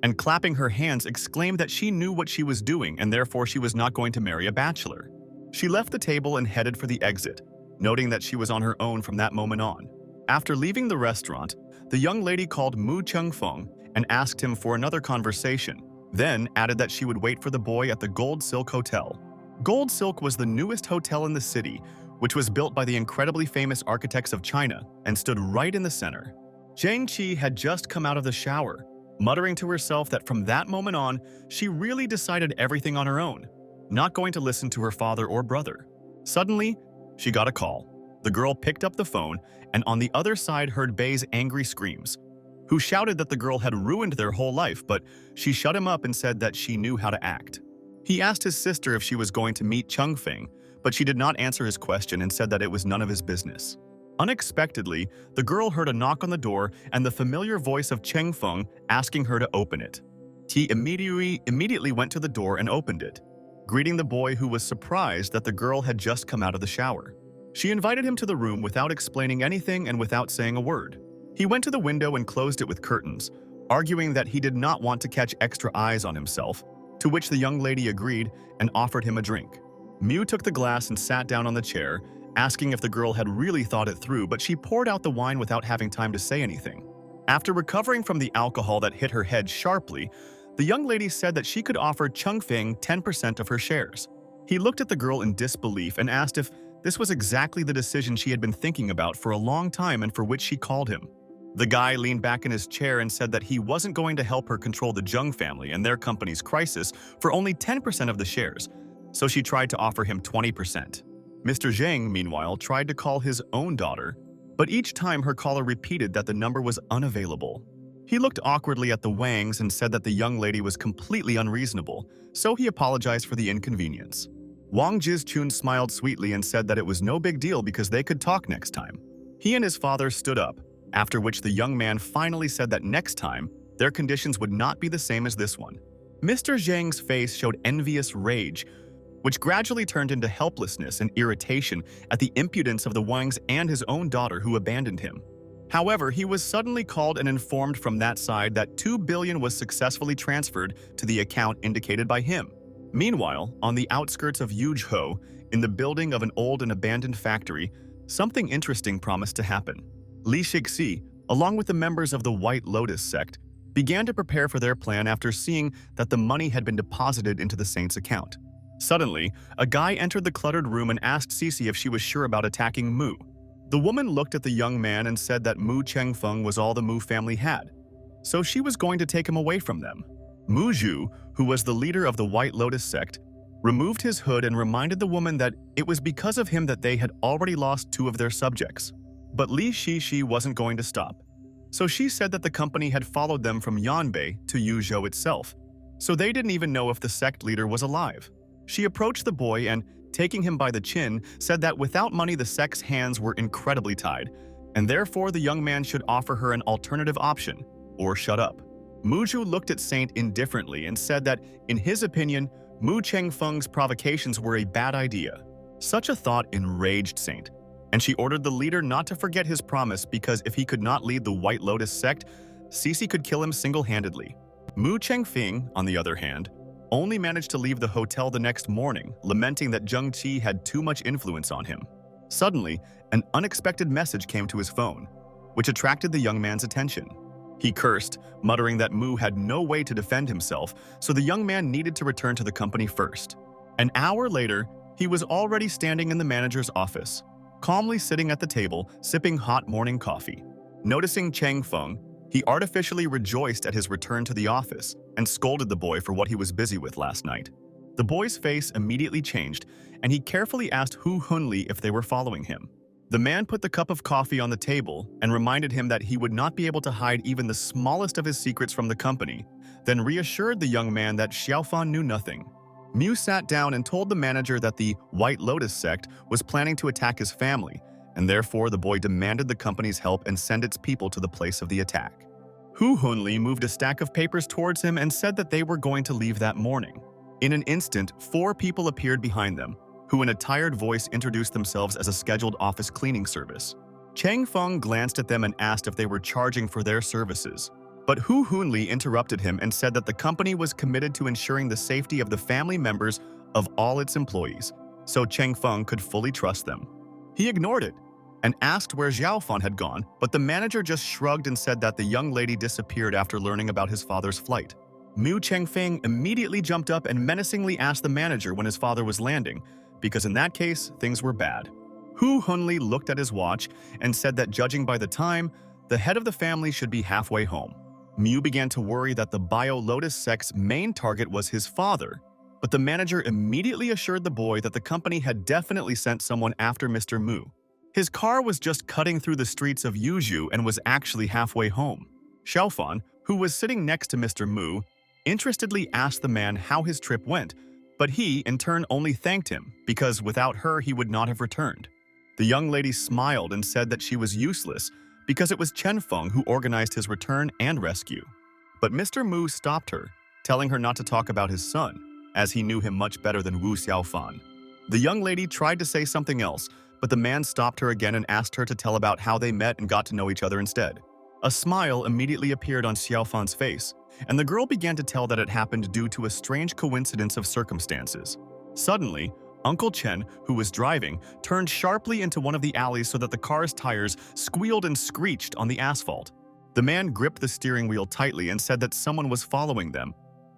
and, clapping her hands, exclaimed that she knew what she was doing and therefore she was not going to marry a bachelor. She left the table and headed for the exit, noting that she was on her own from that moment on. After leaving the restaurant, the young lady called Mu Chengfeng and asked him for another conversation, then added that she would wait for the boy at the Gold Silk Hotel. Gold Silk was the newest hotel in the city, which was built by the incredibly famous architects of China and stood right in the center. Zhang Qi had just come out of the shower, muttering to herself that from that moment on, she really decided everything on her own, not going to listen to her father or brother. Suddenly, she got a call. The girl picked up the phone and on the other side heard Bei's angry screams, who shouted that the girl had ruined their whole life, but she shut him up and said that she knew how to act. He asked his sister if she was going to meet Chengfeng, but she did not answer his question and said that it was none of his business. Unexpectedly, the girl heard a knock on the door and the familiar voice of Chengfeng asking her to open it. He immediately went to the door and opened it, greeting the boy, who was surprised that the girl had just come out of the shower. She invited him to the room without explaining anything and without saying a word. He went to the window and closed it with curtains, arguing that he did not want to catch extra eyes on himself, to which the young lady agreed and offered him a drink. Miu took the glass and sat down on the chair, asking if the girl had really thought it through, but she poured out the wine without having time to say anything. After recovering from the alcohol that hit her head sharply, the young lady said that she could offer Chengfeng 10% of her shares. He looked at the girl in disbelief and asked if this was exactly the decision she had been thinking about for a long time and for which she called him. The guy leaned back in his chair and said that he wasn't going to help her control the Zheng family and their company's crisis for only 10% of the shares, so she tried to offer him 20%. Mr. Zheng, meanwhile, tried to call his own daughter, but each time her caller repeated that the number was unavailable. He looked awkwardly at the Wangs and said that the young lady was completely unreasonable, so he apologized for the inconvenience. Wang Jizchun smiled sweetly and said that it was no big deal because they could talk next time. He and his father stood up, after which the young man finally said that next time, their conditions would not be the same as this one. Mr. Zhang's face showed envious rage, which gradually turned into helplessness and irritation at the impudence of the Wangs and his own daughter who abandoned him. However, he was suddenly called and informed from that side that 2 billion was successfully transferred to the account indicated by him. Meanwhile, on the outskirts of Yuzhou, in the building of an old and abandoned factory, something interesting promised to happen. Li Shixi, along with the members of the White Lotus sect, began to prepare for their plan after seeing that the money had been deposited into the saint's account. Suddenly, a guy entered the cluttered room and asked Cece if she was sure about attacking Mu. The woman looked at the young man and said that Mu Chengfeng was all the Mu family had, so she was going to take him away from them. Mu Zhu, who was the leader of the White Lotus sect, removed his hood and reminded the woman that it was because of him that they had already lost 2 of their subjects. But Li Shishi wasn't going to stop, so she said that the company had followed them from Yanbei to Yuzhou itself, so they didn't even know if the sect leader was alive. She approached the boy and, taking him by the chin, said that without money the sect's hands were incredibly tied, and therefore the young man should offer her an alternative option, or shut up. Muju looked at Saint indifferently and said that, in his opinion, Mu Chengfeng's provocations were a bad idea. Such a thought enraged Saint, and she ordered the leader not to forget his promise because if he could not lead the White Lotus sect, Cece could kill him single-handedly. Mu Chengfeng, on the other hand, only managed to leave the hotel the next morning, lamenting that Zheng Qi had too much influence on him. Suddenly, an unexpected message came to his phone, which attracted the young man's attention. He cursed, muttering that Mu had no way to defend himself, so the young man needed to return to the company first. An hour later, he was already standing in the manager's office, calmly sitting at the table, sipping hot morning coffee. Noticing Cheng Feng, he artificially rejoiced at his return to the office and scolded the boy for what he was busy with last night. The boy's face immediately changed, and he carefully asked Hu Hunli if they were following him. The man put the cup of coffee on the table and reminded him that he would not be able to hide even the smallest of his secrets from the company, then reassured the young man that Xiaofan knew nothing. Mu sat down and told the manager that the White Lotus sect was planning to attack his family, and therefore the boy demanded the company's help and send its people to the place of the attack. Hu Hunli moved a stack of papers towards him and said that they were going to leave that morning. In an instant, 4 people appeared behind them, who in a tired voice introduced themselves as a scheduled office cleaning service. Cheng Feng glanced at them and asked if they were charging for their services. But Hu Hunli interrupted him and said that the company was committed to ensuring the safety of the family members of all its employees, so Cheng Feng could fully trust them. He ignored it and asked where Xiaofan had gone, but the manager just shrugged and said that the young lady disappeared after learning about his father's flight. Mu Chengfeng immediately jumped up and menacingly asked the manager when his father was landing, because in that case, things were bad. Hu Hunli looked at his watch and said that judging by the time, the head of the family should be halfway home. Mu began to worry that the Bio-Lotus sect's main target was his father, but the manager immediately assured the boy that the company had definitely sent someone after Mr. Mu. His car was just cutting through the streets of Yuzhou and was actually halfway home. Xiaofan, who was sitting next to Mr. Mu, interestedly asked the man how his trip went, but he, in turn, only thanked him, because without her he would not have returned. The young lady smiled and said that she was useless because it was Chen Feng who organized his return and rescue. But Mr. Mu stopped her, telling her not to talk about his son, as he knew him much better than Wu Xiaofan. The young lady tried to say something else, but the man stopped her again and asked her to tell about how they met and got to know each other instead. A smile immediately appeared on Xiaofan's face, and the girl began to tell that it happened due to a strange coincidence of circumstances. Suddenly, Uncle Chen, who was driving, turned sharply into one of the alleys so that the car's tires squealed and screeched on the asphalt. The man gripped the steering wheel tightly and said that someone was following them,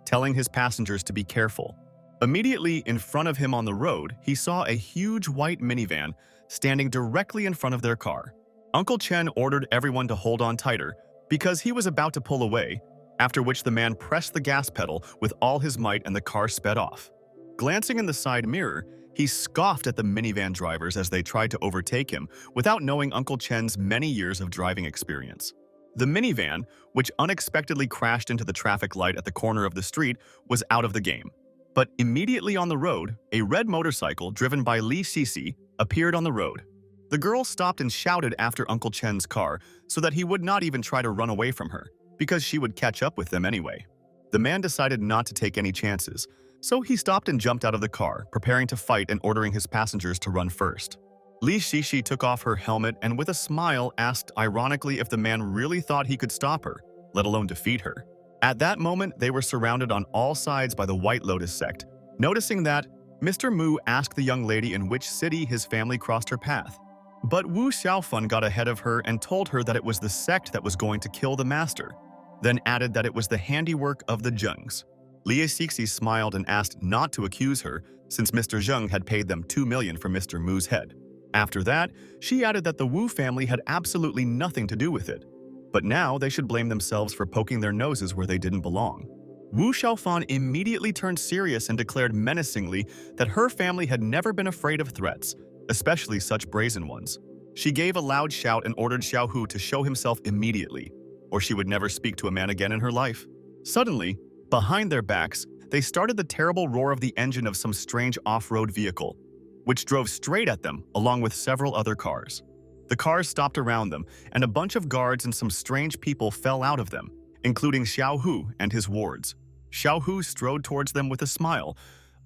telling his passengers to be careful. Immediately in front of him on the road, he saw a huge white minivan standing directly in front of their car. Uncle Chen ordered everyone to hold on tighter because he was about to pull away, after which the man pressed the gas pedal with all his might and the car sped off. Glancing in the side mirror, he scoffed at the minivan drivers as they tried to overtake him without knowing Uncle Chen's many years of driving experience. The minivan, which unexpectedly crashed into the traffic light at the corner of the street, was out of the game. But immediately on the road, a red motorcycle driven by Li Sisi appeared on the road. The girl stopped and shouted after Uncle Chen's car so that he would not even try to run away from her, because she would catch up with them anyway. The man decided not to take any chances, so he stopped and jumped out of the car, preparing to fight and ordering his passengers to run first. Li Shishi took off her helmet and with a smile asked ironically if the man really thought he could stop her, let alone defeat her. At that moment, they were surrounded on all sides by the White Lotus sect. Noticing that, Mr. Mu asked the young lady in which city his family crossed her path. But Wu Xiaofan got ahead of her and told her that it was the sect that was going to kill the master, then added that it was the handiwork of the Zhengs. Lia Xixi smiled and asked not to accuse her, since Mr. Zheng had paid them 2 million for Mr. Mu's head. After that, she added that the Wu family had absolutely nothing to do with it, but now they should blame themselves for poking their noses where they didn't belong. Wu Xiaofan immediately turned serious and declared menacingly that her family had never been afraid of threats, especially such brazen ones. She gave a loud shout and ordered Xiaohu to show himself immediately, or she would never speak to a man again in her life. Suddenly, behind their backs, they started the terrible roar of the engine of some strange off-road vehicle, which drove straight at them along with several other cars. The cars stopped around them, and a bunch of guards and some strange people fell out of them, including Xiaohu and his wards. Xiaohu strode towards them with a smile,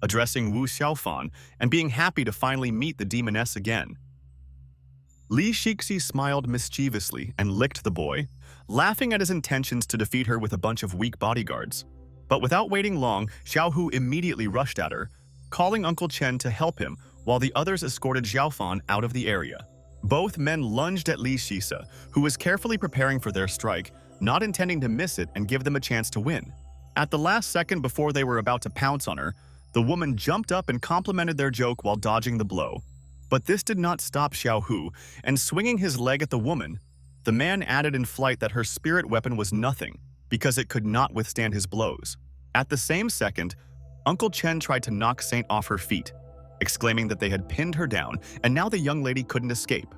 addressing Wu Xiaofan and being happy to finally meet the demoness again. Li Shixi smiled mischievously and licked the boy, laughing at his intentions to defeat her with a bunch of weak bodyguards. But without waiting long, Xiao Hu immediately rushed at her, calling Uncle Chen to help him while the others escorted Xiaofan out of the area. Both men lunged at Li Shisa, who was carefully preparing for their strike, not intending to miss it and give them a chance to win. At the last second before they were about to pounce on her, the woman jumped up and complimented their joke while dodging the blow. But this did not stop Xiao Hu, and swinging his leg at the woman, the man added in flight that her spirit weapon was nothing, because it could not withstand his blows. At the same second, Uncle Chen tried to knock Saint off her feet, exclaiming that they had pinned her down and now the young lady couldn't escape.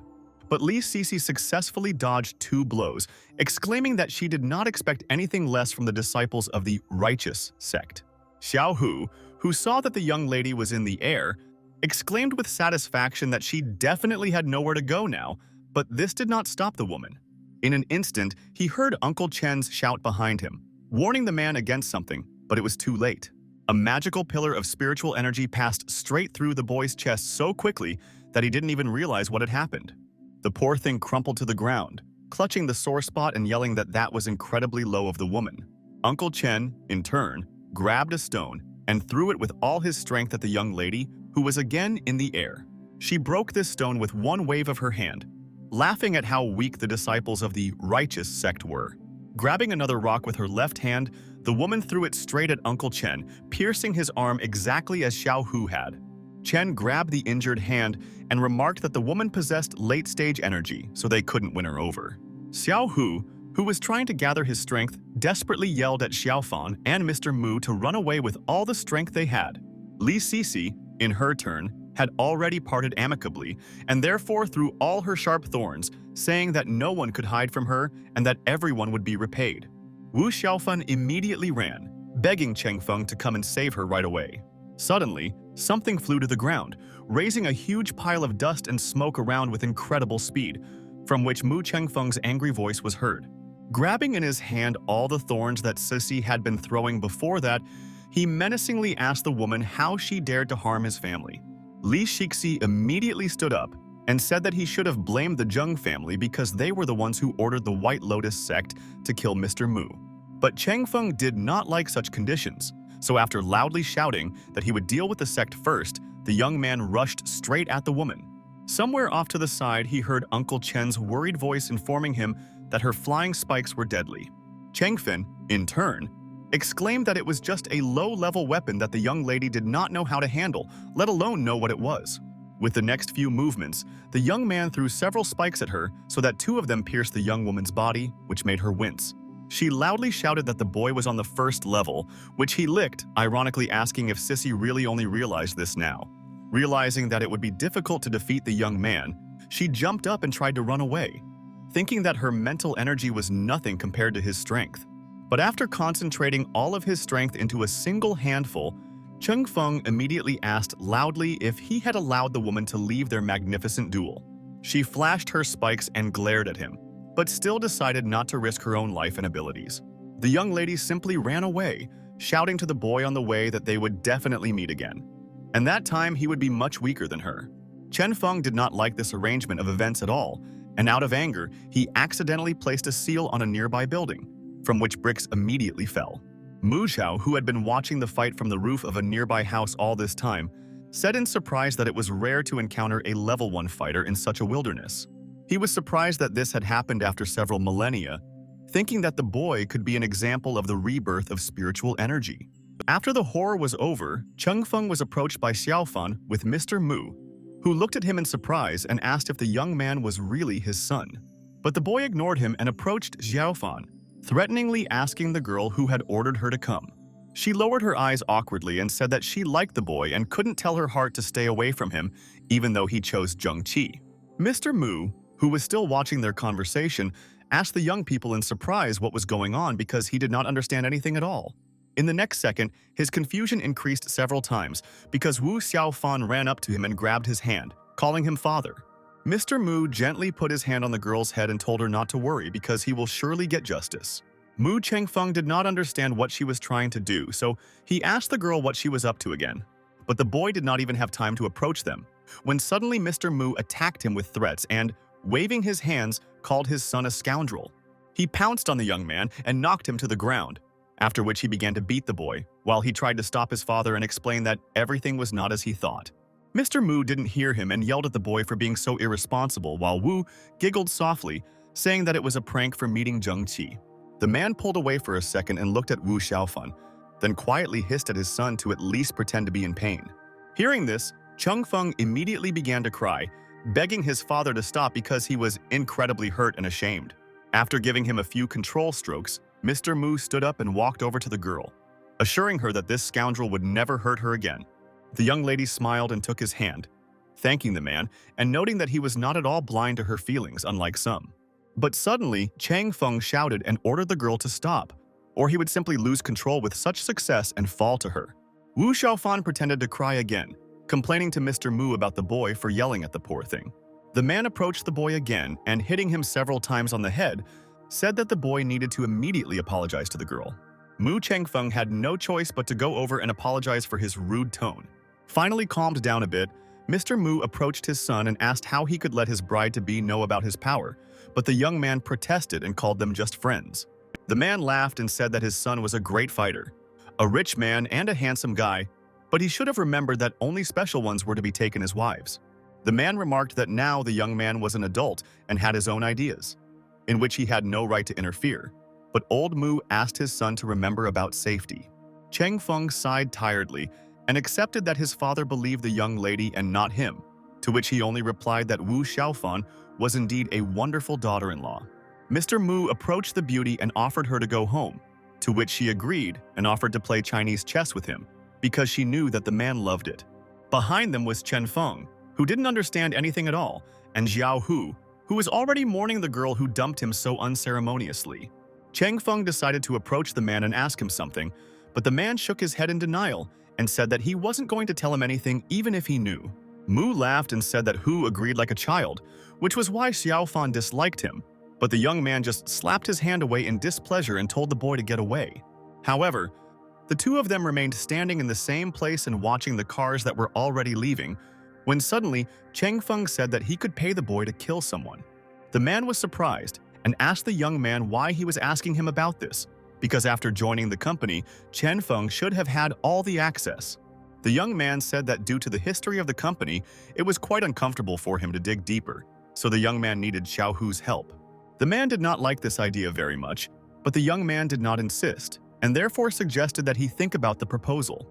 But Li Sisi successfully dodged 2 blows, exclaiming that she did not expect anything less from the disciples of the righteous sect. Xiao Hu, who saw that the young lady was in the air, exclaimed with satisfaction that she definitely had nowhere to go now, but this did not stop the woman. In an instant, he heard Uncle Chen's shout behind him, warning the man against something, but it was too late. A magical pillar of spiritual energy passed straight through the boy's chest so quickly that he didn't even realize what had happened. The poor thing crumpled to the ground, clutching the sore spot and yelling that that was incredibly low of the woman. Uncle Chen, in turn, grabbed a stone and threw it with all his strength at the young lady, who was again in the air. She broke this stone with one wave of her hand, laughing at how weak the disciples of the righteous sect were. Grabbing another rock with her left hand, the woman threw it straight at Uncle Chen, piercing his arm exactly as Xiao Hu had. Chen grabbed the injured hand and remarked that the woman possessed late-stage energy, so they couldn't win her over. Xiao Hu, who was trying to gather his strength, desperately yelled at Xiaofan and Mr. Mu to run away with all the strength they had. Li Sisi, in her turn, had already parted amicably and therefore threw all her sharp thorns, saying that no one could hide from her and that everyone would be repaid. Wu Xiaofan immediately ran, begging Cheng Feng to come and save her right away. Suddenly, something flew to the ground, raising a huge pile of dust and smoke around with incredible speed, from which Mu Chengfeng's angry voice was heard. Grabbing in his hand all the thorns that Sissy had been throwing before that, he menacingly asked the woman how she dared to harm his family. Li Shixi immediately stood up and said that he should have blamed the Zheng family because they were the ones who ordered the White Lotus sect to kill Mr. Mu. But Cheng Feng did not like such conditions, so after loudly shouting that he would deal with the sect first, the young man rushed straight at the woman. Somewhere off to the side, he heard Uncle Chen's worried voice informing him that her flying spikes were deadly. Cheng Fin, in turn, exclaimed that it was just a low-level weapon that the young lady did not know how to handle, let alone know what it was. With the next few movements, the young man threw several spikes at her so that 2 of them pierced the young woman's body, which made her wince. She loudly shouted that the boy was on the 1st level, which he licked, ironically asking if Sissy really only realized this now. Realizing that it would be difficult to defeat the young man, she jumped up and tried to run away, thinking that her mental energy was nothing compared to his strength. But after concentrating all of his strength into a single handful, Cheng Feng immediately asked loudly if he had allowed the woman to leave their magnificent duel. She flashed her spikes and glared at him, but still decided not to risk her own life and abilities. The young lady simply ran away, shouting to the boy on the way that they would definitely meet again. And that time he would be much weaker than her. Chen Feng did not like this arrangement of events at all, and out of anger, he accidentally placed a seal on a nearby building, from which bricks immediately fell. Mu Xiao, who had been watching the fight from the roof of a nearby house all this time, said in surprise that it was rare to encounter a level 1 fighter in such a wilderness. He was surprised that this had happened after several millennia, thinking that the boy could be an example of the rebirth of spiritual energy. After the horror was over, Cheng Feng was approached by Xiaofan with Mr. Mu, who looked at him in surprise and asked if the young man was really his son. But the boy ignored him and approached Xiaofan, threateningly asking the girl who had ordered her to come. She lowered her eyes awkwardly and said that she liked the boy and couldn't tell her heart to stay away from him, even though he chose Zheng Qi. Mr. Mu, who was still watching their conversation, asked the young people in surprise what was going on because he did not understand anything at all. In the next second, his confusion increased several times because Wu Xiaofan ran up to him and grabbed his hand, calling him father. Mr. Mu gently put his hand on the girl's head and told her not to worry because he will surely get justice. Mu Chengfeng did not understand what she was trying to do, so he asked the girl what she was up to again. but the boy did not even have time to approach them, when suddenly Mr. Mu attacked him with threats and, waving his hands, called his son a scoundrel. He pounced on the young man and knocked him to the ground, after which he began to beat the boy, while he tried to stop his father and explain that everything was not as he thought. Mr. Mu didn't hear him and yelled at the boy for being so irresponsible, while Wu giggled softly, saying that it was a prank for meeting Zheng Qi. The man pulled away for a second and looked at Wu Xiaofan, then quietly hissed at his son to at least pretend to be in pain. Hearing this, Cheng Feng immediately began to cry, begging his father to stop because he was incredibly hurt and ashamed. After giving him a few control strokes, Mr. Mu stood up and walked over to the girl, assuring her that this scoundrel would never hurt her again. The young lady smiled and took his hand, thanking the man and noting that he was not at all blind to her feelings, unlike some. But suddenly, Chang Feng shouted and ordered the girl to stop, or he would simply lose control with such success and fall to her. Wu Xiaofan pretended to cry again, complaining to Mr. Mu about the boy for yelling at the poor thing. The man approached the boy again and, hitting him several times on the head, said that the boy needed to immediately apologize to the girl. Mu Changfeng had no choice but to go over and apologize for his rude tone. Finally calmed down a bit, Mr. Mu approached his son and asked how he could let his bride-to-be know about his power, but the young man protested and called them just friends. The man laughed and said that his son was a great fighter, a rich man and a handsome guy, but he should have remembered that only special ones were to be taken as wives. The man remarked that now the young man was an adult and had his own ideas, in which he had no right to interfere, but old Mu asked his son to remember about safety. Cheng Feng sighed tiredly and accepted that his father believed the young lady and not him, to which he only replied that Wu Xiaofan was indeed a wonderful daughter-in-law. Mr. Mu approached the beauty and offered her to go home, to which she agreed and offered to play Chinese chess with him, because she knew that the man loved it. Behind them was Chen Feng, who didn't understand anything at all, and Xiao Hu, who was already mourning the girl who dumped him so unceremoniously. Cheng Feng decided to approach the man and ask him something, but the man shook his head in denial and said that he wasn't going to tell him anything even if he knew. Mu laughed and said that Hu agreed like a child, which was why Xiao Fan disliked him, but the young man just slapped his hand away in displeasure and told the boy to get away. However, the two of them remained standing in the same place and watching the cars that were already leaving, when suddenly Cheng Feng said that he could pay the boy to kill someone. The man was surprised and asked the young man why he was asking him about this, because after joining the company, Chen Feng should have had all the access. The young man said that due to the history of the company, it was quite uncomfortable for him to dig deeper, so the young man needed Xiao Hu's help. The man did not like this idea very much, but the young man did not insist, and therefore suggested that he think about the proposal.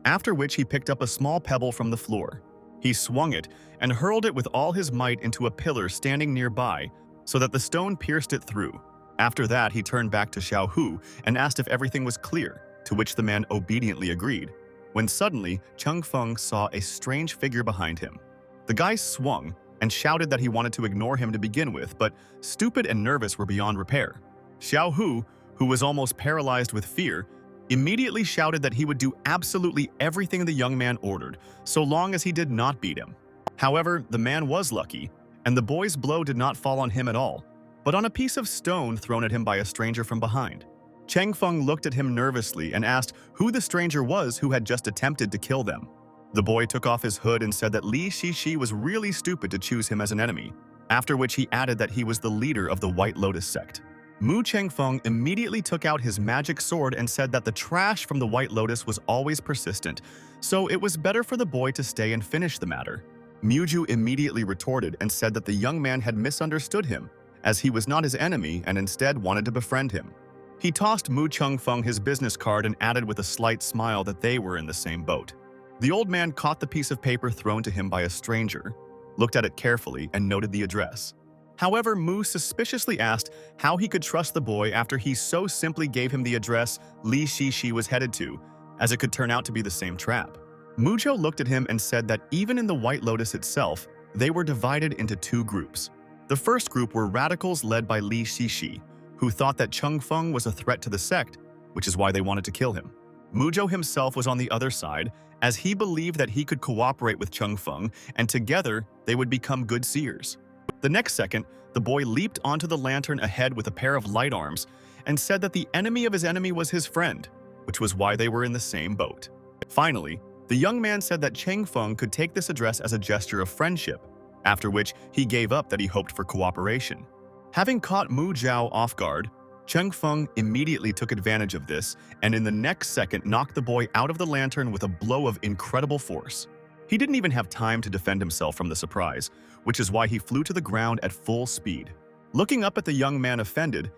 After which he picked up a small pebble from the floor. He swung it and hurled it with all his might into a pillar standing nearby, so that the stone pierced it through. After that, he turned back to Xiao Hu and asked if everything was clear, to which the man obediently agreed, when suddenly Cheng Feng saw a strange figure behind him. The guy swung and shouted that he wanted to ignore him to begin with, but stupid and nervous were beyond repair. Xiao Hu, who was almost paralyzed with fear, immediately shouted that he would do absolutely everything the young man ordered, so long as he did not beat him. However, the man was lucky, and the boy's blow did not fall on him at all, but on a piece of stone thrown at him by a stranger from behind. Cheng Feng looked at him nervously and asked who the stranger was who had just attempted to kill them. The boy took off his hood and said that Li Shishi was really stupid to choose him as an enemy, after which he added that he was the leader of the White Lotus sect. Mu Chengfeng immediately took out his magic sword and said that the trash from the White Lotus was always persistent, so it was better for the boy to stay and finish the matter. Muju immediately retorted and said that the young man had misunderstood him, as he was not his enemy and instead wanted to befriend him. He tossed Mu Chengfeng his business card and added with a slight smile that they were in the same boat. The old man caught the piece of paper thrown to him by a stranger, looked at it carefully, and noted the address. However, Mu suspiciously asked how he could trust the boy after he so simply gave him the address Li Shishi was headed to, as it could turn out to be the same trap. Mujo looked at him and said that even in the White Lotus itself, they were divided into two groups. The first group were radicals led by Li Shishi, who thought that Cheng Feng was a threat to the sect, which is why they wanted to kill him. Mujo himself was on the other side, as he believed that he could cooperate with Cheng Feng, and together they would become good seers. The next second, the boy leaped onto the lantern ahead with a pair of light arms and said that the enemy of his enemy was his friend, which was why they were in the same boat. Finally, The young man said that Cheng Feng could take this address as a gesture of friendship, after which he gave up that he hoped for cooperation. Having caught Mu Zhao off guard, Cheng Feng immediately took advantage of this and in the next second knocked the boy out of the lantern with a blow of incredible force. He didn't even have time to defend himself from the surprise, which is why he flew to the ground at full speed. Looking up at the young man offended,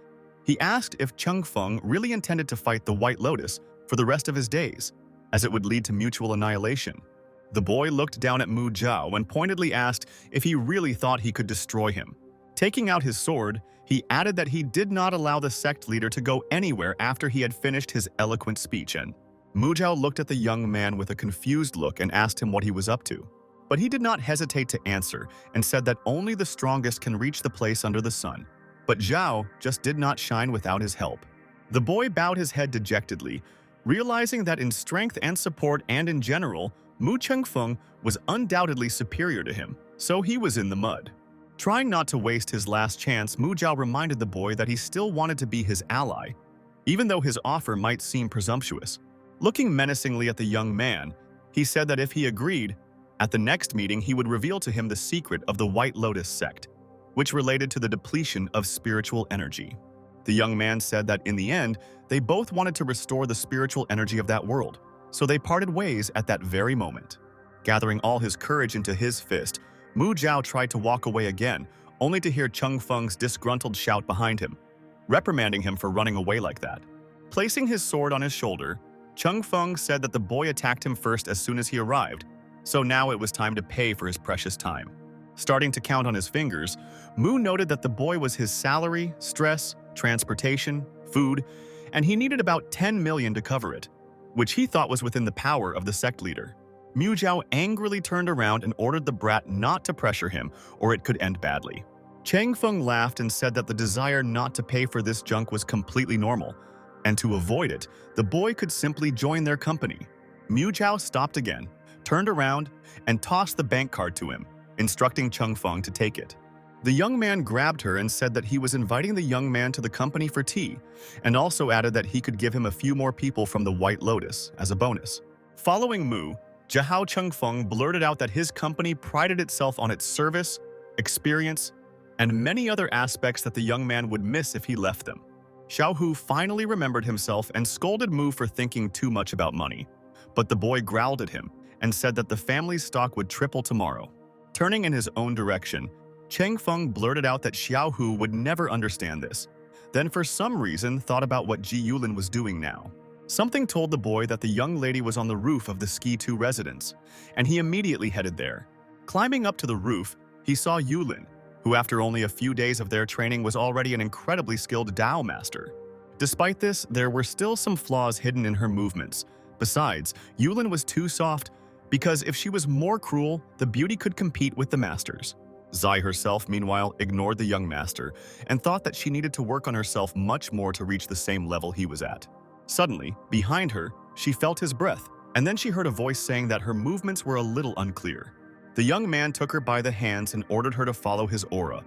he asked if Cheng Feng really intended to fight the White Lotus for the rest of his days, as it would lead to mutual annihilation. The boy looked down at Mu Zhao and pointedly asked if he really thought he could destroy him. Taking out his sword, he added that he did not allow the sect leader to go anywhere after he had finished his eloquent speech, and Mu Zhao looked at the young man with a confused look and asked him what he was up to. But he did not hesitate to answer and said that only the strongest can reach the place under the sun. But Zhao just did not shine without his help. The boy bowed his head dejectedly, realizing that in strength and support and in general, Mu Chengfeng was undoubtedly superior to him, so he was in the mud. Trying not to waste his last chance, Mu Zhao reminded the boy that he still wanted to be his ally, even though his offer might seem presumptuous. Looking menacingly at the young man, he said that if he agreed, at the next meeting he would reveal to him the secret of the White Lotus sect, which related to the depletion of spiritual energy. The young man said that in the end, they both wanted to restore the spiritual energy of that world, so they parted ways at that very moment. Gathering all his courage into his fist, Mu Zhao tried to walk away again, only to hear Cheng Feng's disgruntled shout behind him, reprimanding him for running away like that. Placing his sword on his shoulder, Cheng Feng said that the boy attacked him first as soon as he arrived, so now it was time to pay for his precious time. Starting to count on his fingers, Mu noted that the boy was his salary, stress, transportation, food, and he needed about 10 million to cover it, which he thought was within the power of the sect leader. Mu Zhao angrily turned around and ordered the brat not to pressure him, or it could end badly. Cheng Feng laughed and said that the desire not to pay for this junk was completely normal, and to avoid it, the boy could simply join their company. Mu Zhao stopped again, turned around, and tossed the bank card to him, instructing Cheng Feng to take it. The young man grabbed her and said that he was inviting the young man to the company for tea, and also added that he could give him a few more people from the White Lotus as a bonus. Following Mu, Zhao Chengfeng blurted out that his company prided itself on its service, experience, and many other aspects that the young man would miss if he left them. Xiaohu finally remembered himself and scolded Mu for thinking too much about money, but the boy growled at him and said that the family's stock would triple tomorrow. Turning in his own direction, Cheng Feng blurted out that Xiaohu would never understand this, then for some reason thought about what Ji Yulin was doing now. Something told the boy that the young lady was on the roof of the Ski 2 residence, and he immediately headed there. Climbing up to the roof, he saw Yulin, who after only a few days of their training was already an incredibly skilled Dao master. Despite this, there were still some flaws hidden in her movements. Besides, Yulin was too soft, because if she was more cruel, the beauty could compete with the masters. Zai herself, meanwhile, ignored the young master and thought that she needed to work on herself much more to reach the same level he was at. Suddenly, behind her, she felt his breath, and then she heard a voice saying that her movements were a little unclear. The young man took her by the hands and ordered her to follow his aura,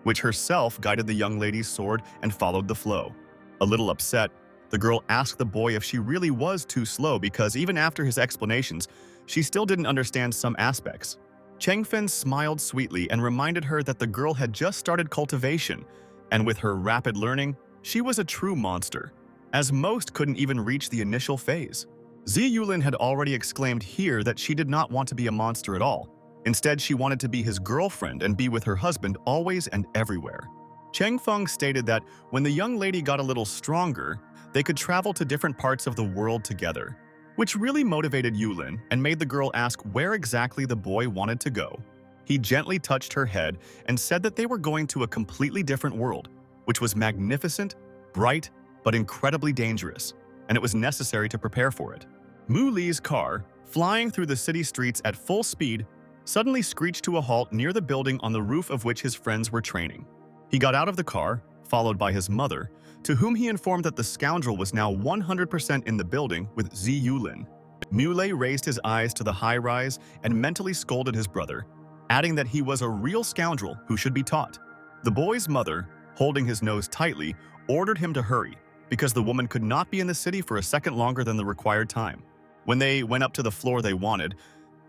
which herself guided the young lady's sword and followed the flow. A little upset, the girl asked the boy if she really was too slow because even after his explanations, she still didn't understand some aspects. Chengfen smiled sweetly and reminded her that the girl had just started cultivation, and with her rapid learning, she was a true monster, as most couldn't even reach the initial phase. Zi Yulin had already exclaimed here that she did not want to be a monster at all. Instead, she wanted to be his girlfriend and be with her husband always and everywhere. Cheng Feng stated that when the young lady got a little stronger, they could travel to different parts of the world together, which really motivated Yulin and made the girl ask where exactly the boy wanted to go. He gently touched her head and said that they were going to a completely different world, which was magnificent, bright, but incredibly dangerous, and it was necessary to prepare for it. Mu Li's car, flying through the city streets at full speed, suddenly screeched to a halt near the building on the roof of which his friends were training. He got out of the car, followed by his mother, to whom he informed that the scoundrel was now 100% in the building with Zi Yulin. Mu Lei raised his eyes to the high-rise and mentally scolded his brother, adding that he was a real scoundrel who should be taught. The boy's mother, holding his nose tightly, ordered him to hurry, because the woman could not be in the city for a second longer than the required time. When they went up to the floor they wanted,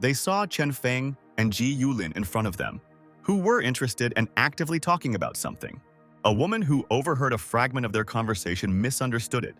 they saw Chen Feng and Ji Yulin in front of them, who were interested and actively talking about something. A woman who overheard a fragment of their conversation misunderstood it,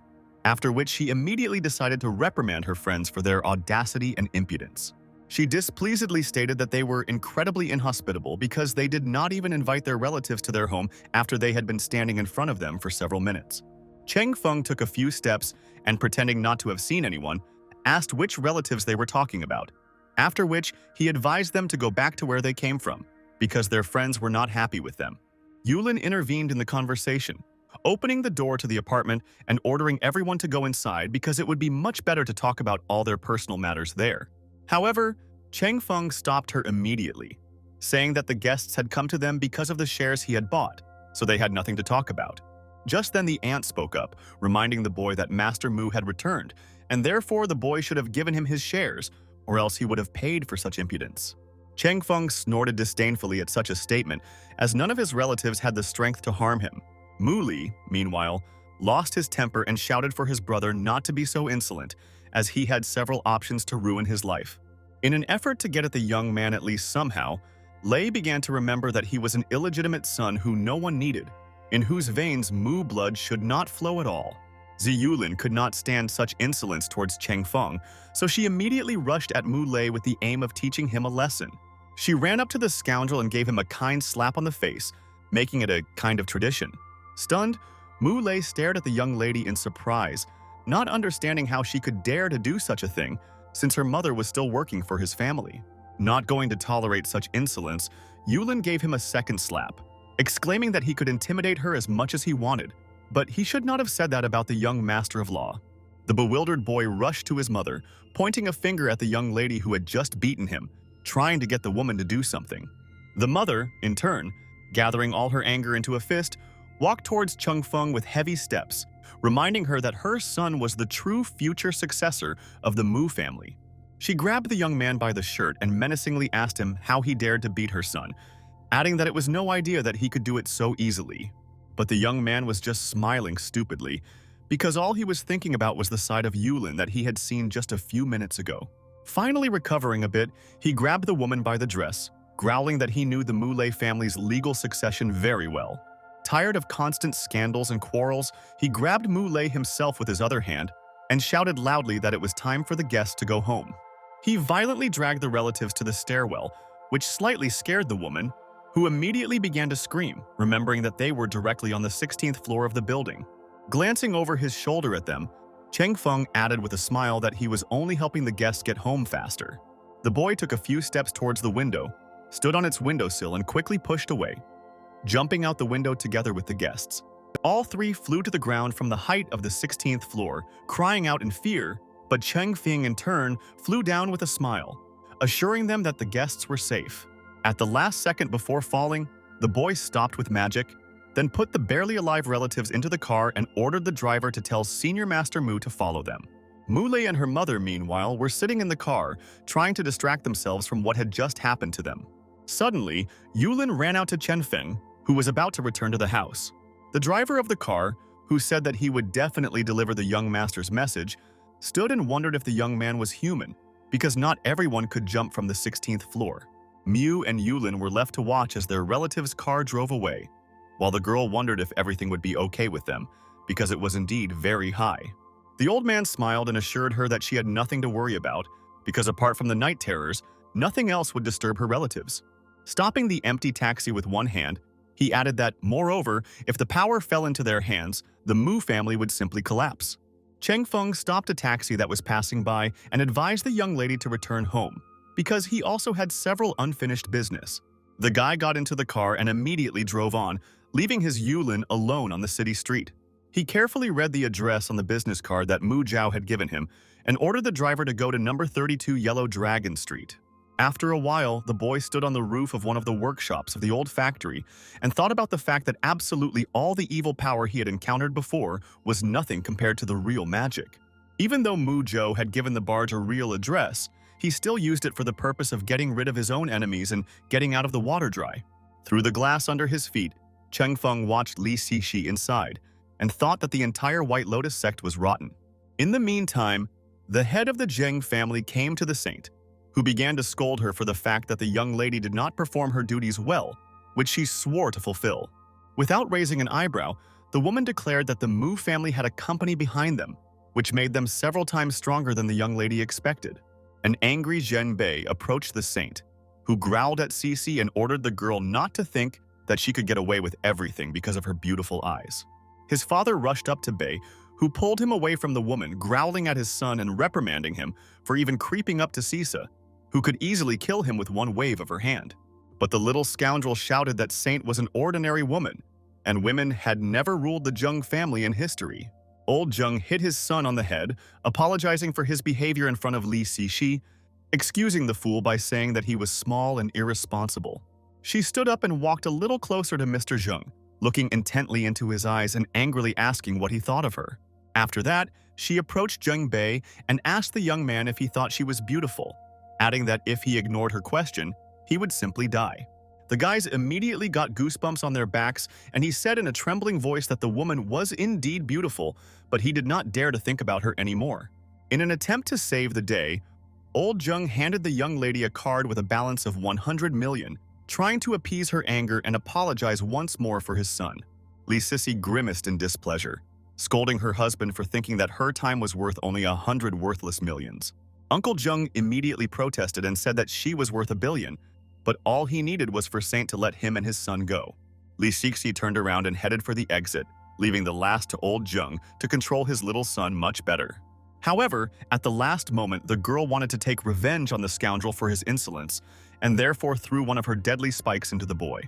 after which she immediately decided to reprimand her friends for their audacity and impudence. She displeasedly stated that they were incredibly inhospitable because they did not even invite their relatives to their home after they had been standing in front of them for several minutes. Cheng Feng took a few steps and, pretending not to have seen anyone, asked which relatives they were talking about, after which he advised them to go back to where they came from, because their friends were not happy with them. Yulin intervened in the conversation, opening the door to the apartment and ordering everyone to go inside because it would be much better to talk about all their personal matters there. However, Cheng Feng stopped her immediately, saying that the guests had come to them because of the shares he had bought, so they had nothing to talk about. Just then the aunt spoke up, reminding the boy that Master Mu had returned, and therefore the boy should have given him his shares, or else he would have paid for such impudence. Cheng Feng snorted disdainfully at such a statement, as none of his relatives had the strength to harm him. Mu Li, meanwhile, lost his temper and shouted for his brother not to be so insolent, as he had several options to ruin his life. In an effort to get at the young man at least somehow, Lei began to remember that he was an illegitimate son who no one needed, in whose veins Mu blood should not flow at all. Ziyulin could not stand such insolence towards Cheng Feng, so she immediately rushed at Mu Lei with the aim of teaching him a lesson. She ran up to the scoundrel and gave him a kind slap on the face, making it a kind of tradition. Stunned, Mu Lei stared at the young lady in surprise, not understanding how she could dare to do such a thing, since her mother was still working for his family. Not going to tolerate such insolence, Yulin gave him a second slap, exclaiming that he could intimidate her as much as he wanted, but he should not have said that about the young master of law. The bewildered boy rushed to his mother, pointing a finger at the young lady who had just beaten him, trying to get the woman to do something. The mother, in turn, gathering all her anger into a fist, walked towards Cheng Feng with heavy steps, reminding her that her son was the true future successor of the Mu family. She grabbed the young man by the shirt and menacingly asked him how he dared to beat her son, adding that it was no idea that he could do it so easily. But the young man was just smiling stupidly, because all he was thinking about was the side of Yulin that he had seen just a few minutes ago. Finally recovering a bit, he grabbed the woman by the dress, growling that he knew the Mu Lei family's legal succession very well. Tired of constant scandals and quarrels, he grabbed Mu Lei himself with his other hand and shouted loudly that it was time for the guests to go home. He violently dragged the relatives to the stairwell, which slightly scared the woman, who immediately began to scream, remembering that they were directly on the 16th floor of the building. Glancing over his shoulder at them, Cheng Feng added with a smile that he was only helping the guests get home faster. The boy took a few steps towards the window, stood on its windowsill and quickly pushed away, jumping out the window together with the guests. All three flew to the ground from the height of the 16th floor, crying out in fear, but Cheng Feng in turn flew down with a smile, assuring them that the guests were safe. At the last second before falling, the boy stopped with magic, then put the barely alive relatives into the car and ordered the driver to tell Senior Master Mu to follow them. Mu Lei and her mother, meanwhile, were sitting in the car, trying to distract themselves from what had just happened to them. Suddenly, Yulin ran out to Chen Feng, who was about to return to the house. The driver of the car, who said that he would definitely deliver the young master's message, stood and wondered if the young man was human, because not everyone could jump from the 16th floor. Mu and Yulin were left to watch as their relative's car drove away, while the girl wondered if everything would be okay with them, because it was indeed very high. The old man smiled and assured her that she had nothing to worry about, because apart from the night terrors, nothing else would disturb her relatives. Stopping the empty taxi with one hand, he added that, moreover, if the power fell into their hands, the Mu family would simply collapse. Cheng Feng stopped a taxi that was passing by and advised the young lady to return home, because he also had several unfinished business. The guy got into the car and immediately drove on, leaving his Yulin alone on the city street. He carefully read the address on the business card that Mu Zhao had given him and ordered the driver to go to number 32 Yellow Dragon Street. After a while, the boy stood on the roof of one of the workshops of the old factory and thought about the fact that absolutely all the evil power he had encountered before was nothing compared to the real magic. Even though Mu Zhou had given the barge a real address, he still used it for the purpose of getting rid of his own enemies and getting out of the water dry. Through the glass under his feet, Cheng Feng watched Li Xixi inside and thought that the entire White Lotus sect was rotten. In the meantime, The head of the Zheng family came to the saint, who began to scold her for the fact that the young lady did not perform her duties well, which she swore to fulfill. Without raising an eyebrow, the woman declared that the Mu family had a company behind them, which made them several times stronger than the young lady expected. An angry Zhen Bei approached the saint, who growled at Cici and ordered the girl not to think that she could get away with everything because of her beautiful eyes. His father rushed up to Bei, who pulled him away from the woman, growling at his son and reprimanding him for even creeping up to Cisa, who could easily kill him with one wave of her hand. But the little scoundrel shouted that Saint was an ordinary woman, and women had never ruled the Zheng family in history. Old Zheng hit his son on the head, apologizing for his behavior in front of Li Cixi, excusing the fool by saying that he was small and irresponsible. She stood up and walked a little closer to Mr. Zheng, looking intently into his eyes and angrily asking what he thought of her. After that, she approached Zheng Bei and asked the young man if he thought she was beautiful, adding that if he ignored her question, he would simply die. The guys immediately got goosebumps on their backs, and he said in a trembling voice that the woman was indeed beautiful, but he did not dare to think about her anymore. In an attempt to save the day, Old Zheng handed the young lady a card with a balance of 100 million, trying to appease her anger and apologize once more for his son. Li Cixi grimaced in displeasure, scolding her husband for thinking that her time was worth only 100 worthless millions. Uncle Zheng immediately protested and said that she was worth 1 billion, but all he needed was for Saint to let him and his son go. Li Cixi turned around and headed for the exit, leaving the last to Old Zheng to control his little son much better. However, at the last moment, the girl wanted to take revenge on the scoundrel for his insolence, and therefore threw one of her deadly spikes into the boy.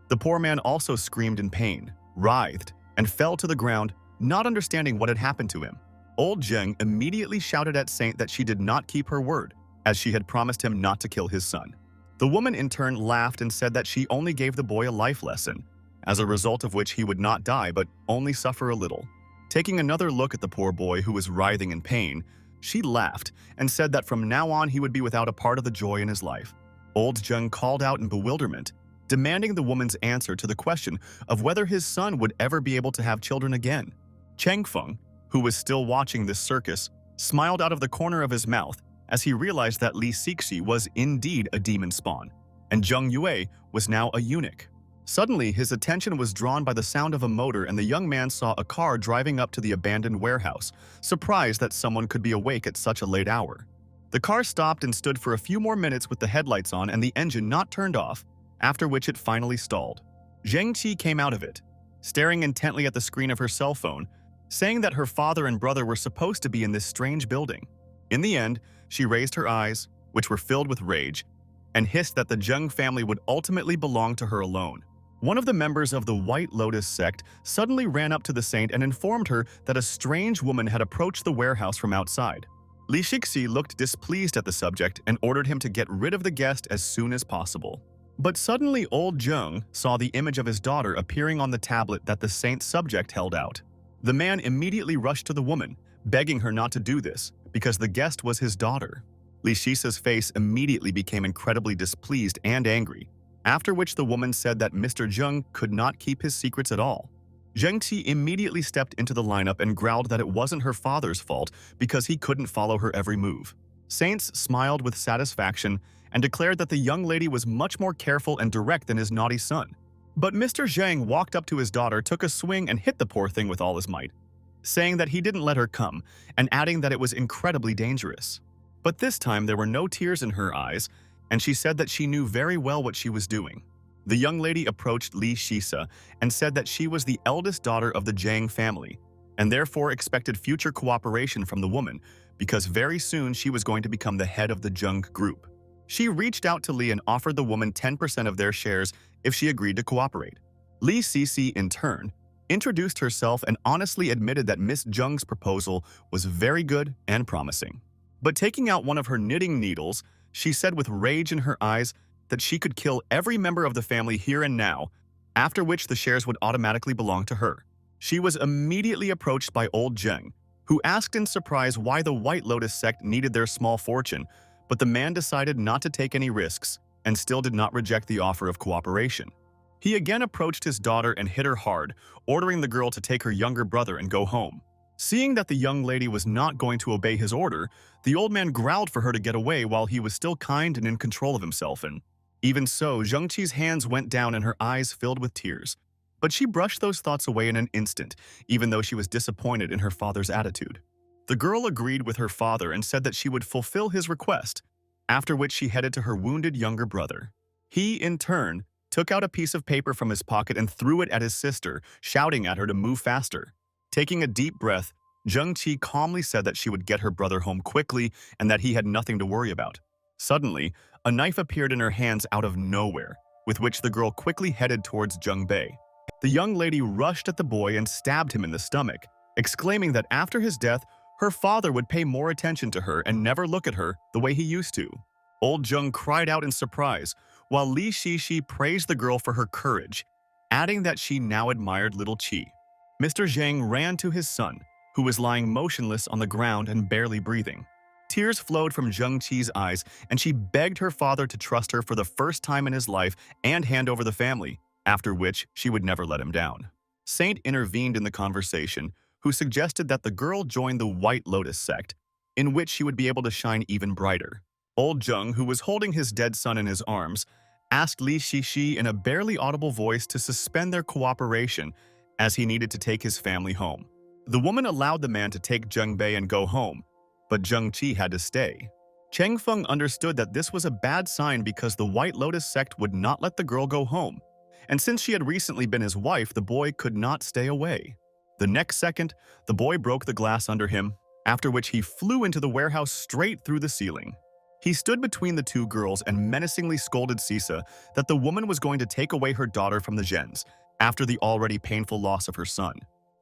The poor man also screamed in pain, writhed, and fell to the ground, not understanding what had happened to him. Old Zheng immediately shouted at Saint that she did not keep her word, as she had promised him not to kill his son. The woman in turn laughed and said that she only gave the boy a life lesson, as a result of which he would not die but only suffer a little. Taking another look at the poor boy who was writhing in pain, she laughed and said that from now on he would be without a part of the joy in his life. Old Zheng called out in bewilderment, demanding the woman's answer to the question of whether his son would ever be able to have children again. Cheng Feng, who was still watching this circus, smiled out of the corner of his mouth as he realized that Li Cixi was indeed a demon spawn, and Zheng Yue was now a eunuch. Suddenly, his attention was drawn by the sound of a motor, and the young man saw a car driving up to the abandoned warehouse, surprised that someone could be awake at such a late hour. The car stopped and stood for a few more minutes with the headlights on and the engine not turned off, after which it finally stalled. Zheng Qi came out of it, staring intently at the screen of her cell phone, saying that her father and brother were supposed to be in this strange building. In the end, she raised her eyes, which were filled with rage, and hissed that the Zheng family would ultimately belong to her alone. One of the members of the White Lotus sect suddenly ran up to the saint and informed her that a strange woman had approached the warehouse from outside. Li Cixi looked displeased at the subject and ordered him to get rid of the guest as soon as possible. But suddenly Old Zheng saw the image of his daughter appearing on the tablet that the saint's subject held out. The man immediately rushed to the woman, begging her not to do this, because the guest was his daughter. Li Cisa's face immediately became incredibly displeased and angry, after which the woman said that Mr. Zheng could not keep his secrets at all. Zheng Qi immediately stepped into the lineup and growled that it wasn't her father's fault because he couldn't follow her every move. Saints smiled with satisfaction and declared that the young lady was much more careful and direct than his naughty son. But Mr. Zheng walked up to his daughter, took a swing, and hit the poor thing with all his might, saying that he didn't let her come, and adding that it was incredibly dangerous. But this time there were no tears in her eyes, and she said that she knew very well what she was doing. The young lady approached Li Cisa and said that she was the eldest daughter of the Zhang family, and therefore expected future cooperation from the woman, because very soon she was going to become the head of the Zheng group. She reached out to Li and offered the woman 10% of their shares if she agreed to cooperate. Li Cixi, in turn, introduced herself and honestly admitted that Miss Zheng's proposal was very good and promising. But taking out one of her knitting needles, she said with rage in her eyes that she could kill every member of the family here and now, after which the shares would automatically belong to her. She was immediately approached by Old Zheng, who asked in surprise why the White Lotus sect needed their small fortune, but the man decided not to take any risks and still did not reject the offer of cooperation. He again approached his daughter and hit her hard, ordering the girl to take her younger brother and go home. Seeing that the young lady was not going to obey his order, the old man growled for her to get away while he was still kind and in control of himself, and even so, Zhengqi's hands went down and her eyes filled with tears. But she brushed those thoughts away in an instant, even though she was disappointed in her father's attitude. The girl agreed with her father and said that she would fulfill his request, after which she headed to her wounded younger brother. He, in turn, took out a piece of paper from his pocket and threw it at his sister, shouting at her to move faster. Taking a deep breath, Zhengqi calmly said that she would get her brother home quickly and that he had nothing to worry about. Suddenly, a knife appeared in her hands out of nowhere, with which the girl quickly headed towards Zheng Bei. The young lady rushed at the boy and stabbed him in the stomach, exclaiming that after his death, her father would pay more attention to her and never look at her the way he used to. Old Zheng cried out in surprise, while Li Shishi praised the girl for her courage, adding that she now admired little Qi. Mr. Zhang ran to his son, who was lying motionless on the ground and barely breathing. Tears flowed from Zheng Qi's eyes, and she begged her father to trust her for the first time in his life and hand over the family, after which she would never let him down. Saint intervened in the conversation, who suggested that the girl join the White Lotus sect, in which she would be able to shine even brighter. Old Zheng, who was holding his dead son in his arms, asked Li Shishi in a barely audible voice to suspend their cooperation as he needed to take his family home. The woman allowed the man to take Zheng Bei and go home, but Zheng Qi had to stay. Cheng Feng understood that this was a bad sign because the White Lotus sect would not let the girl go home, and since she had recently been his wife, the boy could not stay away. The next second, the boy broke the glass under him, after which he flew into the warehouse straight through the ceiling. He stood between the two girls and menacingly scolded Sisa that the woman was going to take away her daughter from the Zhens after the already painful loss of her son.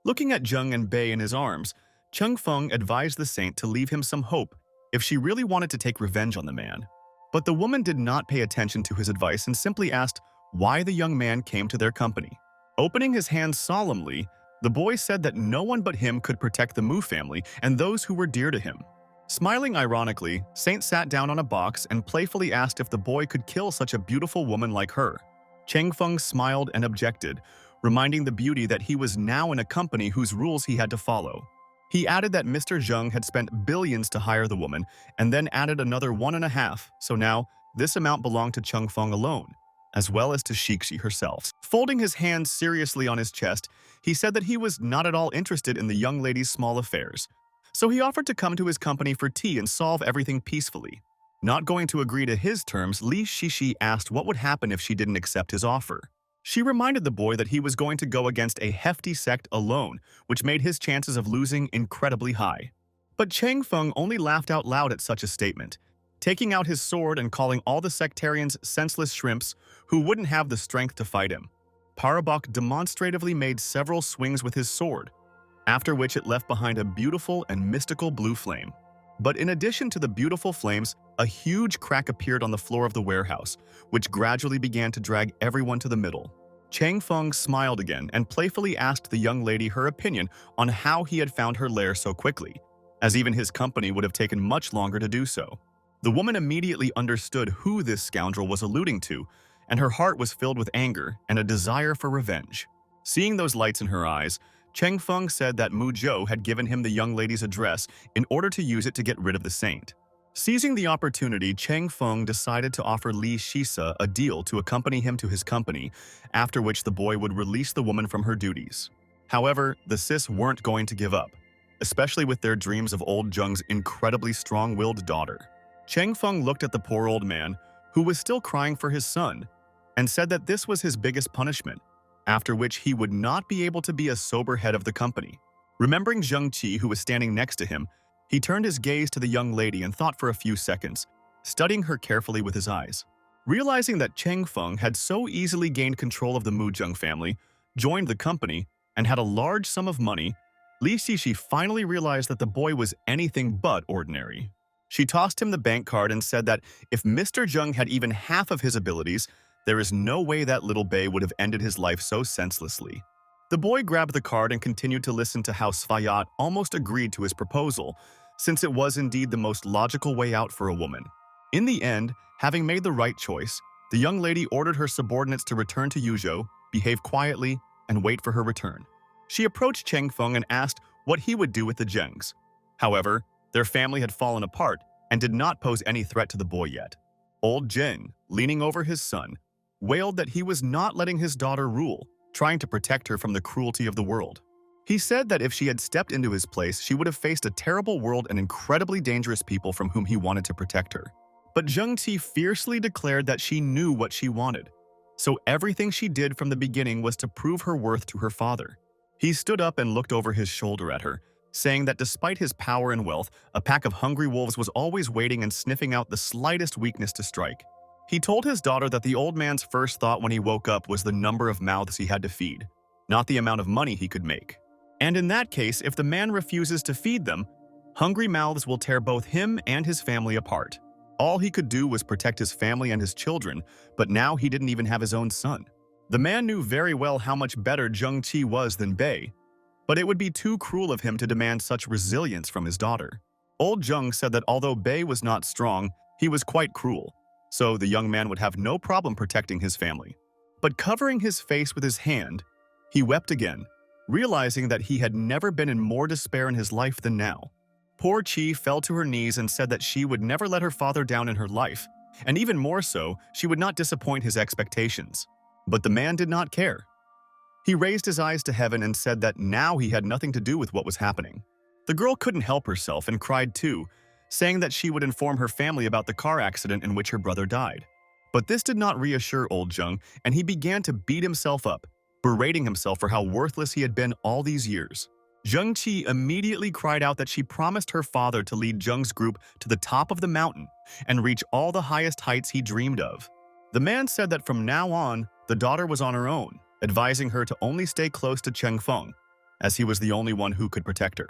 Looking at Zheng and Bei in his arms, Cheng Feng advised the saint to leave him some hope if she really wanted to take revenge on the man. But the woman did not pay attention to his advice and simply asked why the young man came to their company. Opening his hands solemnly, the boy said that no one but him could protect the Mu family and those who were dear to him. Smiling ironically, Saint sat down on a box and playfully asked if the boy could kill such a beautiful woman like her. Cheng Feng smiled and objected, reminding the beauty that he was now in a company whose rules he had to follow. He added that Mr. Zheng had spent billions to hire the woman and then added another 1.5, so now this amount belonged to Cheng Feng alone, as well as to Shixi herself. Folding his hands seriously on his chest, he said that he was not at all interested in the young lady's small affairs, so he offered to come to his company for tea and solve everything peacefully. Not going to agree to his terms, Li Shishi asked what would happen if she didn't accept his offer. She reminded the boy that he was going to go against a hefty sect alone, which made his chances of losing incredibly high. But Cheng Feng only laughed out loud at such a statement, taking out his sword and calling all the sectarians senseless shrimps who wouldn't have the strength to fight him. Parabok demonstratively made several swings with his sword, after which it left behind a beautiful and mystical blue flame. But in addition to the beautiful flames, a huge crack appeared on the floor of the warehouse, which gradually began to drag everyone to the middle. Cheng Feng smiled again and playfully asked the young lady her opinion on how he had found her lair so quickly, as even his company would have taken much longer to do so. The woman immediately understood who this scoundrel was alluding to, and her heart was filled with anger and a desire for revenge. Seeing those lights in her eyes, Cheng Feng said that Mu Zhou had given him the young lady's address in order to use it to get rid of the saint. Seizing the opportunity, Cheng Feng decided to offer Li Shisa a deal to accompany him to his company, after which the boy would release the woman from her duties. However, the sis weren't going to give up, especially with their dreams of old Zheng's incredibly strong-willed daughter. Cheng Feng looked at the poor old man, who was still crying for his son, and said that this was his biggest punishment, after which he would not be able to be a sober head of the company. Remembering Zheng Qi, who was standing next to him, he turned his gaze to the young lady and thought for a few seconds, studying her carefully with his eyes. Realizing that Cheng Feng had so easily gained control of the Mu Zheng family, joined the company, and had a large sum of money, Li Xixi finally realized that the boy was anything but ordinary. She tossed him the bank card and said that if Mr. Zheng had even half of his abilities, there is no way that little Bei would have ended his life so senselessly. The boy grabbed the card and continued to listen to how Svayat almost agreed to his proposal, since it was indeed the most logical way out for a woman. In the end, having made the right choice, the young lady ordered her subordinates to return to Yuzhou, behave quietly, and wait for her return. She approached Cheng Feng and asked what he would do with the Zhengs. However, their family had fallen apart and did not pose any threat to the boy yet. Old Zheng, leaning over his son, wailed that he was not letting his daughter rule, trying to protect her from the cruelty of the world. He said that if she had stepped into his place, she would have faced a terrible world and incredibly dangerous people from whom he wanted to protect her. But Zheng Qi fiercely declared that she knew what she wanted, so everything she did from the beginning was to prove her worth to her father. He stood up and looked over his shoulder at her, saying that despite his power and wealth, a pack of hungry wolves was always waiting and sniffing out the slightest weakness to strike. He told his daughter that the old man's first thought when he woke up was the number of mouths he had to feed, not the amount of money he could make. And in that case, if the man refuses to feed them, hungry mouths will tear both him and his family apart. All he could do was protect his family and his children, but now he didn't even have his own son. The man knew very well how much better Zheng Qi was than Bei, but it would be too cruel of him to demand such resilience from his daughter. Old Zheng said that although Bei was not strong, he was quite cruel, so the young man would have no problem protecting his family. But covering his face with his hand, he wept again, realizing that he had never been in more despair in his life than now. Poor Qi fell to her knees and said that she would never let her father down in her life, and even more so, she would not disappoint his expectations. But the man did not care. He raised his eyes to heaven and said that now he had nothing to do with what was happening. The girl couldn't help herself and cried too, saying that she would inform her family about the car accident in which her brother died. But this did not reassure old Zheng, and he began to beat himself up, berating himself for how worthless he had been all these years. Zheng Qi immediately cried out that she promised her father to lead Zheng's group to the top of the mountain and reach all the highest heights he dreamed of. The man said that from now on, the daughter was on her own, advising her to only stay close to Cheng Feng, as he was the only one who could protect her.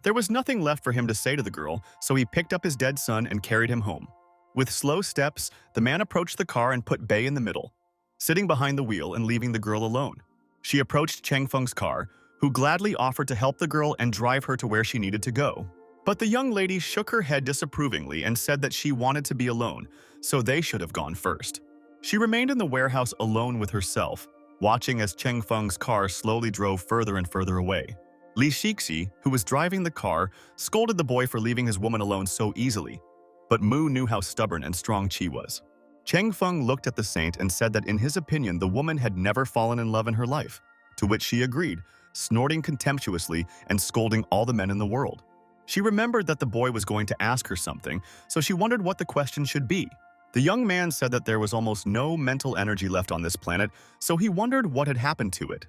There was nothing left for him to say to the girl, so he picked up his dead son and carried him home. With slow steps, the man approached the car and put Bei in the middle, sitting behind the wheel and leaving the girl alone. She approached Cheng Feng's car, who gladly offered to help the girl and drive her to where she needed to go. But the young lady shook her head disapprovingly and said that she wanted to be alone, so they should have gone first. She remained in the warehouse alone with herself, watching as Cheng Feng's car slowly drove further and further away. Li Shixi, who was driving the car, scolded the boy for leaving his woman alone so easily, but Mu knew how stubborn and strong Qi was. Cheng Feng looked at the saint and said that in his opinion the woman had never fallen in love in her life, to which she agreed, snorting contemptuously and scolding all the men in the world. She remembered that the boy was going to ask her something, so she wondered what the question should be. The young man said that there was almost no mental energy left on this planet, so he wondered what had happened to it.